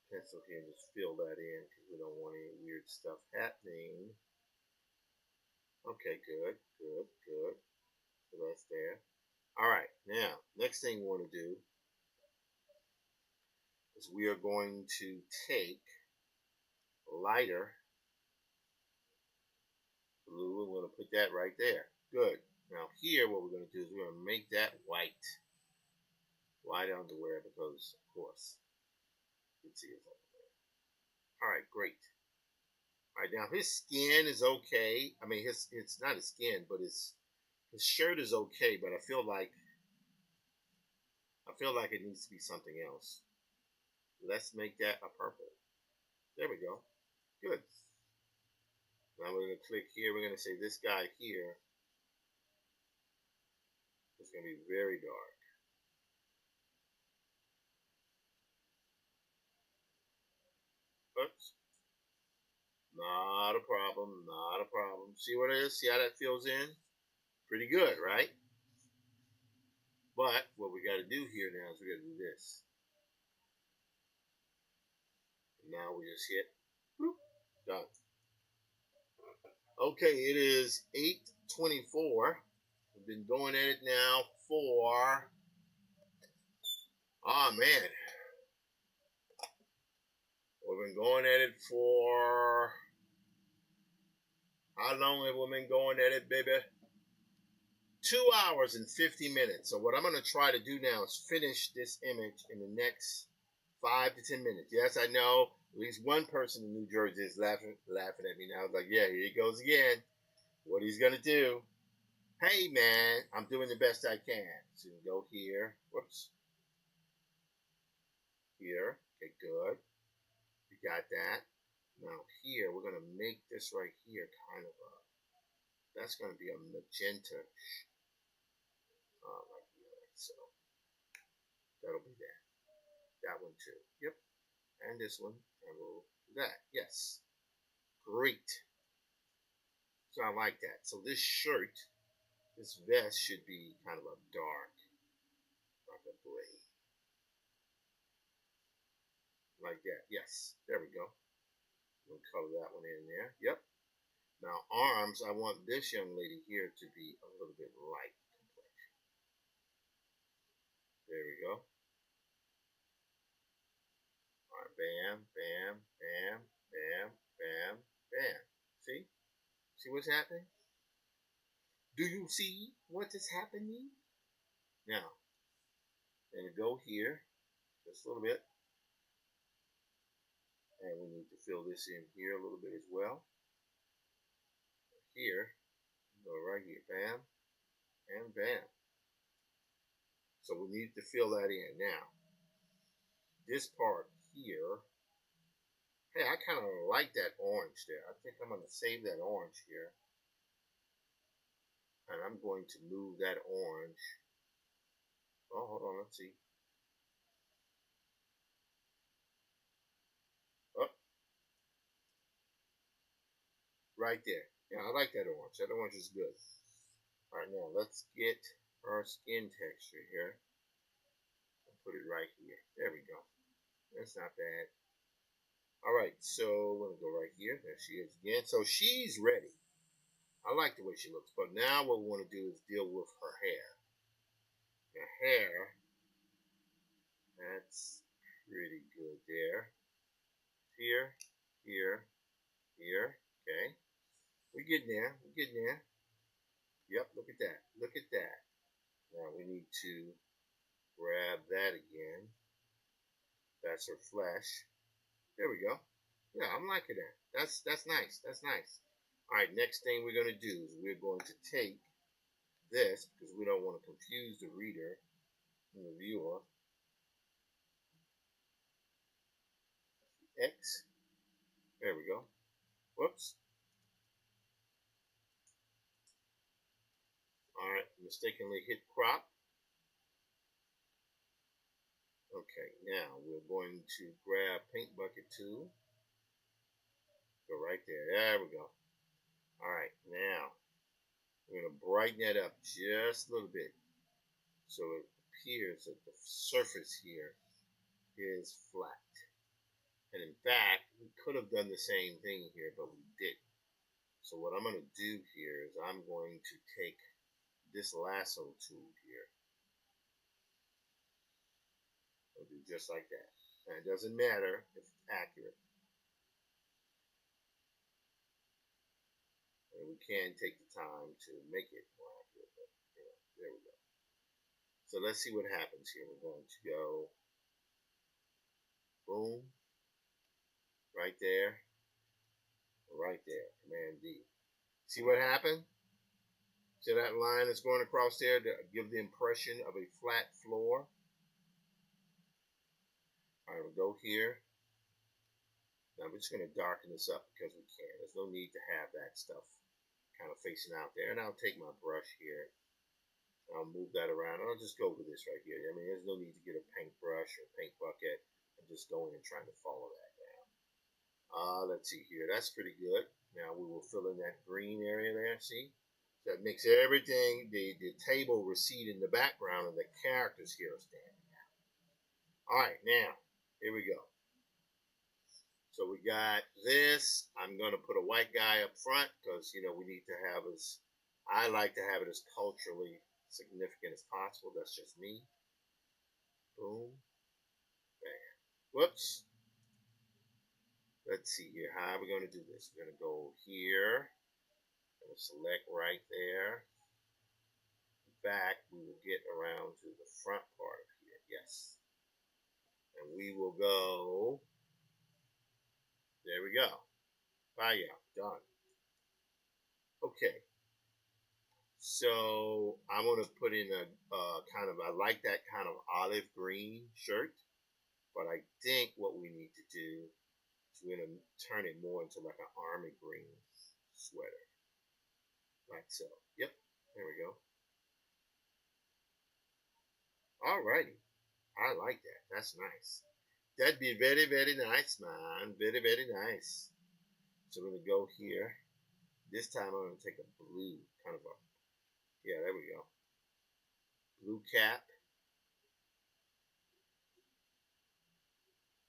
pencil here and just fill that in because we don't want any weird stuff happening. Okay, good. So that's there. All right, now, next thing we want to do is we are going to take lighter blue and we're going to put that right there. Good. Now here, what we're going to do is we're going to make that white. White underwear because, of course, you can see it's underwear. All right, great. All right, now his skin is okay. I mean, it's not his skin, but his shirt is okay. But I feel like it needs to be something else. Let's make that a purple. There we go. Good. Now we're going to click here. We're going to say this guy here is going to be very dark. Oops. Not a problem. Not a problem. See what it is? See how that fills in? Pretty good, right? But what we got to do here now is we got to do this. And now we just hit whoop, done. Okay, it is 8:24. We've been going at it now for, oh man, we've been going at it for, how long have we been going at it, baby? 2 hours and 50 minutes. So what I'm going to try to do now is finish this image in the next 5 to 10 minutes. Yes, I know at least one person in New Jersey is laughing at me now. I was like, yeah, here he goes again. What he's going to do. Hey, man, I'm doing the best I can. So you go here. Whoops. Here. Okay, good. We got that. Now here, we're going to make this right here kind of a, that's going to be a magenta. Like here. So that'll be that. That one too. Yep. And this one. And we'll do that. Yes. Great. So I like that. So this shirt, this vest should be kind of a dark, like a gray. Like that. Yes. There we go. We'll color that one in there. Yep. Now arms, I want this young lady here to be a little bit light complexion. There we go. All right, bam, bam, bam, bam, bam, bam. See? See what's happening? Do you see what is happening? Now, then go here, just a little bit. And we need to fill this in here a little bit as well. Here, go right here, bam, and bam. So we need to fill that in. Now, this part here, hey, I kind of like that orange there. I think I'm going to save that orange here. And I'm going to move that orange. Oh, hold on, let's see. Up. Right there. Yeah, I like that orange. That orange is good. All right, now let's get our skin texture here. I'll put it right here. There we go. That's not bad. All right, so we're going to go right here. There she is again. So she's ready. I like the way she looks. But now what we want to do is deal with her hair. Her hair, that's pretty good there. Here, here, here. Okay. We're getting there. We're getting there. Yep, look at that. Look at that. Now we need to grab that again. That's her flesh. There we go. Yeah, I'm liking that. That's nice. That's nice. All right, next thing we're going to do is we're going to take this, because we don't want to confuse the reader and the viewer. X. There we go. Whoops. All right, mistakenly hit crop. Okay, now we're going to grab paint bucket 2. Go right there. There we go. All right, now we're going to brighten that up just a little bit so it appears that the surface here is flat. And in fact, we could have done the same thing here, but we didn't. So what I'm going to do here is I'm going to take this lasso tool here. I'll do just like that. And it doesn't matter if it's accurate. And we can take the time to make it more accurate, but there we go. So let's see what happens here. We're going to go boom, right there, right there, Command D. See what happened? See that line that's going across there to give the impression of a flat floor? All right, we're go here. Now we're just going to darken this up because we can. There's no need to have that stuff kind of facing out there. And I'll take my brush here. I'll move that around. I'll just go with this right here. I mean, there's no need to get a paintbrush or paint bucket and just go in and trying to follow that down. Let's see here. That's pretty good. Now we will fill in that green area there. See? That makes everything, the table recede in the background and the characters here are standing out. All right, now, here we go. So we got this. I'm going to put a white guy up front because, you know, we need to have as, I like to have it as culturally significant as possible. That's just me. Boom. Bam. Whoops. Let's see here. How are we going to do this? We're going to go here. I'm going to select right there. Back, we will get around to the front part of here. Yes. And we will go. There we go. Bye, done. Okay. So I'm going to put in a kind of, I like that kind of olive green shirt, but I think what we need to do is we're going to turn it more into like an army green sweater. Like so. Yep. There we go. Alrighty. I like that. That's nice. That'd be very, very nice, man. Very, very nice. So we're going to go here. This time I'm going to take a blue, kind of a, yeah, there we go. Blue cap.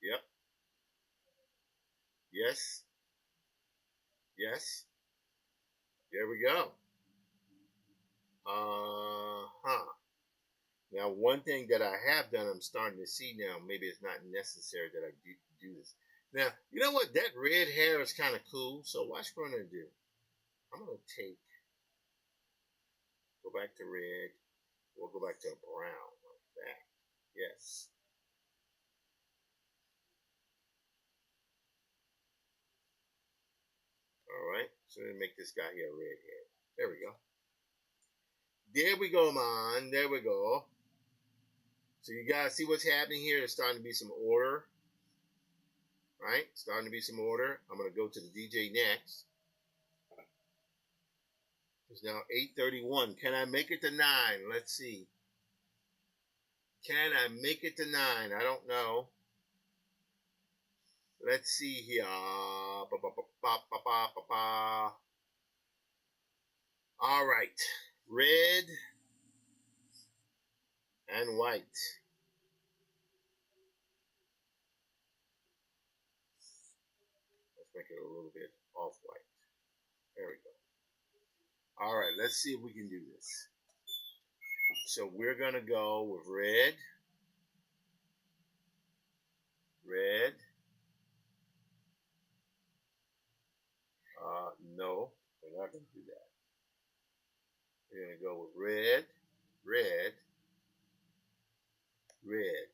Yep. Yes. Yes. There we go. Now, one thing that I have done, I'm starting to see now, maybe it's not necessary that I do this. Now, you know what? That red hair is kind of cool. So watch what I'm going to do. I'm going to go back to red. We'll go back to a brown like that. Yes. All right. So let me make this guy here red hair. There we go. There we go, man. There we go. So you guys see what's happening here? There's starting to be some order. Right? Starting to be some order. I'm going to go to the DJ next. It's now 8:31. Can I make it to 9? Let's see. Can I make it to 9? I don't know. Let's see here. All right. Red and white. Let's make it a little bit off-white. There we go. All right. Let's see if we can do this. So we're going to go with red. Red. No, we're not going to do that. We're going to go with red, red, red.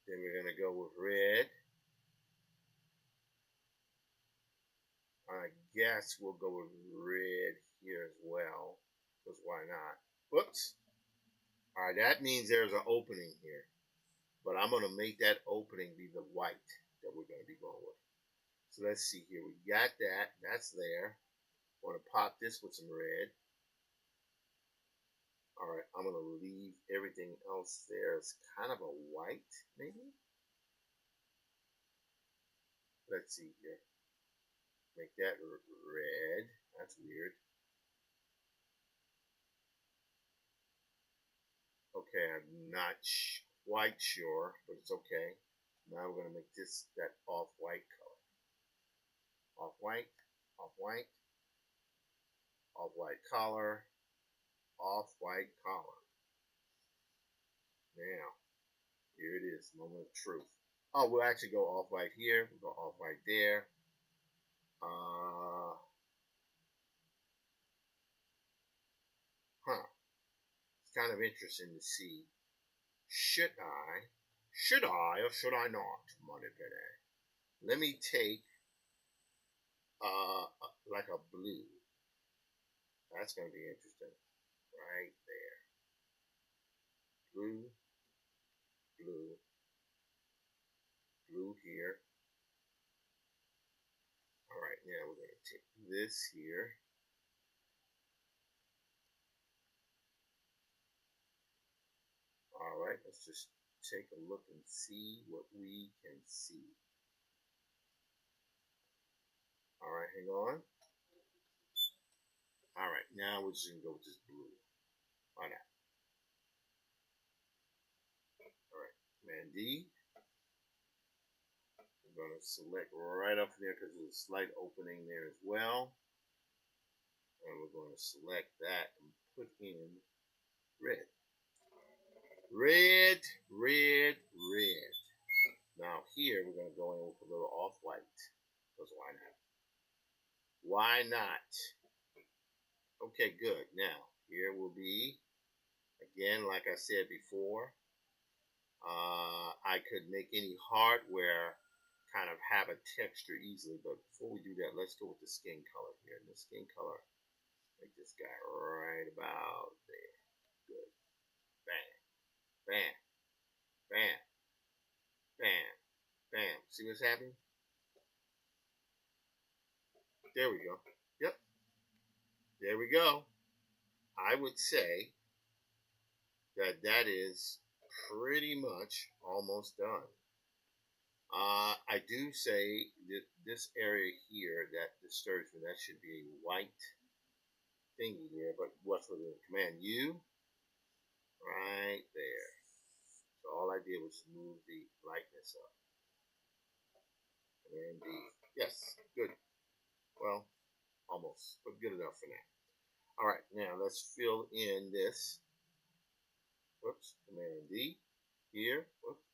Then we're going to go with red. I guess we'll go with red here as well, because why not? Whoops. All right, that means there's an opening here. But I'm going to make that opening be the white that we're going to be going with. So let's see here. We got that. That's there. I want to pop this with some red. All right, I'm going to leave everything else there as kind of a white, maybe? Let's see here. Make that red. That's weird. Okay, I'm not quite sure, but it's okay. Now we're going to make this that off-white color. Off-white, off-white, off-white color, off-white color. Now, here it is, moment of truth. Oh, we'll actually go off-white here. We'll go off-white there. It's kind of interesting to see. Should I or should I not, Money Penny? Let me take like a blue. That's going to be interesting. Right there. Blue, blue. this here. All right, let's just take a look and see what we can see. All right, hang on. All right, now we're just gonna go with this blue. Why not? All right, Command D. I'm gonna select right up there because there's a slight opening there as well. And we're going to select that and put in red. Red, red, red. Now here we're going to go in with a little off-white. Because why not? Why not? Okay, good. Now, here will be, again, like I said before, I could make any hardware kind of have a texture easily. But before we do that, let's go with the skin color here. And the skin color, make this guy right about there. Good. Bam. Bam. Bam. Bam. Bam. See what's happening? There we go. Yep. There we go. I would say that that is pretty much almost done. I do say that this area here that disturbs me, that should be a white thingy here, but what's with the Command U? Right there. So all I did was move the lightness up. Command D. Yes, good. Well, almost, but good enough for now. All right, now let's fill in this. Whoops, Command D. Here. Whoops.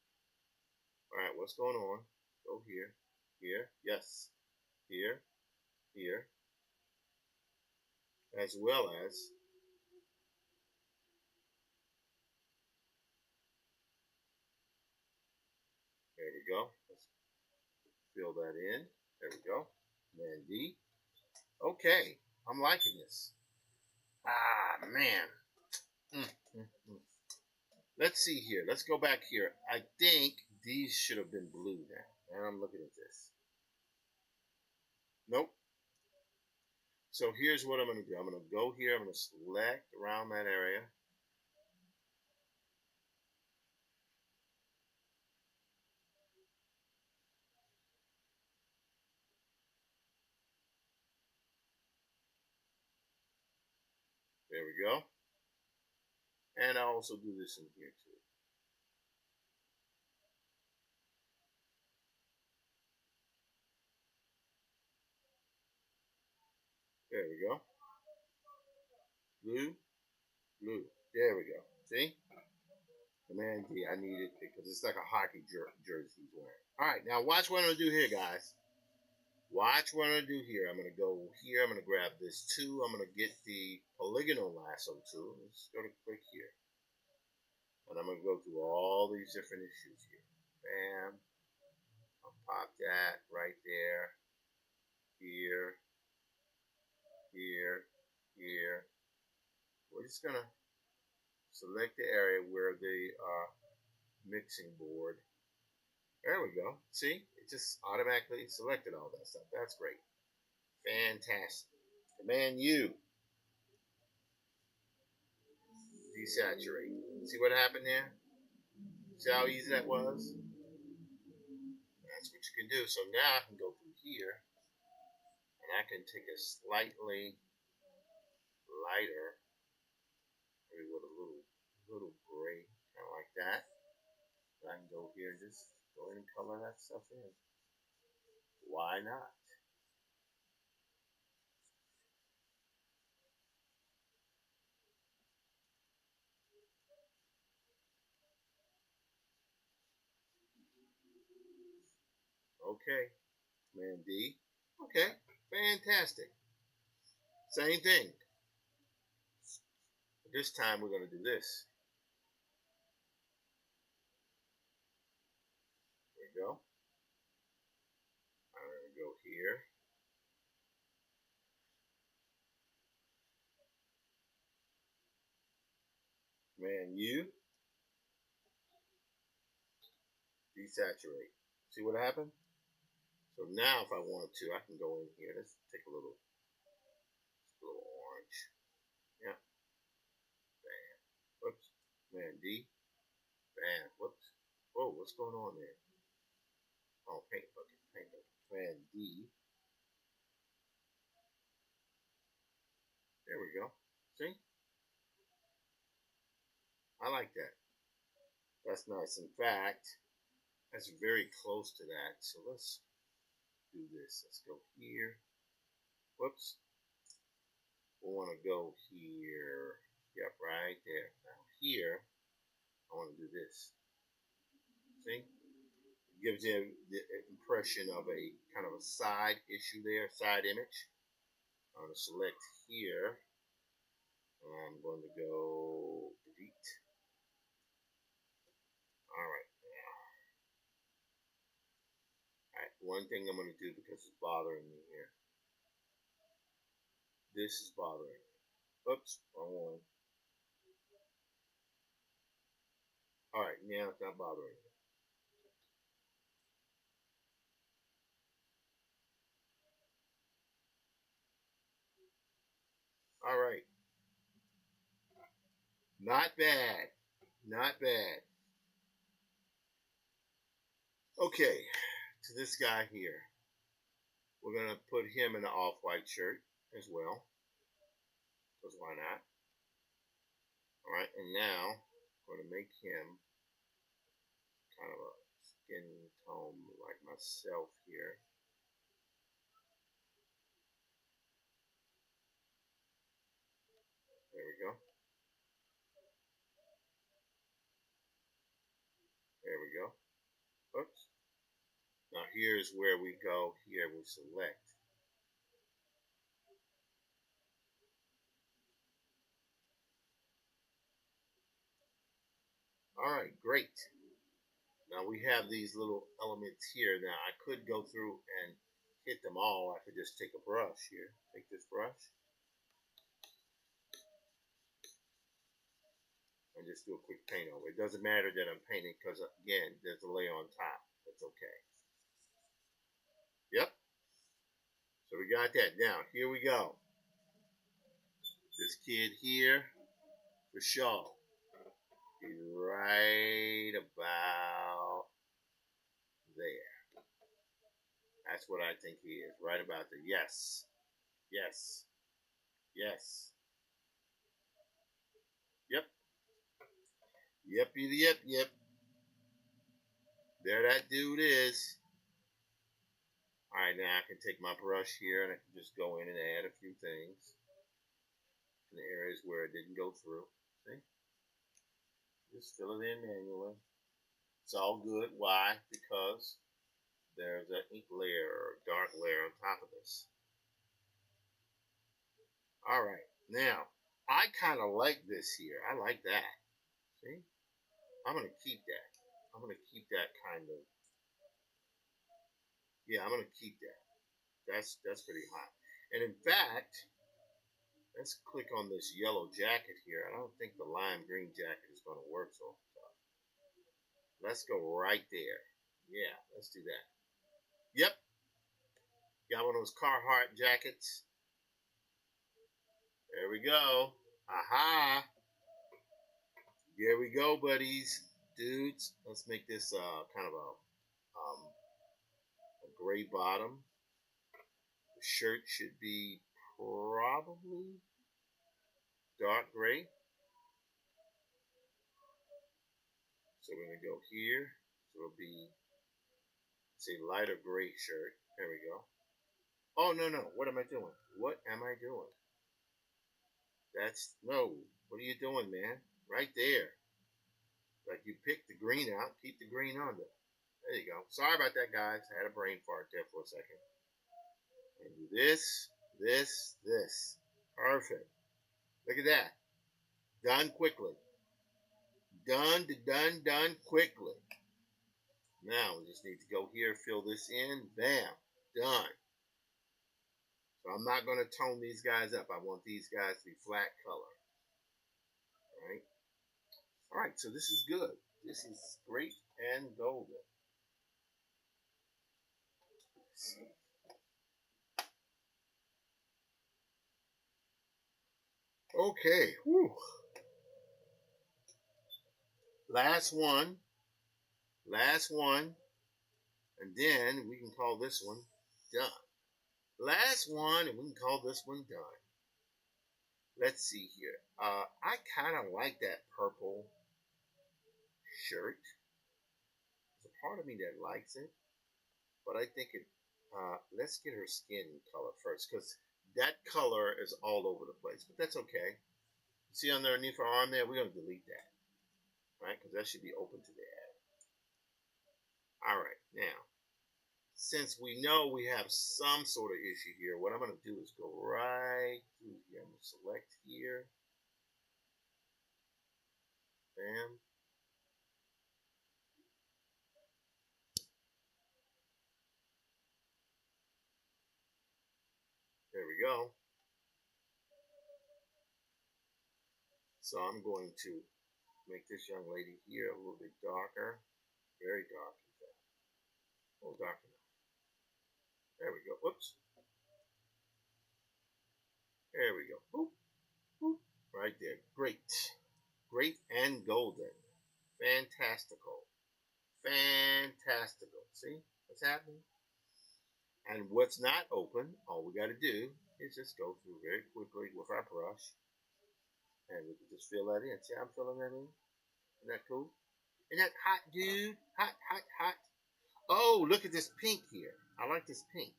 All right, what's going on? Go here. Here. Yes. Here. Here. As well as there we go. Let's fill that in. There we go. Command D. Okay, I'm liking this. Ah, man. Let's see here. Let's go back here. I think these should have been blue now. And I'm looking at this. Nope. So here's what I'm going to do. I'm going to go here. I'm going to select around that area. There we go. And I'll also do this in here too. There we go. Blue, blue. There we go. See? Command D. I need it because it's like a hockey jersey he's wearing. All right, now watch what I'm going to do here, guys. Watch what I'm going to do here. I'm going to go here. I'm going to grab this 2. I'm going to get the polygonal lasso tool. Let's go to click here. And I'm going to go through all these different issues here. Bam. I'll pop that right there. Here. Here. Here. We're just going to select the area where the mixing board. There we go. See? It just automatically selected all that stuff. That's great. Fantastic. Command U. Desaturate. See what happened there? See how easy that was? That's what you can do. So now I can go through here and I can take a slightly lighter, maybe with a little gray, kind of like that. And I can go here and just go ahead and color that stuff in. Why not? Okay. Command D. Okay. Fantastic. Same thing. But this time we're going to do this. There we go. I'm going to go here. Command U. Desaturate. See what happened? So now if I wanted to, I can go in here. Let's take a little Plan D. Bam. Whoops. Whoa, what's going on there? Oh, paint bucket, paint bucket. Plan D. There we go. See? I like that. That's nice. In fact, that's very close to that. So let's do this. Let's go here. Whoops. We want to go here. Yep, right there. Now here, I want to do this. See? It gives you the impression of a kind of a side issue there, side image. I'm going to select here. And I'm going to go delete. Alright. Alright, one thing I'm going to do because it's bothering me here. This is bothering me. Oops, wrong one. Alright, now it's not bothering me. Alright. Not bad. Not bad. Okay, to this guy here. We're going to put him in an off-white shirt as well. Because why not? Alright, and now I'm going to make him kind of a skin tone like myself here. There we go. There we go. Oops. Now here's where we go. Here we select. Alright, great. Now we have these little elements here. Now I could go through and hit them all. I could just take a brush here. Take this brush. And just do a quick paint over. It doesn't matter that I'm painting because, again, there's a layer on top. That's okay. Yep. So we got that. Now, here we go. This kid here, for sure, is right about there. That's what I think he is. Right about there. Yes. Yes. Yes. Yep. Yep, yep, yep. There that dude is. Alright, now I can take my brush here and I can just go in and add a few things in the areas where it didn't go through. See? Just fill it in manually. It's all good. Why? Because there's an ink layer or dark layer on top of this. Alright, now, I kind of like this here. I like that. See? I'm going to keep that. I'm going to keep that kind of. Yeah, I'm going to keep that. That's pretty hot. And in fact, let's click on this yellow jacket here. I don't think the lime green jacket is going to work so tough. Let's go right there. Yeah, let's do that. Yep. Got one of those Carhartt jackets. There we go. Aha. Here we go, buddies. Dudes, let's make this kind of a gray bottom. The shirt should be probably dark gray. So we're going to go here. So it'll be, say, lighter gray shirt. There we go. Oh, no, no. What am I doing? What am I doing? No. What are you doing, man? Right there. Like you pick the green out, keep the green on there. There you go. Sorry about that, guys. I had a brain fart there for a second. And do this, this. Perfect. Look at that. Done quickly. Done quickly. Now we just need to go here, fill this in. Bam. Done. So I'm not going to tone these guys up. I want these guys to be flat color. Alright. Alright, so this is good. This is great and golden. Okay. Whew. Last one. Last one. And then we can call this one done. Last one, and we can call this one done. Let's see here. I kind of like that purple shirt. There's a part of me that likes it, but I think it. Let's get her skin color first, because that color is all over the place. But that's okay. See underneath her arm there, we're gonna delete that, right? Because that should be open to the ad. All right, now since we know we have some sort of issue here, what I'm gonna do is go right through here. I'm gonna select here. Bam. There we go. So I'm going to make this young lady here a little bit darker. Very dark, in fact. Oh, darker now. There we go. Whoops. There we go. Boop. Boop. Right there. Great. Great and golden. Fantastical. Fantastical. See what's happening? And what's not open, all we got to do is just go through very quickly with our brush. And we can just fill that in. See how I'm filling that in? Isn't that cool? Isn't that hot, dude? Hot, hot, hot. Oh, look at this pink here. I like this pink.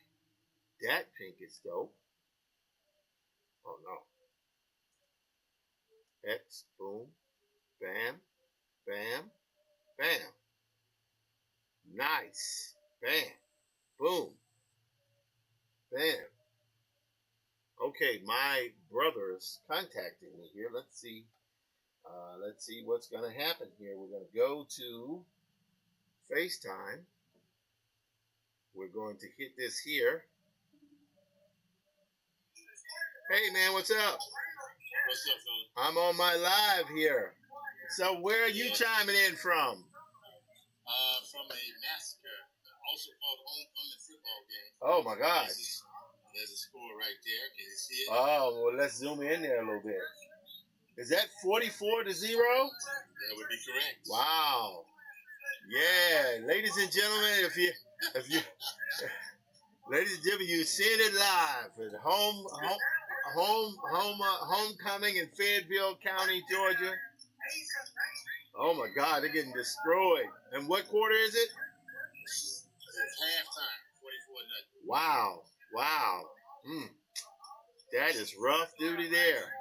That pink is dope. Oh, no. X, boom, bam, bam, bam. Nice. Bam, boom, bam. Okay, my brother is contacting me here. Let's see. Let's see what's going to happen here. We're going to go to FaceTime. We're going to hit this here. Hey, man, what's up? What's up, fella? I'm on my live here. So where are you chiming in from? From a massacre, also called homecoming football game. Oh, my gosh. There's a score right there. Can you see it? Oh, well, let's zoom in there a little bit. Is that 44-0? That would be correct. Wow. Yeah, ladies and gentlemen, if you ladies and gentlemen, you've seen it live at homecoming in Fayetteville County, Georgia. Oh my God, they're getting destroyed. And what quarter is it? It's halftime, 44-0. Wow. Wow. That is rough duty there.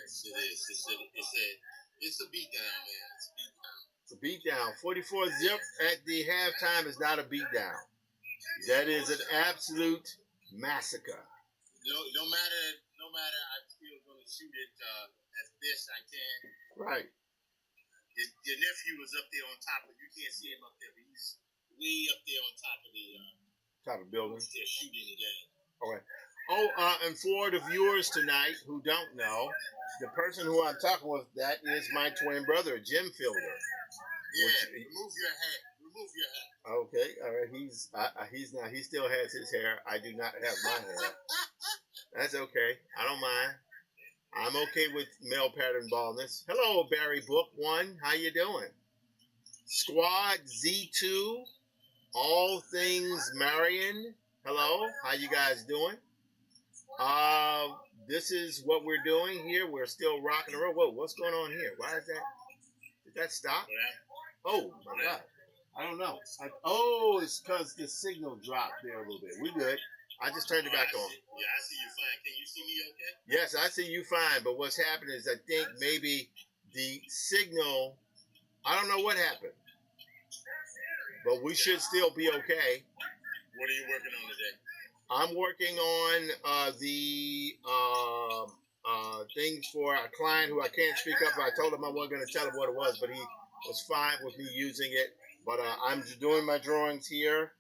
Yes, it is. It's a beatdown, man. It's a beatdown. 44-0 at the halftime is not a beatdown. That is an absolute massacre. No matter, I'm still going to shoot it as best I can. Right. Your nephew was up there on top of. You can't see him up there, but he's way up there on top of the building. They're shooting the game. Okay. Oh, and for the viewers tonight who don't know, the person who I'm talking with, that is my twin brother, Jim Fielder. Yeah, remove your hat. Okay, all right. He still has his hair. I do not have my hair. That's okay. I don't mind. I'm okay with male pattern baldness. Hello, Barry Book One. How you doing? Squad Z2. All things Marion. Hello. How you guys doing? This is what we're doing here. We're still rocking and roll. Whoa, what's going on here? Why is that? Did that stop? Oh my God. I don't know. It's because the signal dropped there a little bit. We good. I just turned it back on. Yeah, I see you fine. Can you see me okay? Yes, I see you fine. But what's happening is I think maybe the signal, I don't know what happened. But we should still be okay. What are you working on today? I'm working on the things for a client who I can't speak up. I told him I wasn't going to tell him what it was, but he was fine with me using it. But I'm doing my drawings here.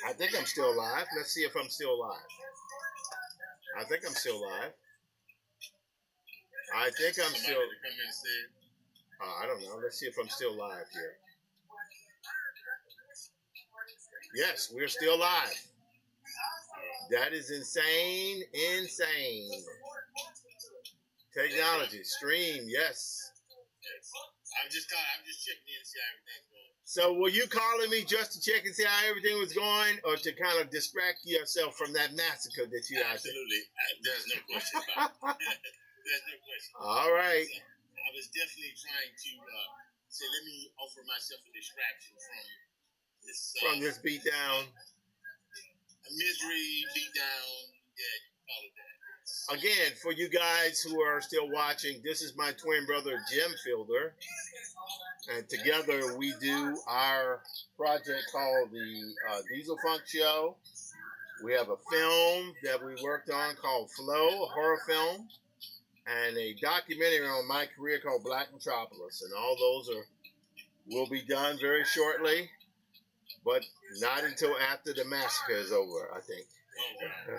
I think I'm still live. Let's see if I'm still live. I think I'm still live. I think I'm still. I don't know. Let's see if I'm still live here. Yes, we're still live. That is insane. Insane. Technology. Stream. Yes. I'm just checking in to see how everything's going. So were you calling me just to check and see how everything was going, or to kind of distract yourself from that massacre that you had? Absolutely. There's no question about it. There's no question. All right. I was definitely trying to say, let me offer myself a distraction from this beatdown. A misery, beatdown, yeah, you can call it that. Again, for you guys who are still watching, this is my twin brother, Jim Fielder. And together we do our project called the Diesel Funk Show. We have a film that we worked on called Flow, a horror film, and a documentary on my career called Black Metropolis. And all those will be done very shortly, but not until after the massacre is over, I think. Oh, wow.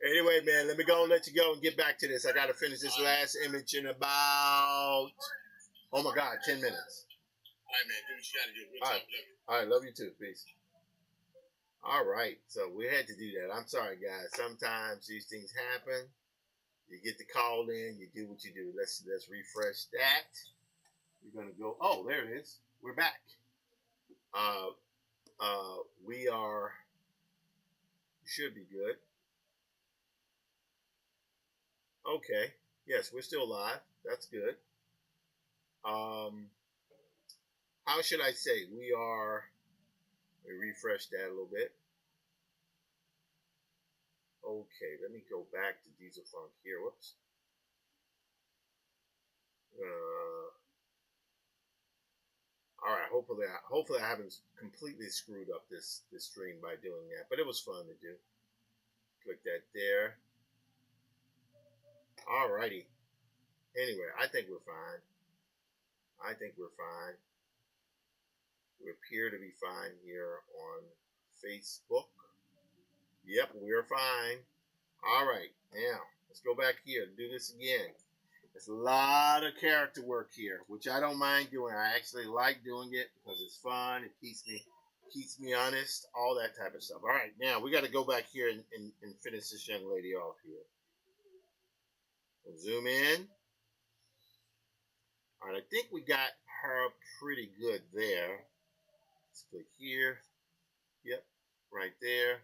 Anyway, man, let me go and let you go and get back to this. I got to finish this last image in about, 10 minutes. All right, man. Do what you got to do. We'll talk later. All right, love you too. Peace. All right, so we had to do that. I'm sorry, guys. Sometimes these things happen. You get the call in, you do what you do. Let's refresh that. We're gonna go. Oh, there it is. We're back. We should be good. Okay. Yes, we're still live. That's good. How should I say? Let me refresh that a little bit. Okay, let me go back to Diesel Funk here. Whoops. All right. Hopefully I haven't completely screwed up this stream by doing that, but it was fun to do. Click that there. All righty. Anyway, I think we're fine. We appear to be fine here on Facebook. Yep, we're fine. All right, now let's go back here and do this again. There's a lot of character work here, which I don't mind doing. I actually like doing it because it's fun. It keeps me honest, all that type of stuff. All right, now we got to go back here and finish this young lady off here. We'll zoom in. All right, I think we got her pretty good there. Let's click here. Yep, right there.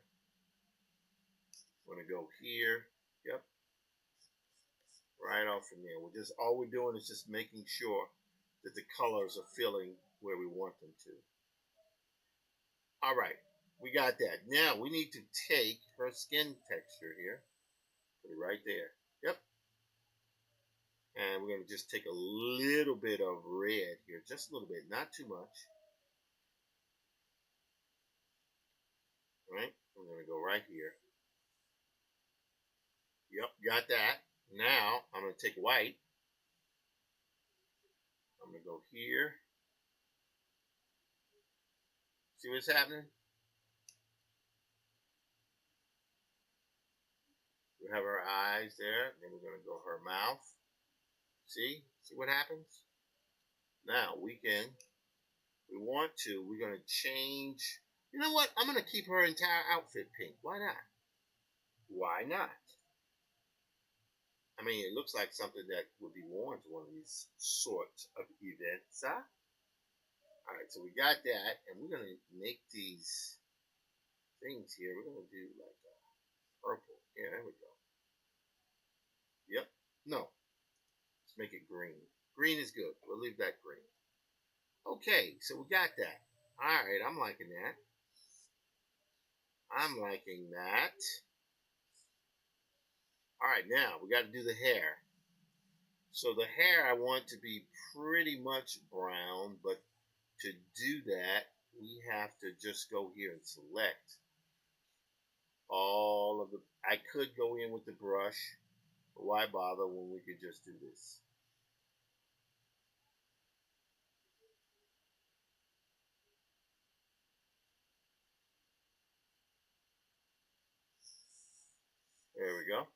Want to go here. Yep. Right off from there. All we're doing is just making sure that the colors are filling where we want them to. All right, we got that. Now we need to take her skin texture here. Put it right there. Yep. And we're going to just take a little bit of red here. Just a little bit, not too much. All right, we're going to go right here. Yep, got that. Now I'm going to take white. I'm going to go here. See what's happening? We have her eyes there. Then we're going to go her mouth. See what happens? Now we're going to change. You know what? I'm going to keep her entire outfit pink. Why not? Why not? I mean, it looks like something that would be worn to one of these sorts of events, huh? All right, so we got that, and we're going to make these things here. We're going to do like a purple. Yeah, there we go. Yep. No. Let's make it green. Green is good. We'll leave that green. Okay, so we got that. All right, I'm liking that. All right, now we got to do the hair. So the hair I want to be pretty much brown, but to do that, we have to just go here and select all of the. I could go in with the brush, but why bother when we could just do this? There we go.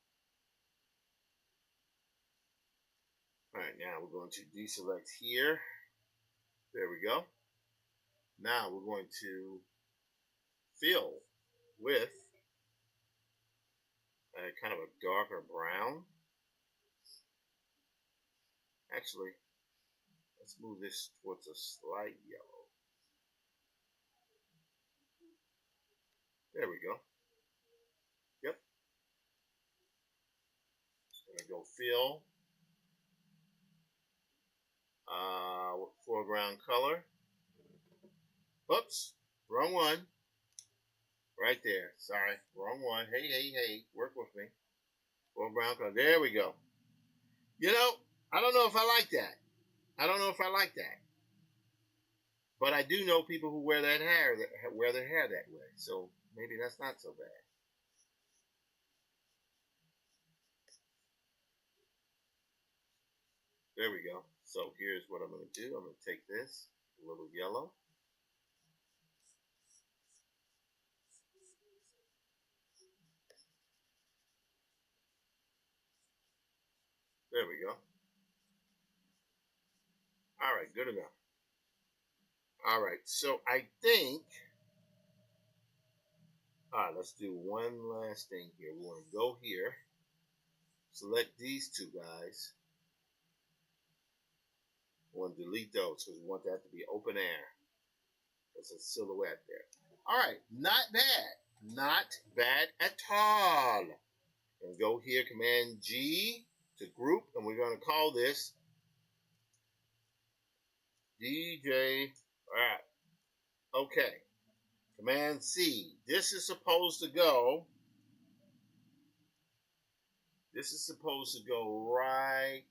All right, now we're going to deselect here. There we go. Now we're going to fill with a kind of a darker brown. Actually, Let's move this towards a slight yellow. There we go. Yep. Gonna go fill. Foreground color. Oops, wrong one. Right there. Sorry, wrong one. Hey, work with me. Foreground color. There we go. You know, I don't know if I like that. But I do know people who wear their hair that way. So maybe that's not so bad. There we go. So here's what I'm going to do. I'm going to take this, a little yellow. There we go. All right, good enough. All right, so I think, let's do one last thing here. We want to go here, select these two guys. We want to delete those because we want that to be open air. There's a silhouette there. All right, not bad. Not bad at all. And go here, Command G to group, and we're going to call this DJ. All right. Okay. Command C. This is supposed to go right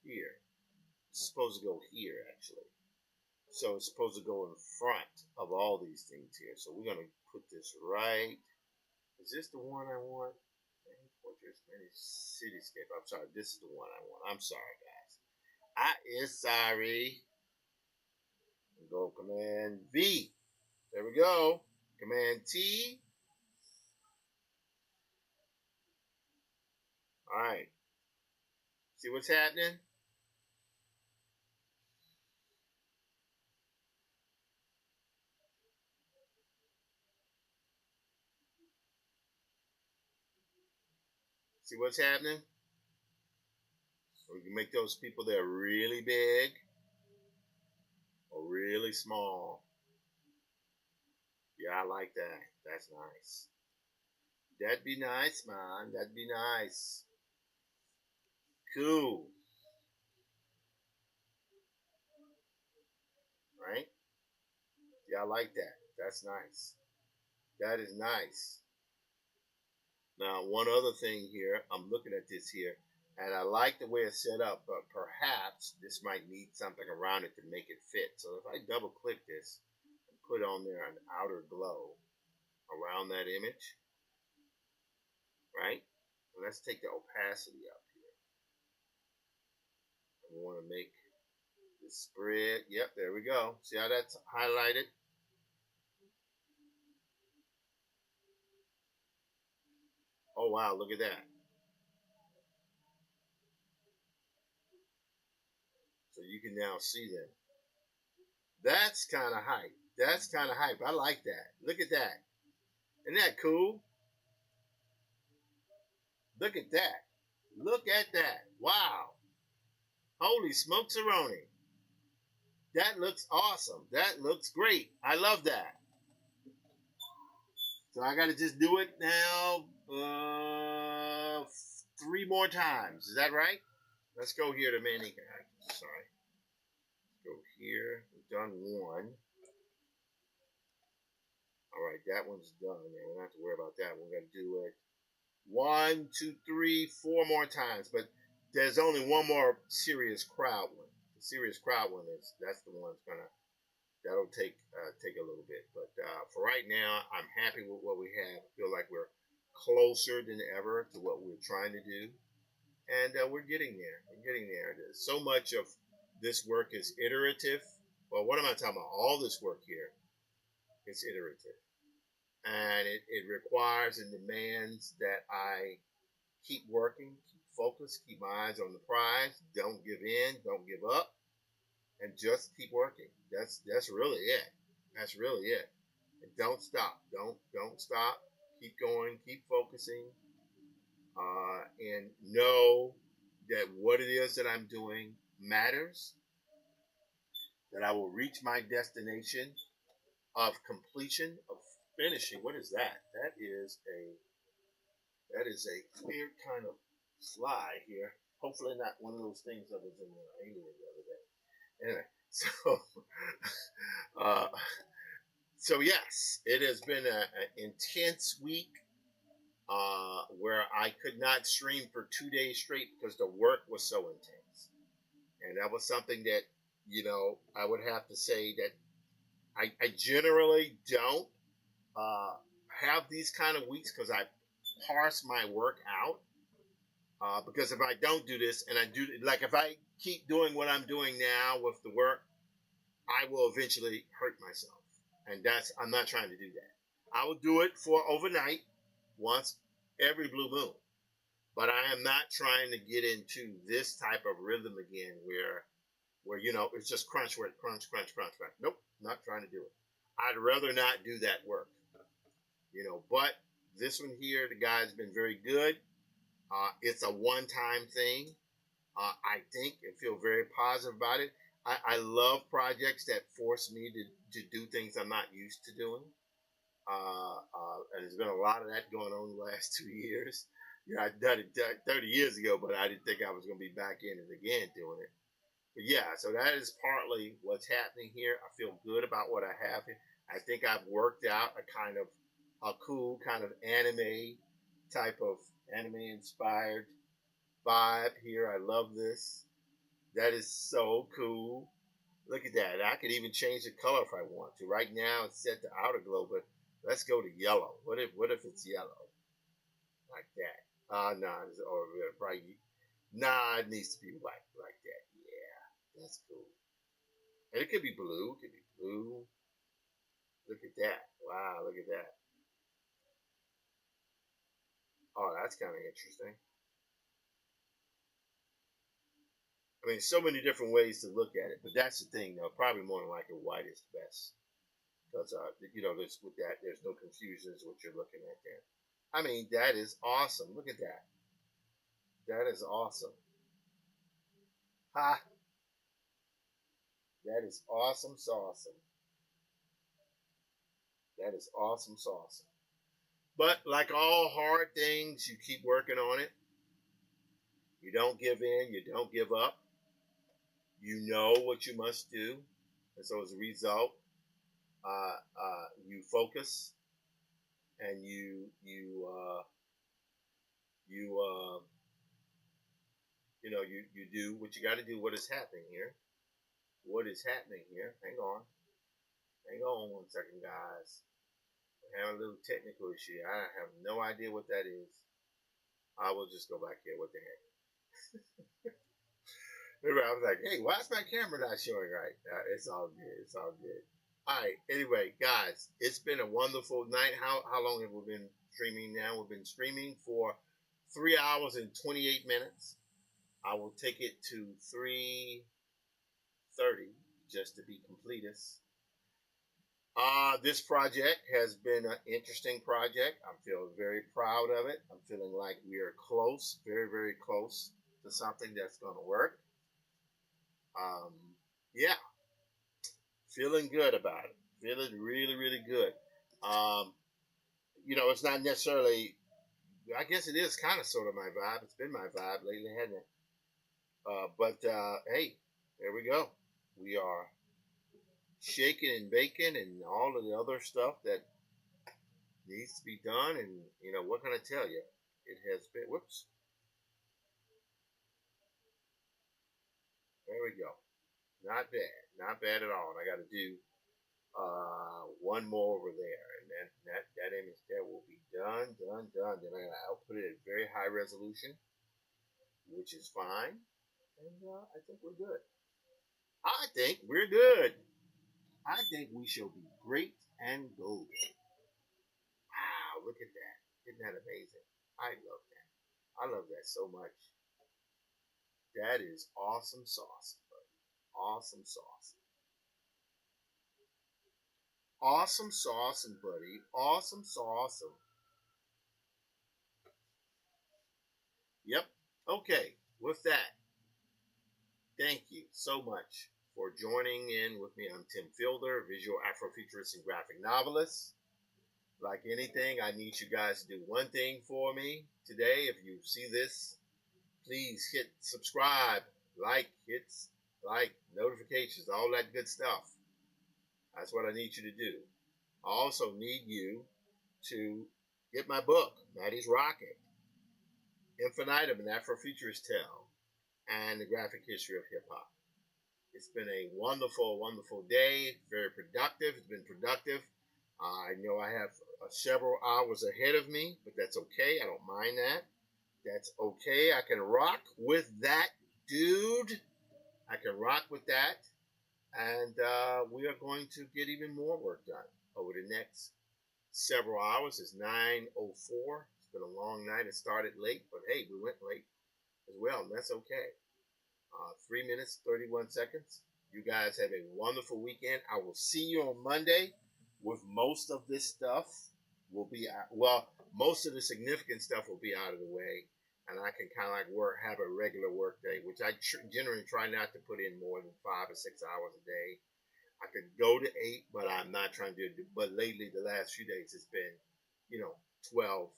here. It's supposed to go here, actually. So it's supposed to go in front of all these things here. So we're going to put this right. Is this the one I want? Portraits, Cityscape. I'm sorry. This is the one I want. I'm sorry, guys. I is sorry. Go Command V. There we go. Command T. All right. See what's happening? See what's happening? We can make those people that are really big or really small. Yeah, I like that. That's nice. That'd be nice, man. That'd be nice. Cool. Right? Yeah, I like that. That's nice. That is nice. Now, one other thing here, I'm looking at this here, and I like the way it's set up, but perhaps this might need something around it to make it fit. So if I double click this and put on there an outer glow around that image, right? And let's take the opacity up here. And we want to make the spread. Yep, there we go. See how that's highlighted? Oh, wow, look at that. So you can now see them. That's kind of hype. That's kind of hype. I like that. Look at that. Isn't that cool? Look at that. Look at that. Wow. Holy smokes-a-roni. That looks awesome. That looks great. I love that. So I got to just do it now 3 more times. Is that right? Let's go here to Manny. Sorry. Let's go here. We've done 1. All right, that one's done. We don't have to worry about that. We're going to do it 1, 2, 3, 4 more times. But there's only one more serious crowd one. The serious crowd one that's the one that'll take a little bit. But for right now, I'm happy with what we have. I feel like we're closer than ever to what we're trying to do, and we're getting there. There's so much of this work is iterative. Well, what am I talking about? All this work here is iterative, and it requires and demands that I keep working, keep focused, keep my eyes on the prize, don't give in, don't give up, and just keep working. That's really it. That's really it. And don't stop. Don't stop. Keep going. Keep focusing. And know that what it is that I'm doing matters, that I will reach my destination of completion, of finishing. What is that? That is a weird kind of slide here. Hopefully not one of those things that was in the alien the other day. Anyway, so uh, so yes, it has been an intense week where I could not stream for 2 days straight because the work was so intense, and that was something that I would have to say that I generally don't have these kind of weeks because I parse my work out. Because if I don't do this and I do, like if I keep doing what I'm doing now with the work, I will eventually hurt myself. And I'm not trying to do that. I will do it for overnight once every blue moon. But I am not trying to get into this type of rhythm again where it's just crunch, crunch, crunch, crunch, crunch. Nope, not trying to do it. I'd rather not do that work. But this one here, the guy's been very good. It's a one-time thing. I think and feel very positive about it. I love projects that force me to do things I'm not used to doing. And there's been a lot of that going on the last 2 years. I'd done it 30 years ago, but I didn't think I was going to be back in it again doing it. But yeah, so that is partly what's happening here. I feel good about what I have here. I think I've worked out a cool kind of type of anime inspired vibe here. I love this. That is so cool. Look at that. I could even change the color if I want to. Right now it's set to outer glow, but let's go to yellow. What if it's yellow? Like that. No, or bright. Nah, it needs to be white like that. Yeah, that's cool. And it could be blue. It could be blue. Look at that. Wow, look at that. Oh, that's kind of interesting. I mean, so many different ways to look at it, but that's the thing, though. Probably more than likely, white is best because there's no confusion as what you're looking at there. I mean, that is awesome. Look at that. That is awesome. Ha! That is awesome sauce. That is awesome sauce. But like all hard things, you keep working on it. You don't give in. You don't give up. You know what you must do, and so as a result, you focus and you do what you got to do. What is happening here? What is happening here? Hang on 1 second, guys. I have a little technical issue. I have no idea what that is. I will just go back here. What the heck? Remember, I was like, hey, why is my camera not showing right? It's all good. It's all good. All right. Anyway, guys, it's been a wonderful night. How long have we been streaming now? We've been streaming for 3 hours and 28 minutes. I will take it to 3:30 just to be completist. This project has been an interesting project. I'm feeling very proud of it. I'm feeling like we are close, very, very close to something that's going to work. Um, yeah, feeling good about it. Feeling really, really good. Um, it's not necessarily, I guess it is kind of sort of my vibe. It's been my vibe lately, hasn't it? But hey, there we go. We are shaking and baking and all of the other stuff that needs to be done. And, what can I tell you? It has been, whoops. There we go. Not bad. Not bad at all. And I got to do one more over there. And then that image there will be done. Then I got to output it at very high resolution, which is fine. And I think we're good. I think we're good. I think we shall be great and golden. Wow, look at that. Isn't that amazing? I love that. I love that so much. That is awesome sauce, buddy. Awesome sauce. Awesome sauce, buddy. Awesome sauce. Yep. Okay. With that, thank you so much for joining in with me. I'm Tim Fielder, visual Afrofuturist and graphic novelist. Like anything, I need you guys to do one thing for me today. If you see this, please hit subscribe, like notifications, all that good stuff. That's what I need you to do. I also need you to get my book, Maddie's Rocket, Infinitum, an Afrofuturist Tale, and the graphic history of hip hop. It's been a wonderful, wonderful day. Very productive. It's been productive. I know I have several hours ahead of me, but that's okay. I don't mind that. That's okay. I can rock with that, dude. I can rock with that. And we are going to get even more work done over the next several hours. It's 9:04. It's been a long night. It started late, but hey, we went late as well, and that's okay. 3 minutes, 31 seconds. You guys have a wonderful weekend. I will see you on Monday with most of this stuff will be out. Well, most of the significant stuff will be out of the way, and I can kind of like have a regular work day, which I generally try not to put in more than 5 or 6 hours a day. I could go to 8, but I'm not trying to do it. But lately, the last few days, it's been, 12,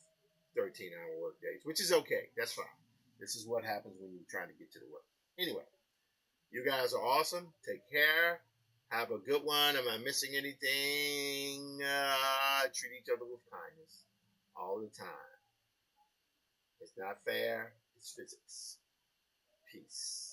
13-hour work days, which is okay. That's fine. This is what happens when you're trying to get to the work. Anyway, you guys are awesome. Take care. Have a good one. Am I missing anything? Treat each other with kindness all the time. It's not fair. It's physics. Peace.